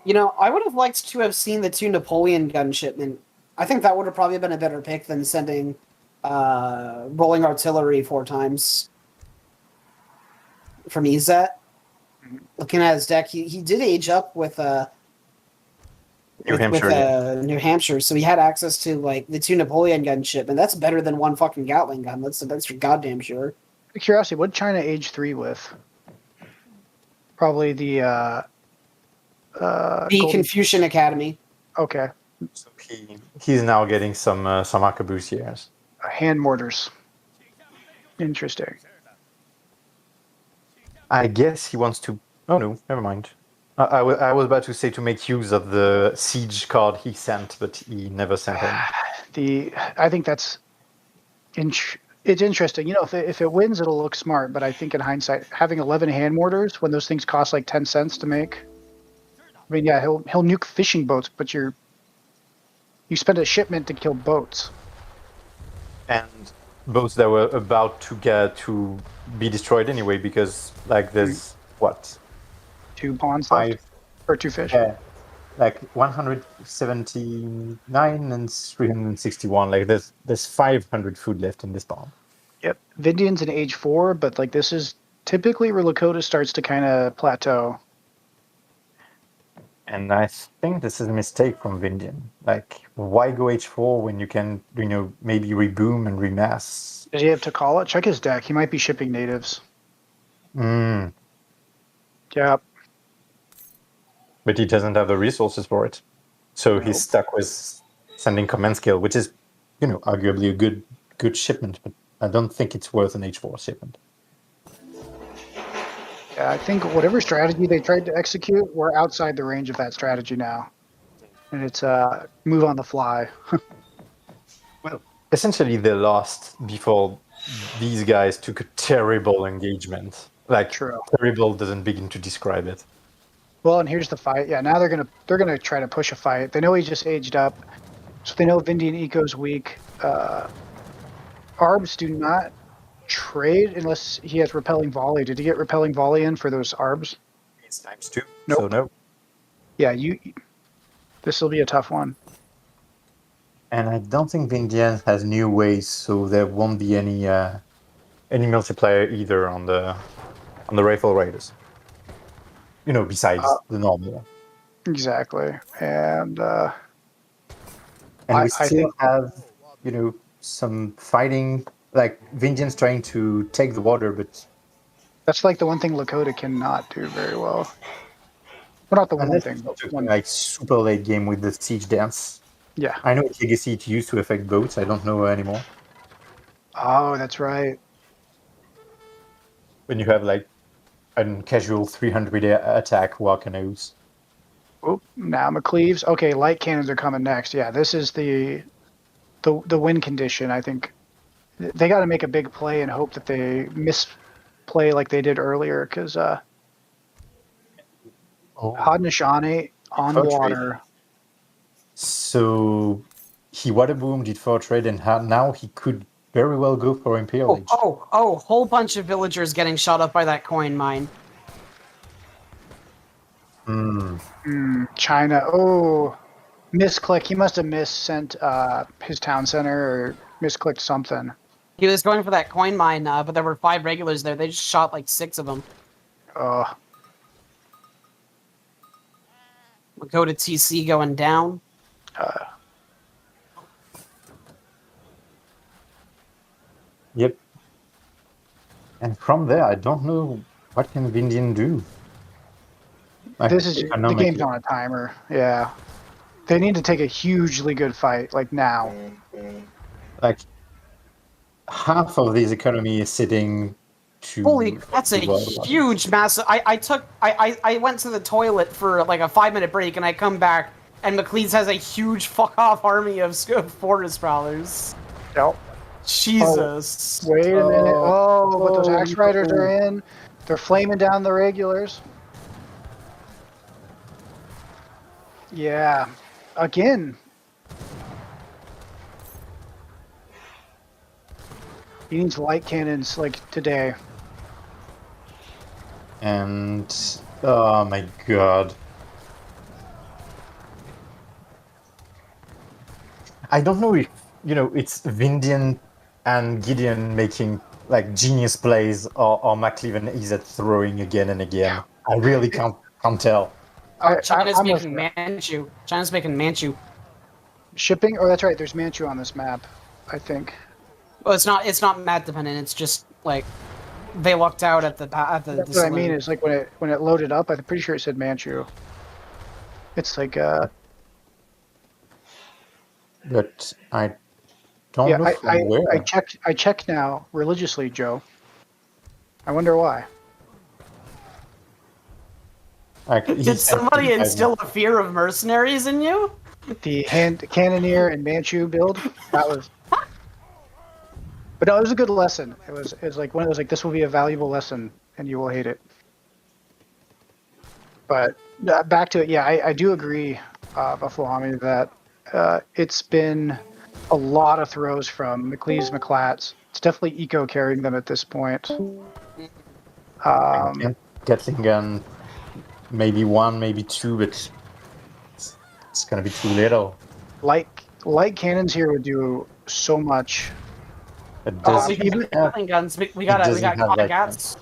C: I would have liked to have seen the 2 Napoleon gun shipment. I think that would have probably been a better pick than sending rolling artillery 4 times from EZET. Looking at his deck, he did age up with
D: New Hampshire.
C: New Hampshire, so he had access to like the 2 Napoleon gun ship, and that's better than 1 fucking Gatling gun. That's for goddamn sure.
A: Curiosity, what did China age 3 with? Probably the
C: Confucian Academy.
A: Okay.
D: So he's now getting some arquebusiers.
A: Hand mortars. Interesting.
D: I guess he wants to. Oh no, never mind. I was about to say to make use of the siege card he sent, but he never sent it.
A: I think that's it's interesting. If it wins, it'll look smart. But I think in hindsight, having 11 hand mortars when those things cost like 10 cents to make. I mean, yeah, he'll nuke fishing boats, but you spend a shipment to kill boats.
D: And boats that were about to be destroyed anyway, because like there's what?
A: 2 pawns
D: 5
A: left, or 2 fish.
D: Like 179 and 361. Like there's 500 food left in this bomb.
A: Yep, Vindian's in age 4, but like this is typically where Lakota starts to kind of plateau.
D: And I think this is a mistake from Vindian. Like, why go H4 when you can, maybe reboom and remass?
A: Does he have to call it? Check his deck. He might be shipping natives.
D: Mm.
A: Yep.
D: But he doesn't have the resources for it. So he's stuck with sending command skill, which is, arguably a good shipment, but I don't think it's worth an H4 shipment.
A: Yeah, I think whatever strategy they tried to execute, we're outside the range of that strategy now. And it's move on the fly.
D: essentially they lost before these guys took a terrible engagement. Like
A: True.
D: terrible doesn't begin to describe it.
A: Well, and here's the fight. Yeah, now they're gonna try to push a fight. They know he just aged up, so they know Vindian Eco's weak. Arbs do not trade unless he has repelling volley. Did he get repelling volley in for those Arbs?
D: It's times 2.
A: Nope.
D: So no.
A: Yeah, this will be a tough one.
D: And I don't think Vindian has new ways, so there won't be any multiplayer either on the Rifle Raiders. You know, besides the normal one.
A: Exactly, and
D: And
A: I
D: we still
A: think
D: have, you know, some fighting. Like Vindian's trying to take the water, but
A: that's like the one thing Lakota cannot do very well. Well, not the one
D: unless
A: thing,
D: it's
A: but
D: talking
A: one.
D: like super late game with the siege dance.
A: Yeah.
D: I know at Legacy it used to affect boats. I don't know anymore.
A: Oh, that's right.
D: When you have like a casual 300 attack war canoes.
A: Oh, now McCleaves. Okay, light cannons are coming next. Yeah, this is the win condition. I think they got to make a big play and hope that they misplay like they did earlier because Haudenosaunee on
D: Fur
A: water.
D: So he water boomed, did 4 trade, and now he could very well go for Imperial Age.
C: Whole bunch of villagers getting shot up by that coin mine.
A: China. Oh, misclick. He must have missent his town center or misclicked something.
C: He was going for that coin mine, but there were 5 regulars there. They just shot like 6 of them. We'll go to TC going down.
D: Yep. And from there, I don't know what can Vindian do. Like,
A: This is the
D: economically.
A: game's on a timer. Yeah, they need to take a hugely good fight like now.
D: Like half of this economy is sitting to.
C: Holy, that's a
D: to
C: huge, massive. I went to the toilet for like a 5-minute break, and I come back, and McLeod's has a huge fuck off army of forest prowlers.
A: Yep.
C: Jesus.
A: Wait a minute. Oh, but those axe riders are in. They're flaming down the regulars. Yeah. Again. He needs light cannons like today.
D: And oh my god. I don't know if, you know, it's Vindian and Gideon making like genius plays or McLeaven is at throwing again and again. I really can't tell.
C: China's
A: I'm
C: making
A: with
C: Manchu. China's making Manchu.
A: Shipping? Oh, that's right. There's Manchu on this map, I think.
C: Well, it's not map dependent. It's just like they lucked out at the.
A: That's what I mean. Is like when it loaded up, I'm pretty sure it said Manchu. It's like
D: But I don't know from where.
A: I checked now religiously, Joe. I wonder why.
D: Like,
C: Did somebody instill a fear of mercenaries in you?
A: The cannoneer and Manchu build. That was. But no, it was a good lesson. It was like one of those like this will be a valuable lesson and you will hate it. But back to it, yeah, I do agree, Buffalo Homie, that it's been a lot of throws from McLeese, McClats. It's definitely Eco carrying them at this point.
D: Gatling gun, maybe 1, maybe 2, but it's gonna be too little.
A: Light cannons here would do so much.
D: It doesn't
C: Guns. We got Gats.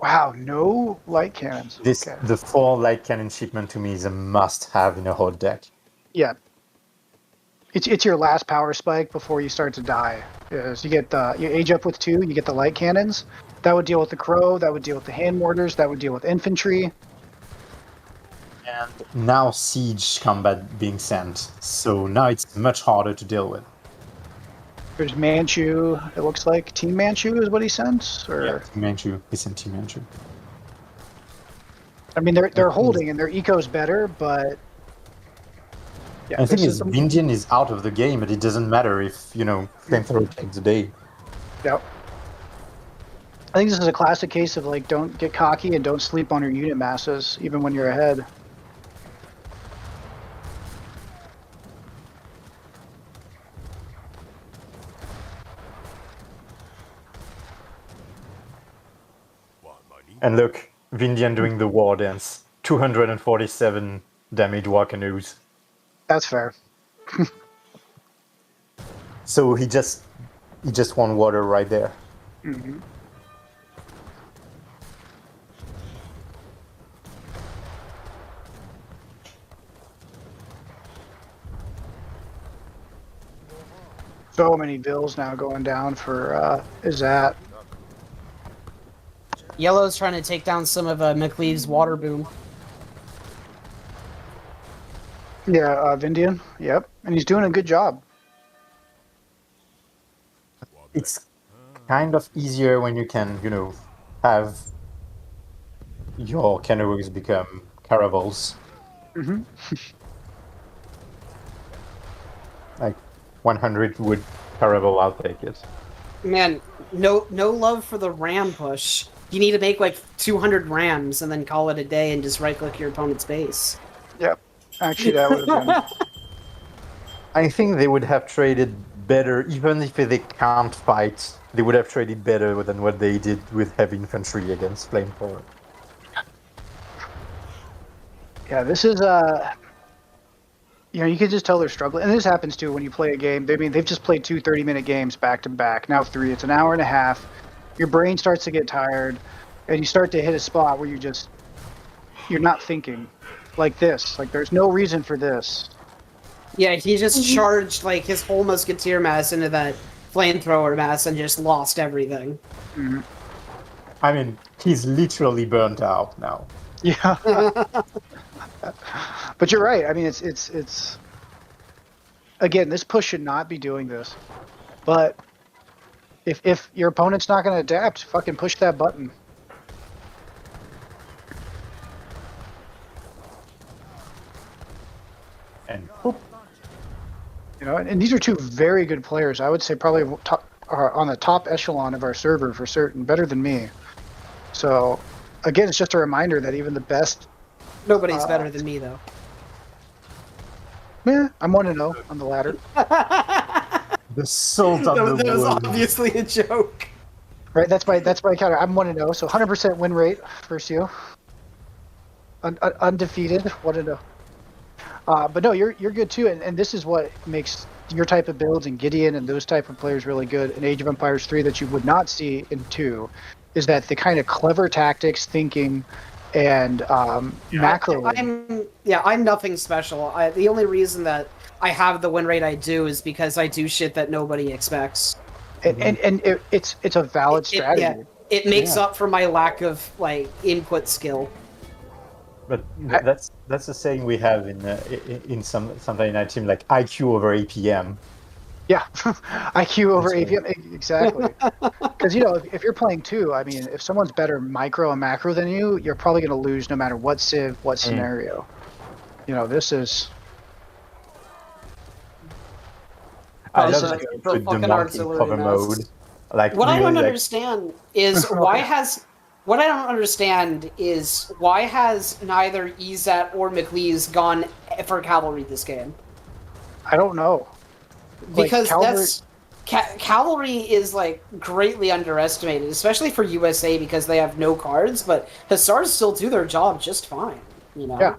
A: Wow, no light cannons. Okay.
D: The 4 light cannon shipment to me is a must-have in a horde deck.
A: Yeah. It's your last power spike before you start to die. Is you get you age up with 2, you get the light cannons. That would deal with the crow, that would deal with the hand mortars, that would deal with infantry.
D: And now siege combat being sent, so now it's much harder to deal with.
A: There's Manchu, it looks like. Team Manchu is what he sends? Or
D: Yeah, Team Manchu. He sent Team Manchu.
A: I mean they're holding and their eco's better, but Yeah,
D: And the thing
A: this
D: is,
A: is the
D: Vindian is out of the game, but it doesn't matter if, Flamethrower takes the day.
A: Yep. I think this is a classic case of like, don't get cocky and don't sleep on your unit masses, even when you're ahead.
D: And look, Vindian doing the war dance. 247 damage war canoes.
A: That's fair.
D: So he just won water right there.
A: Mm-hmm. So many bills now going down for Izat.
C: Yellow's trying to take down some of McLeave's water boom.
A: Yeah, Vindian. Yep, and he's doing a good job.
D: It's kind of easier when you can, have your canoes become caravels.
A: Mm-hmm.
D: Like 100 wood caravel, I'll take it.
C: Man, no love for the ram push. You need to make like 200 rams and then call it a day and just right-click your opponent's base.
A: Yep. Actually, that would have been.
D: I think they would have traded better, even if they can't fight. They would have traded better than what they did with heavy infantry against Flamethrower.
A: Yeah, this is you can just tell they're struggling, and this happens too when you play a game. They've just played 2 30-minute games back to back. Now 3. It's an hour and a half. Your brain starts to get tired, and you start to hit a spot where you're not thinking like this. Like there's no reason for this.
C: Yeah, he just charged like his whole musketeer mass into that flamethrower mass and just lost everything.
A: Mm-hmm.
D: I mean, he's literally burnt out now.
A: Yeah. But you're right. I mean, it's again, this push should not be doing this. But if your opponent's not going to adapt, fucking push that button.
D: And whoop.
A: And these are 2 very good players. I would say probably are on the top echelon of our server for certain, better than me. So, again, it's just a reminder that even the best.
C: Nobody's better than me, though.
A: Yeah, I'm 1-0 on the ladder.
D: The salt of the
C: That was
D: wound.
C: obviously a joke.
A: Right, that's my counter. I'm 1-0, so 100% win rate versus you. Undefeated, 1-0. But no, you're good too, and this is what makes your type of builds and Gideon and those type of players really good in Age of Empires 3 that you would not see in 2, is that the kind of clever tactics, thinking, and macro.
C: I'm nothing special. The only reason that I have the win rate I do is because I do shit that nobody expects.
A: And it's a valid strategy.
C: It makes up for my lack of like input skill.
D: But that's the saying we have in something in our team, like IQ over APM.
A: Yeah, IQ over APM, exactly. Because if you're playing 2, I mean, if someone's better micro and macro than you, you're probably going to lose no matter what civ, what scenario. This is.
D: I
C: This
D: love
C: is
D: the
C: fucking
D: monkey
C: artillery
D: cover
C: mass.
D: mode. Like
C: What I
D: really,
C: don't understand is why has neither EZAT or McLeese gone for cavalry this game?
A: I don't know.
C: Because
A: cavalry...
C: cavalry is like greatly underestimated, especially for USA because they have no cards. But Hussars still do their job just fine.
A: Yeah.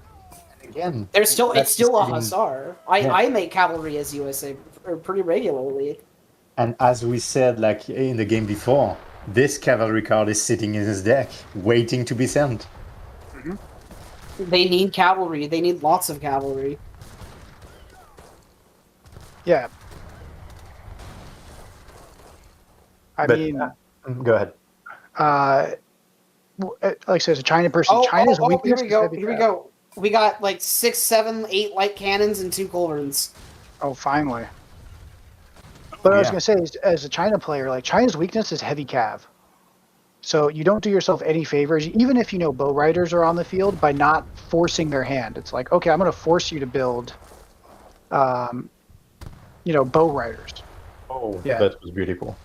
D: Again,
C: it's still a
D: in,
C: Hussar.
D: yeah.
C: I make cavalry as USA pretty regularly.
D: And as we said, like in the game before, this cavalry card is sitting in his deck, waiting to be sent.
A: Mm-hmm.
C: They need cavalry. They need lots of cavalry.
A: Yeah.
D: Go ahead.
A: Like I said, as a China person, China's weakness.
C: Here we go. We got like 6, 7, 8 light cannons and 2 culverins.
A: Oh, finally. But I was going to say, as a China player, like China's weakness is heavy cav. So you don't do yourself any favors, even if bow riders are on the field, by not forcing their hand. It's like, okay, I'm going to force you to build bow riders.
D: Oh,
A: Yeah.
D: that was beautiful.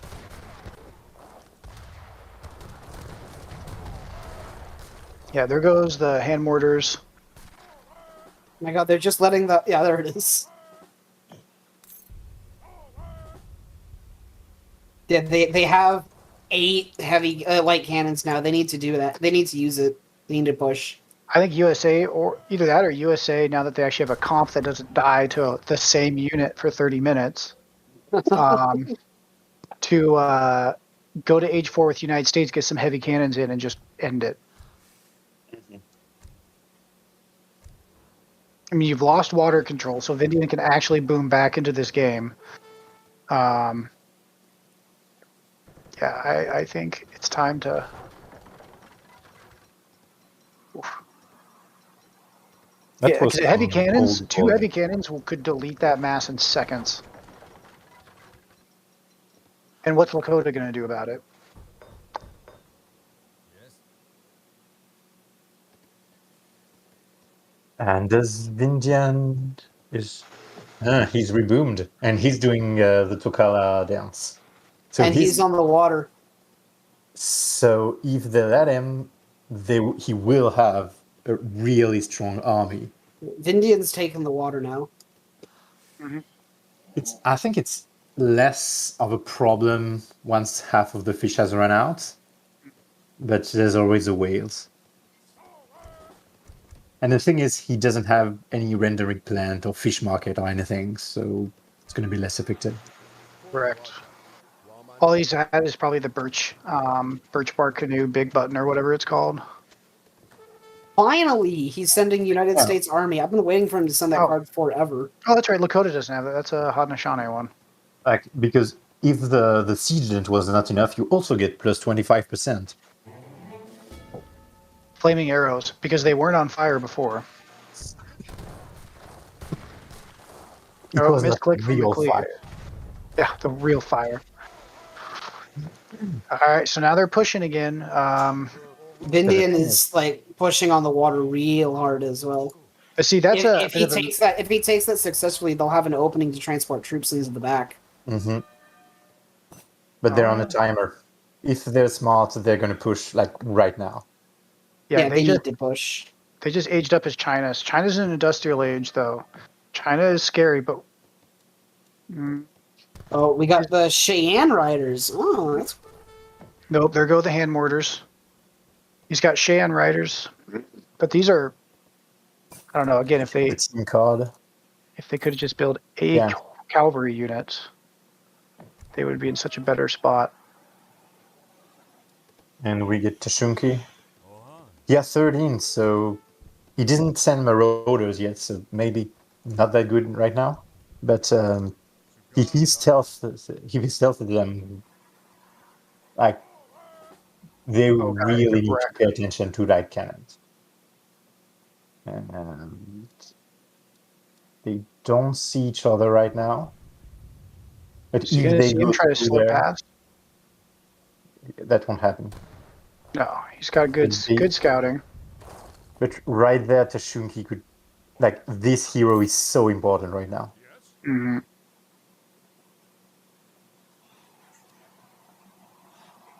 A: Yeah, there goes the hand mortars.
C: Oh my god, they're just letting the... Yeah, there it is. Yeah, they have 8 heavy light cannons now. They need to do that. They need to use it. They need to push.
A: I think USA, or either that or USA, now that they actually have a comp that doesn't die to the same unit for 30 minutes, to go to age 4 with the United States, get some heavy cannons in, and just end it. I mean, you've lost water control, so Vindian can actually boom back into this game. Yeah, I think it's time to.
D: That
A: Yeah,
D: was
A: because heavy
D: some
A: cannons,
D: gold
A: 2
D: rolling.
A: heavy cannons could delete that mass in seconds. And what's Lakota going to do about it?
D: And does Vindian is he's reboomed and he's doing the Tokala dance. So
C: And he's on the water.
D: So if they let him, he will have a really strong army.
C: Vindian's taking the water now.
D: I think it's less of a problem once half of the fish has run out, but there's always the whales. And the thing is, he doesn't have any rendering plant or fish market or anything, so it's going to be less effective.
A: Correct. All he's had is probably the birch bark canoe, big button, or whatever it's called.
C: Finally, he's sending United
D: Yeah.
C: States Army. I've been waiting for him to send that
A: Oh.
C: card forever.
A: Oh, that's right. Lakota doesn't have that. That's a Haudenosaunee one.
D: Like, because if the siegent was not enough, you also get plus 25%.
A: Flaming arrows, because they weren't on fire before.
D: It
A: Oh,
D: was not
A: misclick from
D: real
A: McLeod.
D: fire.
A: Yeah, the real fire. All right, so now they're pushing again.
C: Vindian is like pushing on the water real hard as well.
A: But see, that's
C: If he takes that successfully, they'll have an opening to transport troops into the back.
D: Mm-hmm. But they're on a timer. If they're smart, they're going to push like right now.
A: Yeah,
C: They need to push.
A: They just aged up as China. China's an industrial age, though. China is scary, but
C: Oh, we got the Cheyenne Riders. Oh, that's
A: nope. There go the hand mortars. He's got Cheyenne riders, but these are. I don't know. Again, if they
D: The team card.
A: could just build 8 cavalry units, they would be in such a better spot.
D: And we get Tashunki. Yeah, 13, so he didn't send Marauders yet, so maybe not that good right now. But if he stealthed them, like, they really need to pay attention to light cannons. And they don't see each other right now. But
A: So you're
D: if
A: gonna
D: they
A: see
D: go
A: him try to
D: through
A: slow
D: there,
A: past?
D: that won't happen.
A: No, he's got good scouting.
D: But right there, Tashunki could, like, this hero is so important right now.
A: Mm-hmm.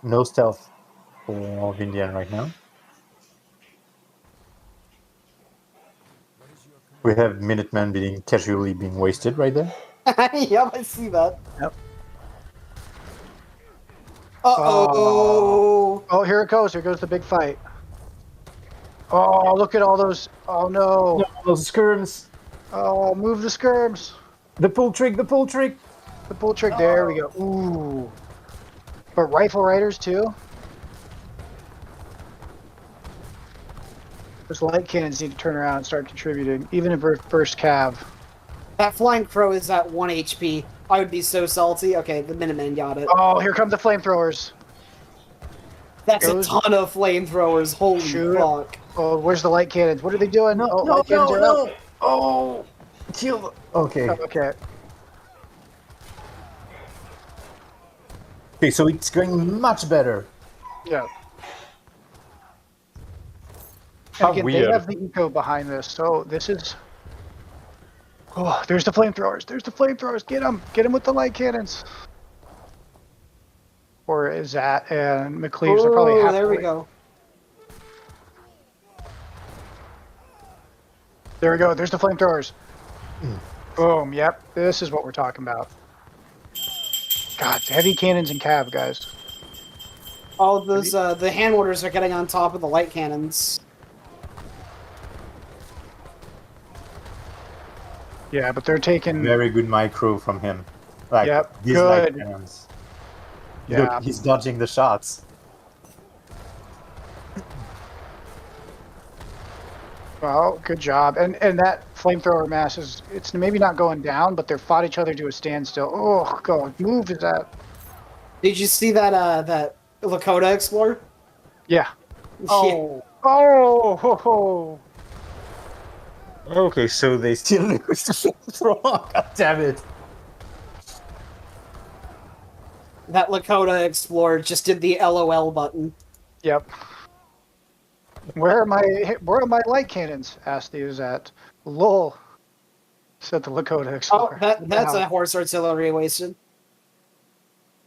D: No stealth for Vindian right now. We have Minutemen casually being wasted right there.
C: yep, I see that.
A: Yep.
C: Uh-oh.
A: Oh, here it goes. Here goes the big fight. Oh, look at all those. Oh, no.
D: No, those skirms.
A: Oh, move the skirms.
D: The pull trick.
A: The pull trick. There we go. Ooh. But rifle riders, too? Those light cannons need to turn around and start contributing, even if first cav.
C: That flying crow is at 1 HP. I would be so salty. Okay, the Minutemen got it.
A: Oh, here come the flamethrowers.
C: That's a ton of flamethrowers. Holy fuck.
A: Oh, where's the light cannons? What are they doing? Light cannons are up.
D: Oh, kill. Okay.
A: Okay.
D: Okay, so it's going much better.
A: Yeah.
D: How
A: Again,
D: weird.
A: they have the eco behind this, so this is. Oh, there's the flamethrowers. There's the flamethrowers. Get them. Get them with the light cannons. Or is that and McCleaves are probably
C: Oh,
A: halfway.
C: there we go.
A: There we go. There's the flamethrowers. Boom. Yep. This is what we're talking about. God, heavy cannons and cav, guys.
C: All of those, the hand mortars are getting on top of the light cannons.
A: Yeah, but they're taking.
D: Very good micro from him. Like,
A: Yep,
D: these light
A: good.
D: cannons.
A: Yeah.
D: Look, he's dodging the shots.
A: Well, good job. And that flamethrower mass is it's maybe not going down, but they're fought each other to a standstill. Oh, God, move is that?
C: Did you see that, that Lakota Explorer?
A: Yeah.
C: Yeah.
A: Oh. Oh. Ho, ho.
D: Okay, so they still lose the flamethrower. God damn it.
C: That Lakota Explorer just did the LOL button.
A: Yep. Where are my light cannons? Asked the Uzat. Lol. Said the Lakota
C: Oh,
A: Explorer.
C: that's a horse artillery wasted.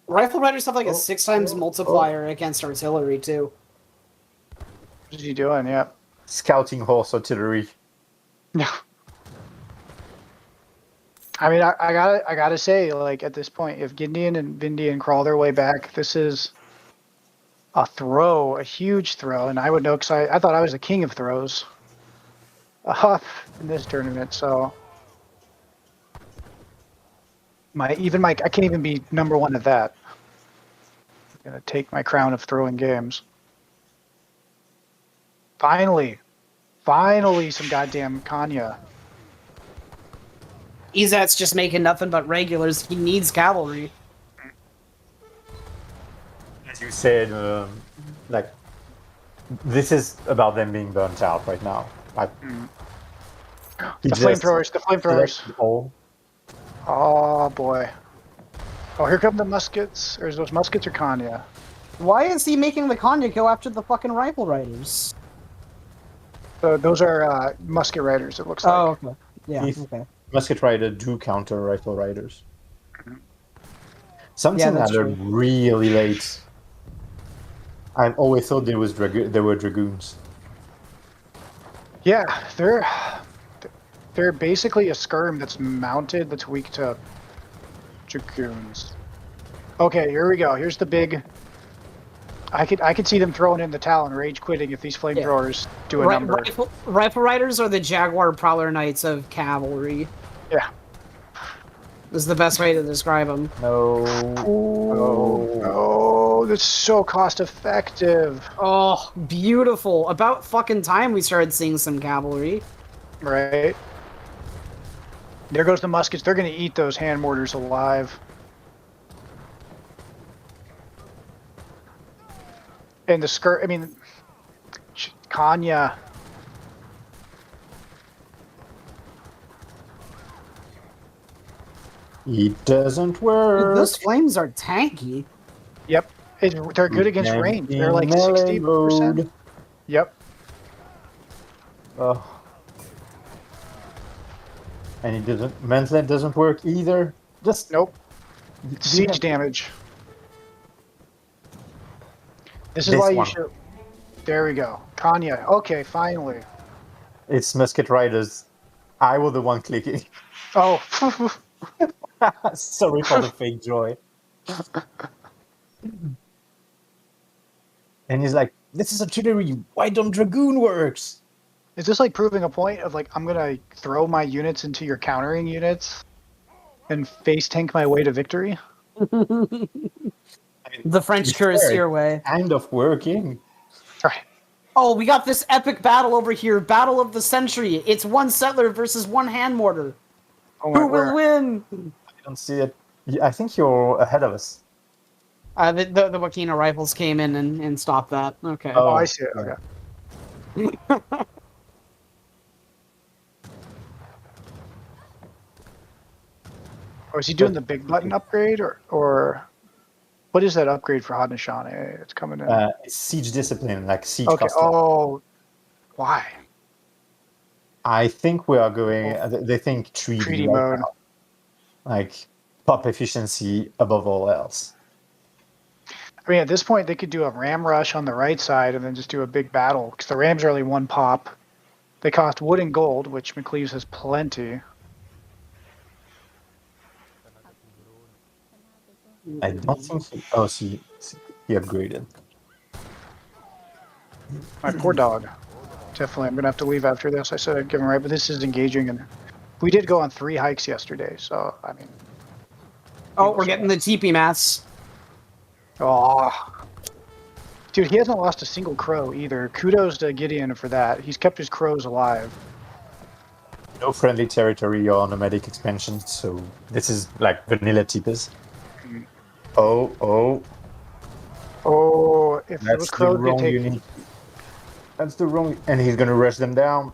C: Rifle riders have like a 6 times multiplier against artillery too.
A: What is he doing? Yep.
D: Scouting horse artillery.
A: Yeah. I mean, I gotta say, like at this point, if Gindian and Vindian crawl their way back, this is a huge throw, and I would know because I thought I was the king of throws in this tournament. So I can't even be number one at that. I'm gonna take my crown of throwing games. Finally, some goddamn Kanya.
C: Izat's just making nothing but regulars. He needs cavalry.
D: As you said, like, this is about them being burnt out right now. Like,
A: The flamethrowers.
D: All.
A: Oh boy. Oh, here come the muskets. Or is those muskets or Kanya?
C: Why is he making the Kanya go after the fucking rifle riders?
A: Those are musket riders, it looks like.
C: Oh, okay. Yeah,
D: If-
C: okay.
D: Musket rider do counter rifle riders. Something
C: Yeah, that's
D: that are
C: true.
D: really late. I always thought there were dragoons.
A: Yeah, they're basically a skirm that's mounted that's weak to dragoons. Okay, here we go. Here's the big. I could see them throwing in the towel and rage quitting if these flamethrowers do a number.
C: Rifle riders are the Jaguar Prowler Knights of cavalry.
A: Yeah.
C: This is the best way to describe them.
D: No.
A: Oh, that's so cost effective.
C: Oh, beautiful. About fucking time we started seeing some cavalry.
A: Right. There goes the muskets. They're going to eat those hand mortars alive. And the skirt, I mean, Kanya.
D: It doesn't work.
C: Those flames are tanky.
A: Yep. They're good against
D: And
A: range.
D: in
A: They're like
D: melee
A: 60%.
D: mode.
A: Yep.
D: Oh. And it doesn't. Mantlet doesn't work either. Just
A: Nope. Siege damage. This is
D: This
A: why you
D: one.
A: should. There we go. Kanya. Okay, finally.
D: It's musket riders. I was the one clicking.
A: Oh.
D: Sorry for the fake joy. And he's like, "This is artillery. Why don't dragoon works?"
A: Is this like proving a point of like, I'm going to throw my units into your countering units and face tank my way to victory?
C: The French cuirassier way.
D: Kind of working.
A: Right.
C: Oh, we got this epic battle over here. Battle of the century. It's one settler versus one hand mortar.
A: Oh my
C: Who will
A: word.
C: win?
D: I don't see it. I think you're ahead of us.
C: The Wakina rifles came in and stopped that. Okay.
A: Oh, I see it. Okay. Oh, is he doing the big button upgrade or what is that upgrade for Haudenosaunee? It's coming in.
D: It's siege discipline, like siege
A: Okay.
D: custom.
A: Oh, why?
D: I think we are going. They think 3D,
A: Treaty
D: right
A: mode.
D: now. Like pop efficiency above all else.
A: I mean, at this point, they could do a ram rush on the right side and then just do a big battle because the rams are only one pop. They cost wood and gold, which McLeaves has plenty.
D: I don't think he. Oh, he upgraded.
A: My poor dog. Definitely, I'm gonna have to leave after this. I said I'd give him right, but this is engaging, and we did go on 3 hikes yesterday. So I mean,
C: Oh, we're getting the TP mats.
A: oh, dude, he hasn't lost a single crow either. Kudos to Gideon for that. He's kept his crows alive.
D: No friendly territory or nomadic expansion, so this is like vanilla TPs. Oh,
A: Oh, if
D: that's
A: those
D: the
A: crows
D: wrong
A: get taken,
D: unit. That's the wrong, and he's gonna rush them down.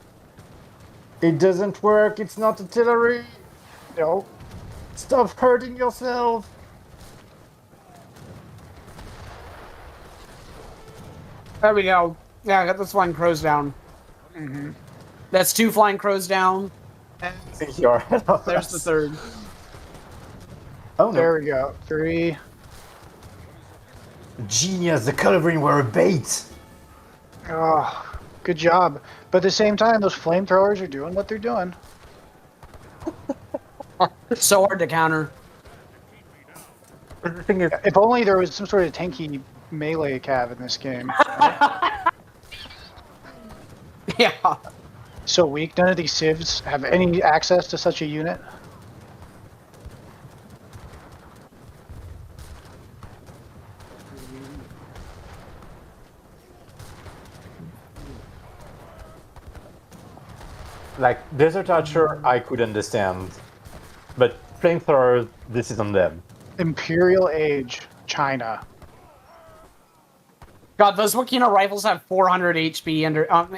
D: It doesn't work. It's not artillery.
A: no.
D: Stop hurting yourself.
C: There we go. Yeah, I got the flying crows down.
A: Mm-hmm.
C: That's 2 flying crows down.
D: I think you're ahead of
C: There's
D: us.
C: the 3rd.
D: Oh no!
A: There we go. 3.
D: Genius. The Culverin were a bait.
A: Oh, good job. But at the same time, those flamethrowers are doing what they're doing.
C: So hard to counter.
D: The thing is,
A: If only there was some sort of tanky melee cav in this game.
C: Yeah.
A: So weak. None of these civs have any access to such a unit.
D: like Desert Archer, I could understand, but Flamethrower, this is on them.
A: Imperial Age, China.
C: God, those Wakina rifles have 400 HP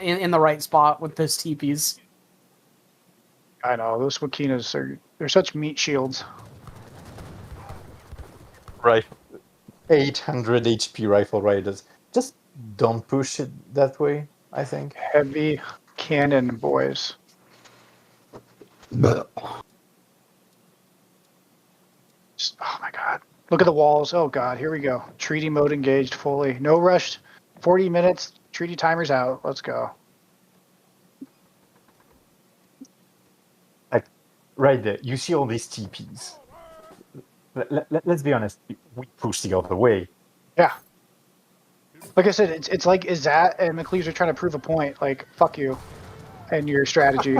C: in the right spot with those TPs.
A: I know those Wakinas they're such meat shields.
D: Right. 800 HP rifle riders. Just don't push it that way, I think.
A: Heavy cannon boys. Oh my god. Look at the walls. Oh god, here we go. Treaty mode engaged fully. No rush. 40 minutes. Treaty timer's out. Let's go.
D: Like, right there, you see all these TPs. Let's be honest, we push the other way.
A: Yeah. Like I said, it's like Izat and McLeaves are trying to prove a point. Like, fuck you and your strategy.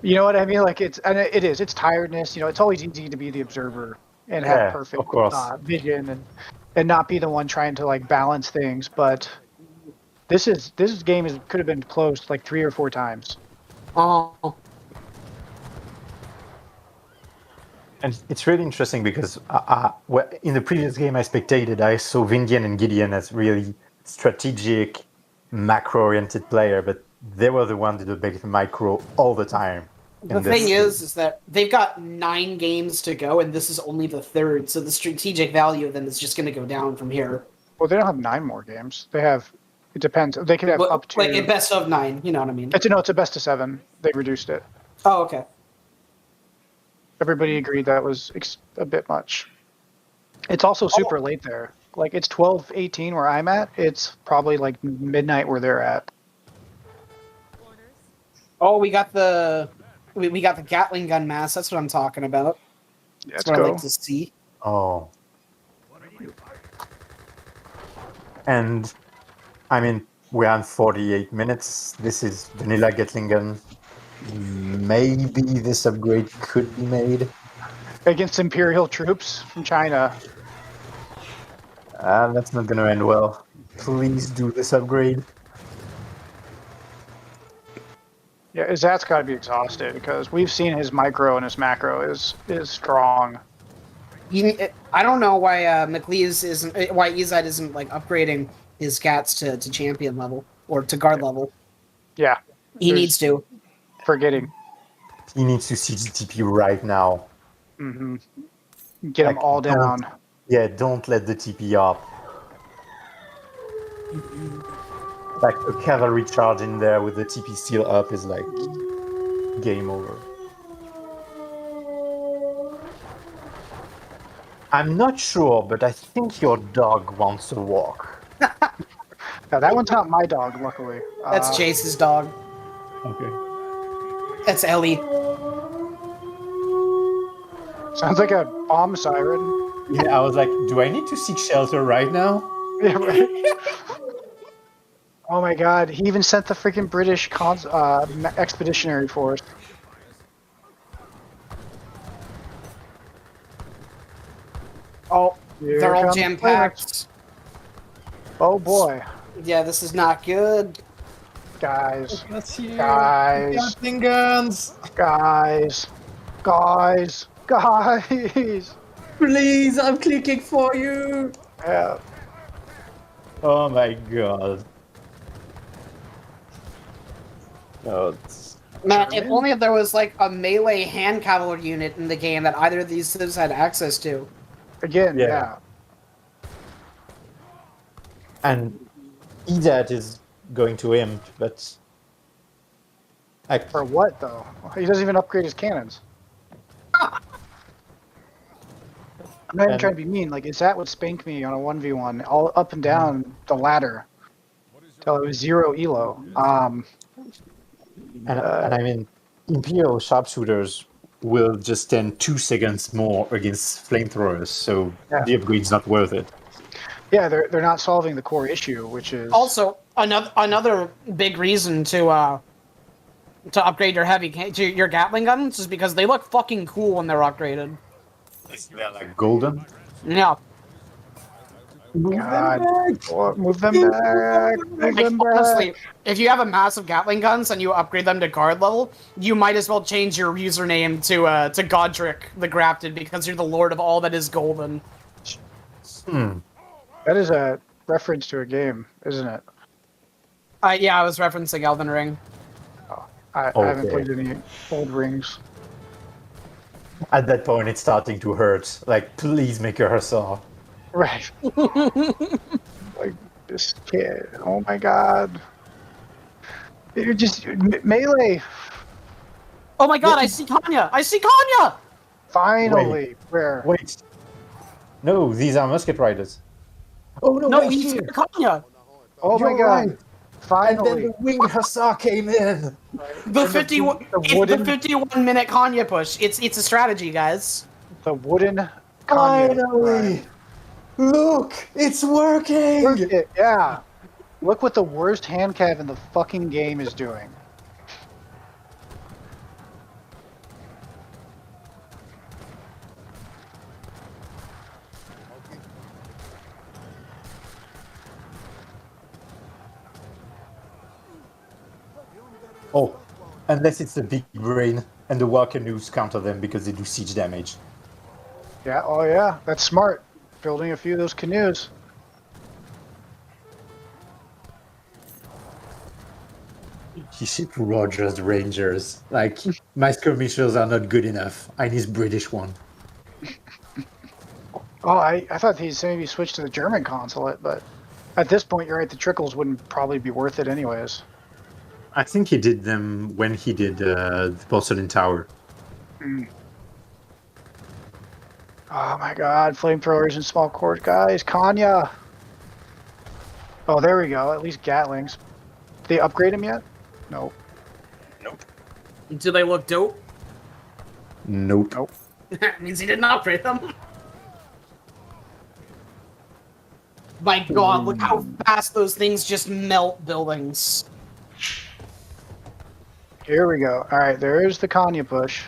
A: You know what I mean? Like, it is. It's tiredness. You know, it's always easy to be the observer and have
D: Yeah,
A: perfect
D: of course.
A: vision and not be the one trying to like balance things. But this game could have been closed like 3 or 4 times.
C: Oh.
D: And it's really interesting because well, in the previous game I spectated, I saw Vindian and Gideon as really strategic, macro-oriented player, but they were the ones that did big micro all the time.
C: The thing is that they've got 9 games to go, and this is only the 3rd, so the strategic value of them is just going to go down from here.
A: Well, they don't have 9 more games. They have. It depends. They could have up to
C: like a best of 9. You know what I mean?
A: It's a best of 7. They reduced it.
C: Oh, okay.
A: Everybody agreed that was a bit much. It's also super late there. Like, it's 12:18 where I'm at. It's probably like midnight where they're at.
C: Oh, we got the Gatling gun mass. That's what I'm talking about.
A: Let's
C: That's what
A: go.
C: I like to see.
D: Oh. And, I mean, we're on 48 minutes. This is vanilla Gatling gun. Maybe this upgrade could be made.
A: Against Imperial troops from China.
D: That's not going to end well. Please do this upgrade.
A: Yeah, Izat's got to be exhausted because we've seen his micro and his macro is strong.
C: I don't know why why Izat isn't like upgrading his cats to champion level or to guard level.
A: Yeah,
C: He needs to.
A: forgetting.
D: He needs to CGTP right now.
A: Mm-hmm. Get them
D: Like,
A: all down.
D: Yeah, don't let the TP up. Like a cavalry charge in there with the TP still up is like game over. I'm not sure, but I think your dog wants a walk.
A: Now, that one's not my dog, luckily.
C: That's Chase's dog.
D: Okay.
C: That's Ellie.
A: Sounds like a bomb siren.
D: Yeah, I was like, do I need to seek shelter right now?
A: Yeah, right. Oh my god, he even sent the freaking British expeditionary force.
C: Oh,
A: Here
C: they're all
A: comes
C: jam packed.
A: Oh boy,
C: Yeah, this is not good.
A: guys,
D: That's you.
A: Guys.
D: Gatling guns.
A: guys, guys, guys.
D: Please, I'm clicking for you.
A: Yeah,
D: Oh my god. Oh, it's...
C: Man, if only if there was like a melee hand cavalry unit in the game that either of these civs had access to.
A: again,
D: Yeah.
A: yeah.
D: And Edat is going to imp, but
A: For what though? He doesn't even upgrade his cannons. I'm not even
D: And-
A: trying to be mean. Like, is that would spank me on a 1v1 all up and down the ladder till it was 0 elo.
D: and I mean, Imperial sharpshooters will just stand 2 seconds more against flamethrowers, so
A: Yeah.
D: the upgrade's not worth it.
A: Yeah, they're not solving the core issue, which is
C: Also, another big reason to upgrade your your Gatling guns is because they look fucking cool when they're upgraded.
D: They're like golden.
C: Yeah.
A: God. Move them back. Move
C: Like,
A: them back.
C: honestly, if you have a massive Gatling guns and you upgrade them to guard level, you might as well change your username to Godric the Grafted because you're the lord of all that is golden.
A: That is a reference to a game, isn't it?
C: Yeah, I was referencing Elden Ring.
A: I haven't played any old rings.
D: At that point, it's starting to hurt. Like, please make a hussar.
A: Right. Like, this kid. Oh my god. You're just melee.
C: Oh my god, I see Kanya! I see Kanya!
A: Finally. Where?
D: Wait. No, these are musket riders. Oh no,
C: No,
D: wait,
C: he's
D: here.
C: Kanya!
A: Oh my
D: You're
A: god.
D: right. And then
A: Finally.
D: the winged hussar came in.
C: The 51
A: the
C: it's
A: wooden-
C: the 51-minute Kanya push. It's a strategy, guys.
A: The wooden Kanye.
D: Finally. Look, it's working.
A: Yeah. Look what the worst hand cav in the fucking game is doing.
D: Oh, unless it's the big brain and the war canoes counter them because they do siege damage.
A: Yeah, oh yeah. That's smart. Building a few of those canoes.
D: He shipped Rogers Rangers. Like, my skirmishers are not good enough. I need British one.
A: Oh, I thought he'd maybe switch to the German consulate, but at this point, you're right, the trickles wouldn't probably be worth it anyways.
D: I think he did them when he did the Porcelain Tower.
A: Oh my god, flamethrowers and small cord guys. Kanya! Oh, there we go. At least Gatlings. Did they upgrade him yet? Nope.
C: Do they look dope?
D: Nope.
A: Nope.
C: Means he didn't upgrade them. My god, look how fast those things just melt buildings.
A: Here we go. Alright, there is the Kanya push.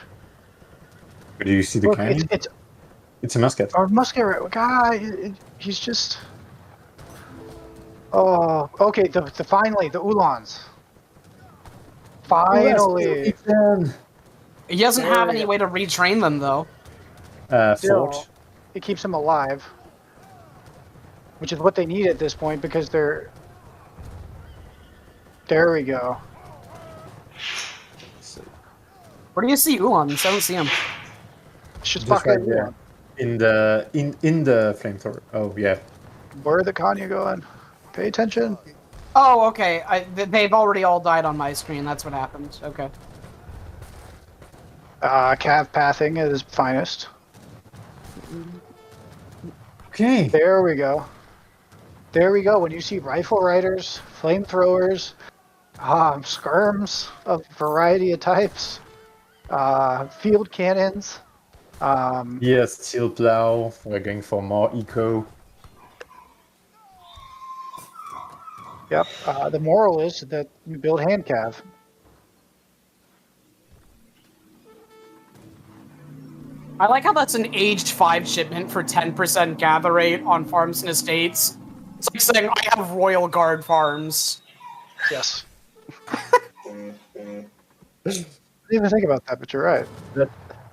D: Do you see the
A: Look,
D: cannon?
A: it's
D: It's a musket.
A: our musket guy. He's just. Oh, okay. The finally the Ulans. Finally,
C: He doesn't
A: There
C: have
A: we
C: any
A: go.
C: way to retrain them, though.
A: still,
D: Forge.
A: it keeps him alive, which is what they need at this point because they're. There we go.
C: Where do you see Ulans? I don't see him.
A: Should
D: Just
A: fuck
D: right there. In the flamethrower. Oh yeah.
A: Where are the Kanya going? Pay attention.
C: Oh, okay. They've already all died on my screen. That's what happened. Okay.
A: Cav pathing at its finest.
D: Okay.
A: There we go. There we go. When you see rifle riders, flamethrowers, skirms of variety of types, field cannons.
D: Yes, steel plow. We're going for more eco.
A: Yep. The moral is that you build hand cav.
C: I like how that's an aged 5 shipment for 10% gather rate on farms and estates. It's like saying I have Royal Guard farms.
A: Yes. I didn't even think about that, but you're right.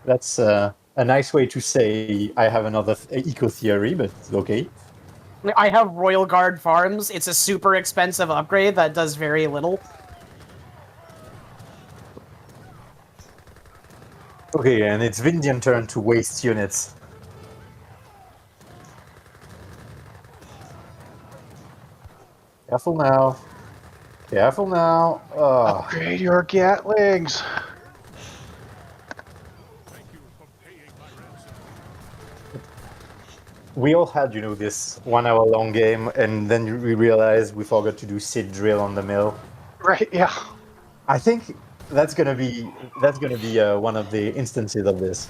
D: That's a nice way to say I have another eco theory, but okay.
C: I have Royal Guard farms. It's a super expensive upgrade that does very little.
D: Okay, and it's Vindian turn to waste units. Careful now. Careful now. Oh.
A: Upgrade your Gatlings.
D: We all had, this 1 hour long game, and then we realized we forgot to do Sid drill on the mill.
A: Right, yeah.
D: I think that's gonna be one of the instances of this.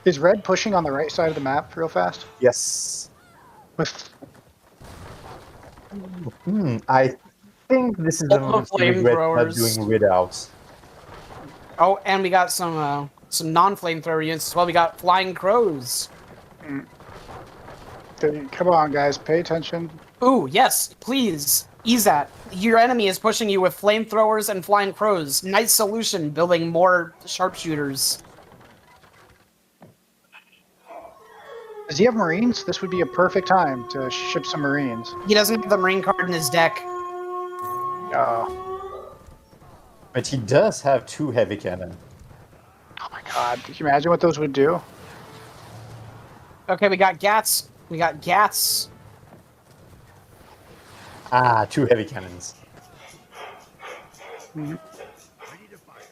A: Is red pushing on the right side of the map real fast?
D: Yes.
A: With
D: I think this is the
C: All the
D: moment you regret not doing
C: flamethrowers.
D: readouts.
C: Oh, and we got some non-flamethrower units as well. We got flying crows.
A: Come on, guys, pay attention.
C: Ooh, yes, please. Ezat, your enemy is pushing you with flamethrowers and flying crows. Nice solution, building more sharpshooters.
A: Does he have Marines? This would be a perfect time to ship some Marines.
C: He doesn't have the Marine card in his deck.
D: But he does have 2 heavy cannon.
A: Oh my god, can you imagine what those would do?
C: Okay, we got Gats. We got Gats.
D: 2 heavy cannons.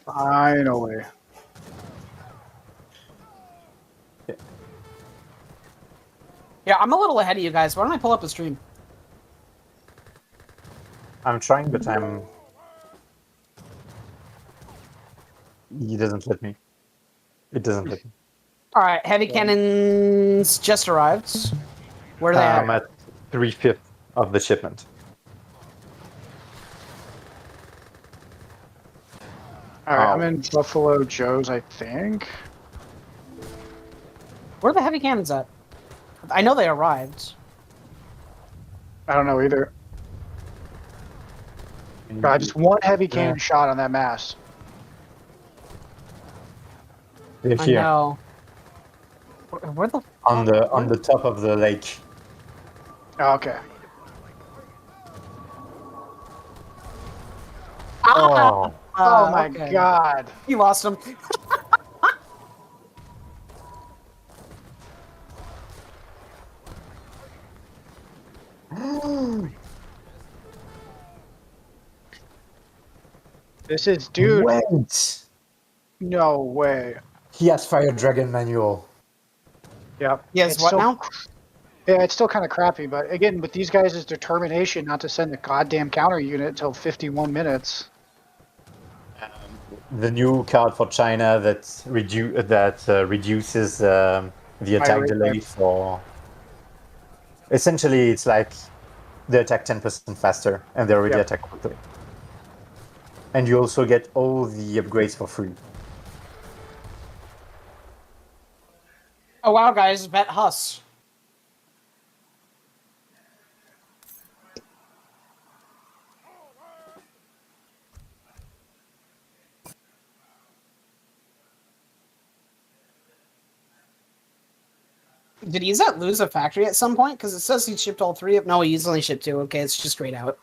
A: Finally.
C: Yeah, I'm a little ahead of you guys. Why don't I pull up the stream?
D: I'm trying, but he doesn't let me. It doesn't let me.
C: All right, heavy cannons just arrived. Where are they
D: I'm
C: at?
D: at 3/5 of the shipment.
A: Alright,
D: Oh.
A: I'm in Buffalo Joe's, I think.
C: Where are the heavy cannons at? I know they arrived.
A: I don't know either. God, just one heavy cannon shot on that mast.
D: They're
C: I
D: here
C: know. Where the
D: on the top of the lake.
A: Oh, okay.
D: Oh,
A: Oh my
C: okay.
A: god.
C: You lost him.
A: This is, dude,
D: wait!
A: no way.
D: He has Fire Dragon manual.
A: Yep.
C: Yes,
A: It's
C: what
A: so-
C: now?
A: Yeah, it's still kind of crappy, but again, with these guys' determination not to send the goddamn counter unit until 51 minutes.
D: The new card for China that reduces the attack
A: rate
D: delay
A: time.
D: for. Essentially, it's like they attack 10% faster, and they already
A: Yep.
D: attack quickly. And you also get all the upgrades for free.
C: Oh wow, guys, bet Huss. Did Ezat lose a factory at some point? Because it says he shipped all 3 of. No, he's only shipped 2. Okay, it's just straight out.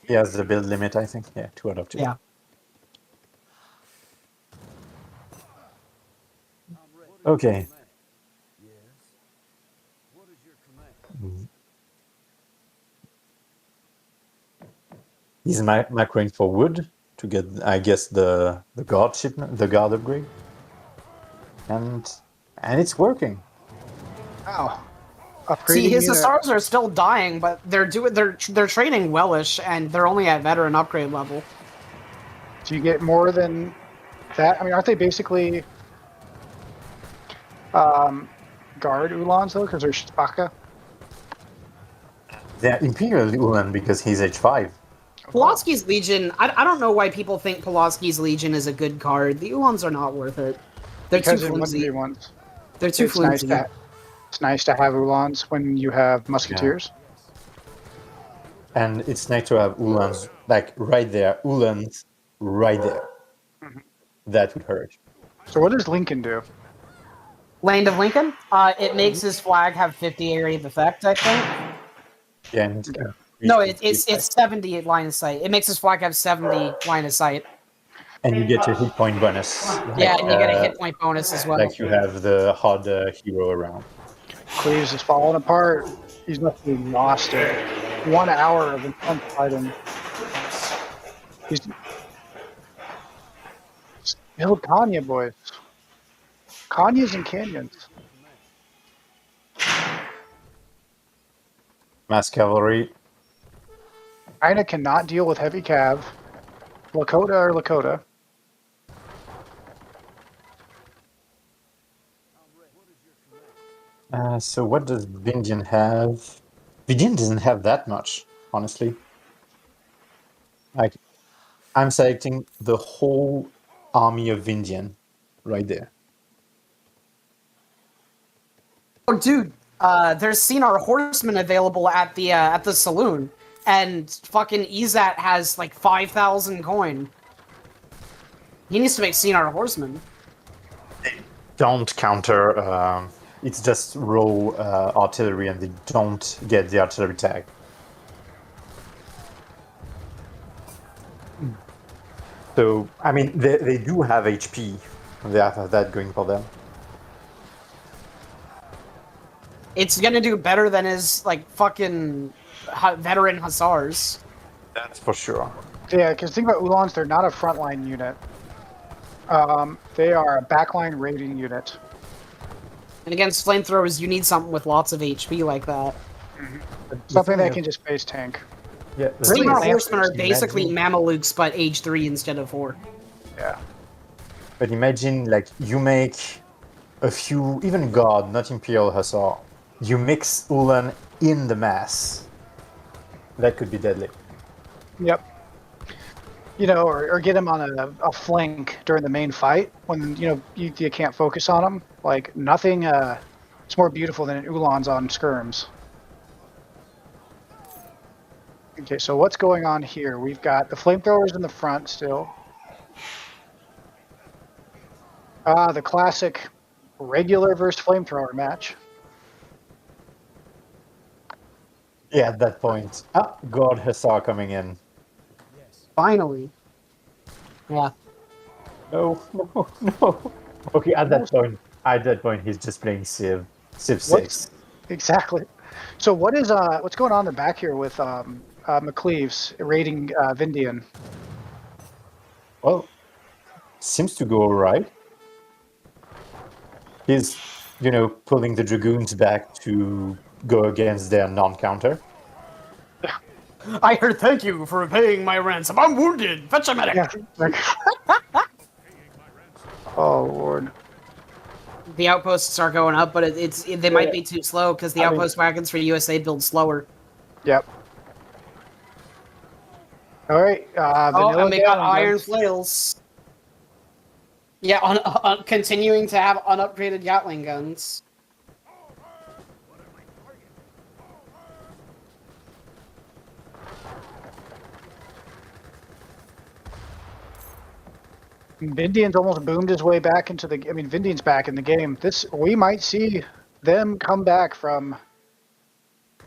D: He has the build limit, I think. Yeah, 2 out of 2.
C: Yeah.
D: Okay. He's macroing for wood to get, I guess, the guard shipment, the guard upgrade, and it's working.
A: Wow.
C: See,
A: Upgrading
C: his
A: unit.
C: Hussars are still dying, but they're training wellish, and they're only at veteran upgrade level.
A: Do you get more than that? I mean, aren't they basically guard Ulans though? Because they're Spaka.
D: They're Imperial Ulan because he's H5.
C: Pulaski's Legion, I don't know why people think Pulaski's Legion is a good card. The Ulans are not worth it. They're
A: Because
C: too
A: in
C: flimsy.
A: 1v1s,
C: They're too
A: it's nice
C: flimsy.
A: it's nice to have Ulans when you have Musketeers.
D: And it's nice to have Ulans like right there. Ulans right there. That would hurt.
A: So what does Lincoln do?
C: Land of Lincoln, it makes his flag have 50 area of effect, I think.
D: Yeah, and
C: No, it's 70 line of sight. It makes his flag have 70 line of sight.
D: and you get a hit point bonus.
C: Yeah, and you get a hit point bonus as well.
D: Like you have the hard hero around.
A: Cleves is falling apart. He's must be exhausted. 1 hour of intense fighting. He's build Kanya, boys. Kanyas and canyons.
D: Mass cavalry.
A: China cannot deal with heavy cav. Lakota or Lakota.
D: So what does Vindian have? Vindian doesn't have that much, honestly. Like, I'm selecting the whole army of Vindian right there.
C: Oh, dude, there's Cinar Horsemen available at the saloon, and fucking Izat has like 5,000 coin. He needs to make Cinar Horsemen.
D: Don't counter. It's just raw artillery, and they don't get the artillery tag. So, I mean, they do have HP. They have that going for them.
C: It's gonna do better than his like fucking veteran Hussars.
D: That's for sure.
A: Yeah, because think about Ulans, they're not a frontline unit. They are a backline raiding unit.
C: And against flamethrowers, you need something with lots of HP like that.
A: Something that can just base tank.
D: Yeah,
A: Really
C: Cinar
A: advanced,
C: Horsemen are
D: imagine-
C: basically Mamelukes, but age 3 instead of 4.
A: Yeah.
D: But imagine, like, you make a few, even Guard, not Imperial Hussar. You mix Ulan in the mass. That could be deadly.
A: Yep. You know, or get him on a flank during the main fight when, you know, you can't focus on him. Like, nothing, it's more beautiful than an Ulan's on skirms. Okay, so what's going on here? We've got the flamethrowers in the front still. The classic regular versus flamethrower match.
D: Yeah, at that point. God Hussar coming in.
C: Finally. Yeah.
D: No, no, no. Okay, at that point, he's just playing Civ 6.
A: Exactly. So what's going on in the back here with McCleaves raiding Vindian?
D: Well, seems to go alright. He's, pulling the Dragoons back to go against their non-counter.
C: I heard thank you for paying my ransom. I'm wounded. Fetch a medic.
A: Yeah. Oh Lord.
C: The outposts are going up, but they might be too slow because the outpost wagons for USA build slower.
A: Yep. All right.
C: And they got
A: Gatling
C: iron
A: guns.
C: flails. Yeah, continuing to have unupgraded Gatling guns.
A: Vindian's almost boomed his way back into the. I mean, Vindian's back in the game. We might see them come back from.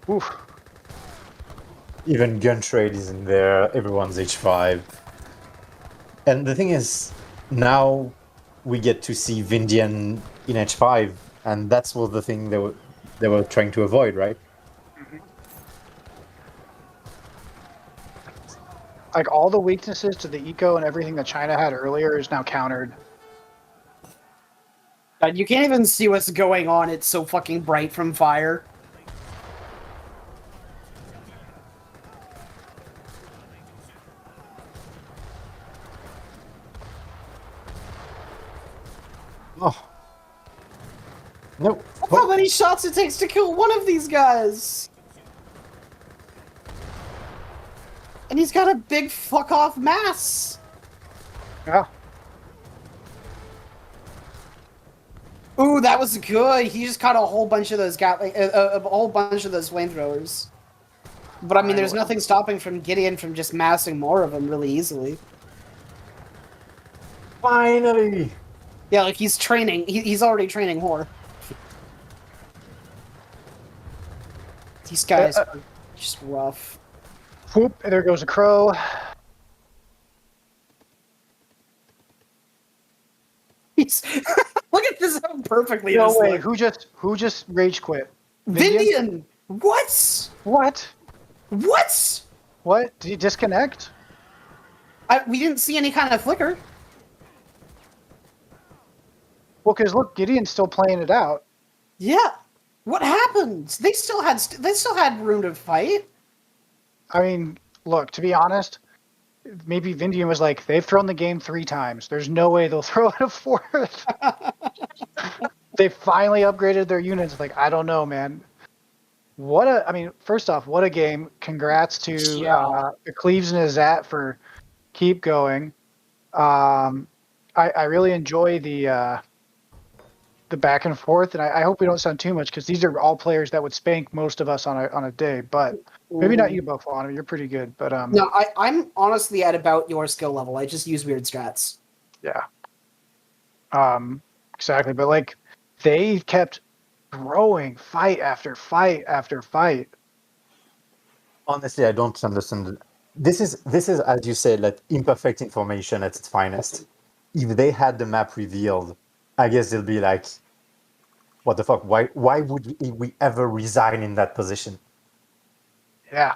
A: Oof.
D: Even gun trade is in there. Everyone's H5. And the thing is, now we get to see Vindian in H5, and that's what the thing they were trying to avoid, right?
A: Like all the weaknesses to the eco and everything that China had earlier is now countered.
C: God, you can't even see what's going on. It's so fucking bright from fire.
D: Oh. No.
C: Look how many shots it takes to kill one of these guys! And he's got a big fuck-off mass!
A: Yeah.
C: Ooh, that was good. He just caught a whole bunch of those a whole bunch of those flamethrowers. But I mean, there's nothing stopping from Gideon from just massing more of them really easily.
D: Finally!
C: Yeah, like he's training. He's already training more. These guys are just rough.
A: Whoop! And there goes a crow.
C: He's look at this how perfectly.
A: No
C: this
A: way.
C: looks.
A: Who just rage quit?
C: Vindian. What?
A: What?
C: What?
A: What? Did he disconnect?
C: We didn't see any kind of flicker.
A: Well, because look, Gideon's still playing it out.
C: Yeah. What happened? They still had room to fight.
A: I mean, look, to be honest, maybe Vindian was like, they've thrown the game 3 times. There's no way they'll throw it a 4th. They finally upgraded their units. Like, I don't know, man. First off, what a game. Congrats to the Cleaves and Azat for keep going. I really enjoy the back and forth, and I hope we don't sound too much because these are all players that would spank most of us on a day, but maybe not you, Buffalo. You're pretty good, but
C: no, I'm honestly at about your skill level. I just use weird strats.
A: Yeah. Exactly, but like they kept growing fight after fight after fight.
D: Honestly, I don't understand. This is, as you said, like imperfect information at its finest. If they had the map revealed, I guess they'll be like, what the fuck? Why would we ever resign in that position?
A: Yeah.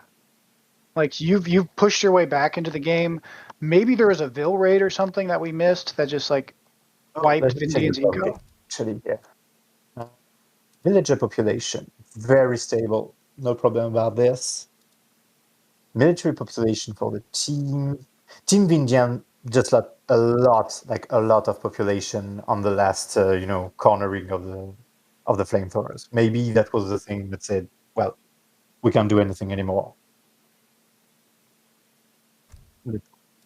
A: Like you've pushed your way back into the game. Maybe there was a Vil raid or something that we missed that just like wiped Vindian's ego.
D: Actually, yeah. Villager population, very stable. No problem about this. Military population for the team. Team Vindian just got a lot of population on the last, cornering of the flamethrowers. Maybe that was the thing that said, well, we can't do anything anymore. But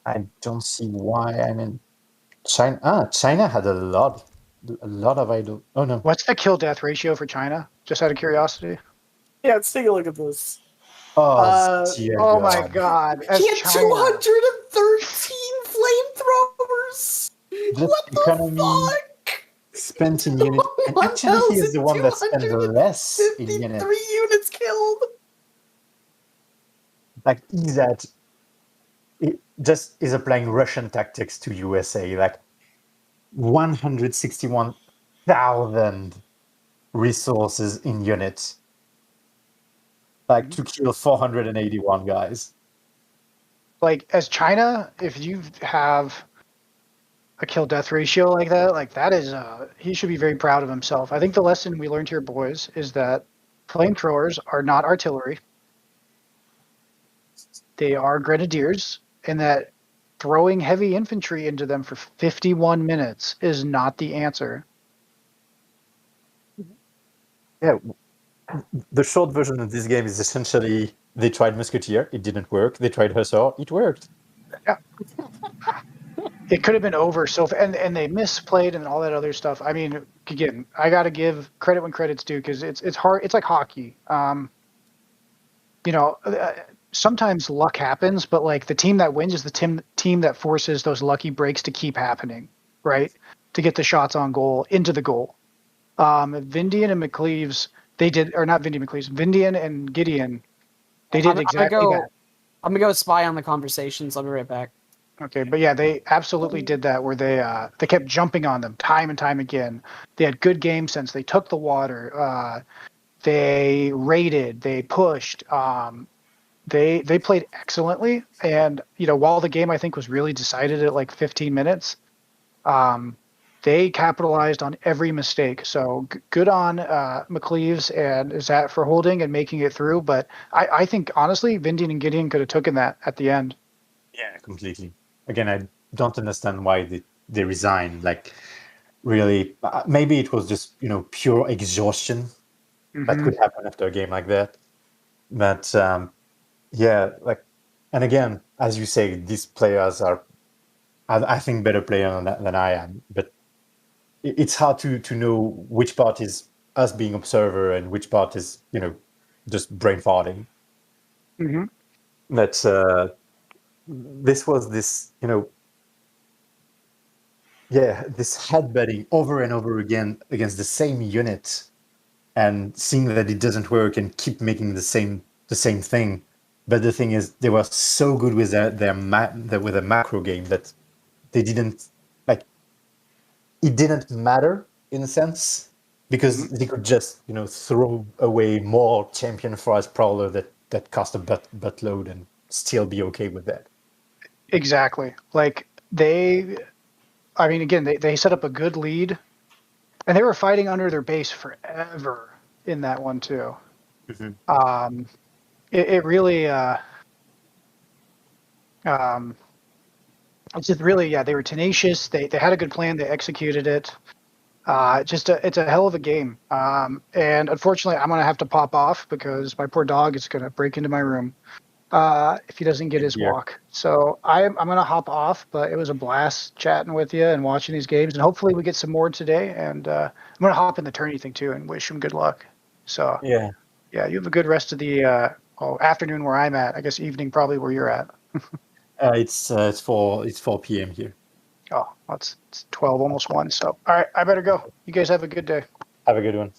D: I don't see why. I mean, China had a lot of idle. Oh no.
A: What's the kill death ratio for China? Just out of curiosity.
C: Yeah, let's take a look at this.
A: Oh my god.
C: He had 213 flamethrowers! What the fuck?
D: Spent in units. And actually, he is the one that spent less in units.
C: 3 units killed!
D: Like, he's at. It just is applying Russian tactics to USA. Like, 161,000 resources in units. Like, to kill 481 guys.
A: Like, as China, if you have a kill death ratio like that is he should be very proud of himself. I think the lesson we learned here, boys, is that flamethrowers are not artillery. They are grenadiers, and that throwing heavy infantry into them for 51 minutes is not the answer.
D: Yeah. The short version of this game is essentially they tried Musketeer, it didn't work. They tried Hussar, it worked.
A: Yeah. It could have been over and they misplayed and all that other stuff. I mean, again, I got to give credit when credit's due because it's hard. It's like hockey. Sometimes luck happens, but like the team that wins is the team that forces those lucky breaks to keep happening, right? To get the shots on goal into the goal. Vindian and McCleaves, they did, or not Vindian McCleaves, Vindian and Gideon, they did exactly that.
C: I'm gonna go spy on the conversations. I'll be right back.
A: Okay, but yeah, they absolutely did that where they kept jumping on them time and time again. They had good game sense. They took the water. They raided. They pushed. they played excellently, and while the game I think was really decided at like 15 minutes, um, they capitalized on every mistake. So good on McLeaves and Zat for holding and making it through. But I think honestly, Vindian and Gideon could have taken that at the end.
D: Yeah, completely. Again, I don't understand why they resigned. Like, really, maybe it was just pure exhaustion that
A: Hmm.
D: could happen after a game like that. But yeah, like, and again, as you say, these players are, I think, better players than I am. But it's hard to know which part is us being observer and which part is just brain farting.
A: Hmm.
D: That this was this yeah, this headbutting over and over again against the same unit, and seeing that it doesn't work and keep making the same thing. But the thing is, they were so good with with a macro game that they didn't like it didn't matter in a sense,
A: Hmm.
D: because they could just throw away more champion force prowler that cost a buttload and still be okay with that.
A: Exactly. Like I mean, again, they set up a good lead, and they were fighting under their base forever in that one too.
D: Mhm.
A: Um, it really, um, it's just really, yeah, they were tenacious. They had a good plan. They executed it. It's a hell of a game. And unfortunately, I'm gonna have to pop off because my poor dog is gonna break into my room if he doesn't get
D: Same
A: his
D: here.
A: walk. So I'm gonna hop off. But it was a blast chatting with you and watching these games, and hopefully we get some more today. And I'm gonna hop in the tourney thing too and wish him good luck. So
D: Yeah.
A: yeah, you have a good rest of the afternoon where I'm at. I guess evening probably where you're at.
D: It's 4 p.m. here.
A: Oh, it's 12, almost 1. So all right, I better go. You guys have a good day.
D: Have a good one.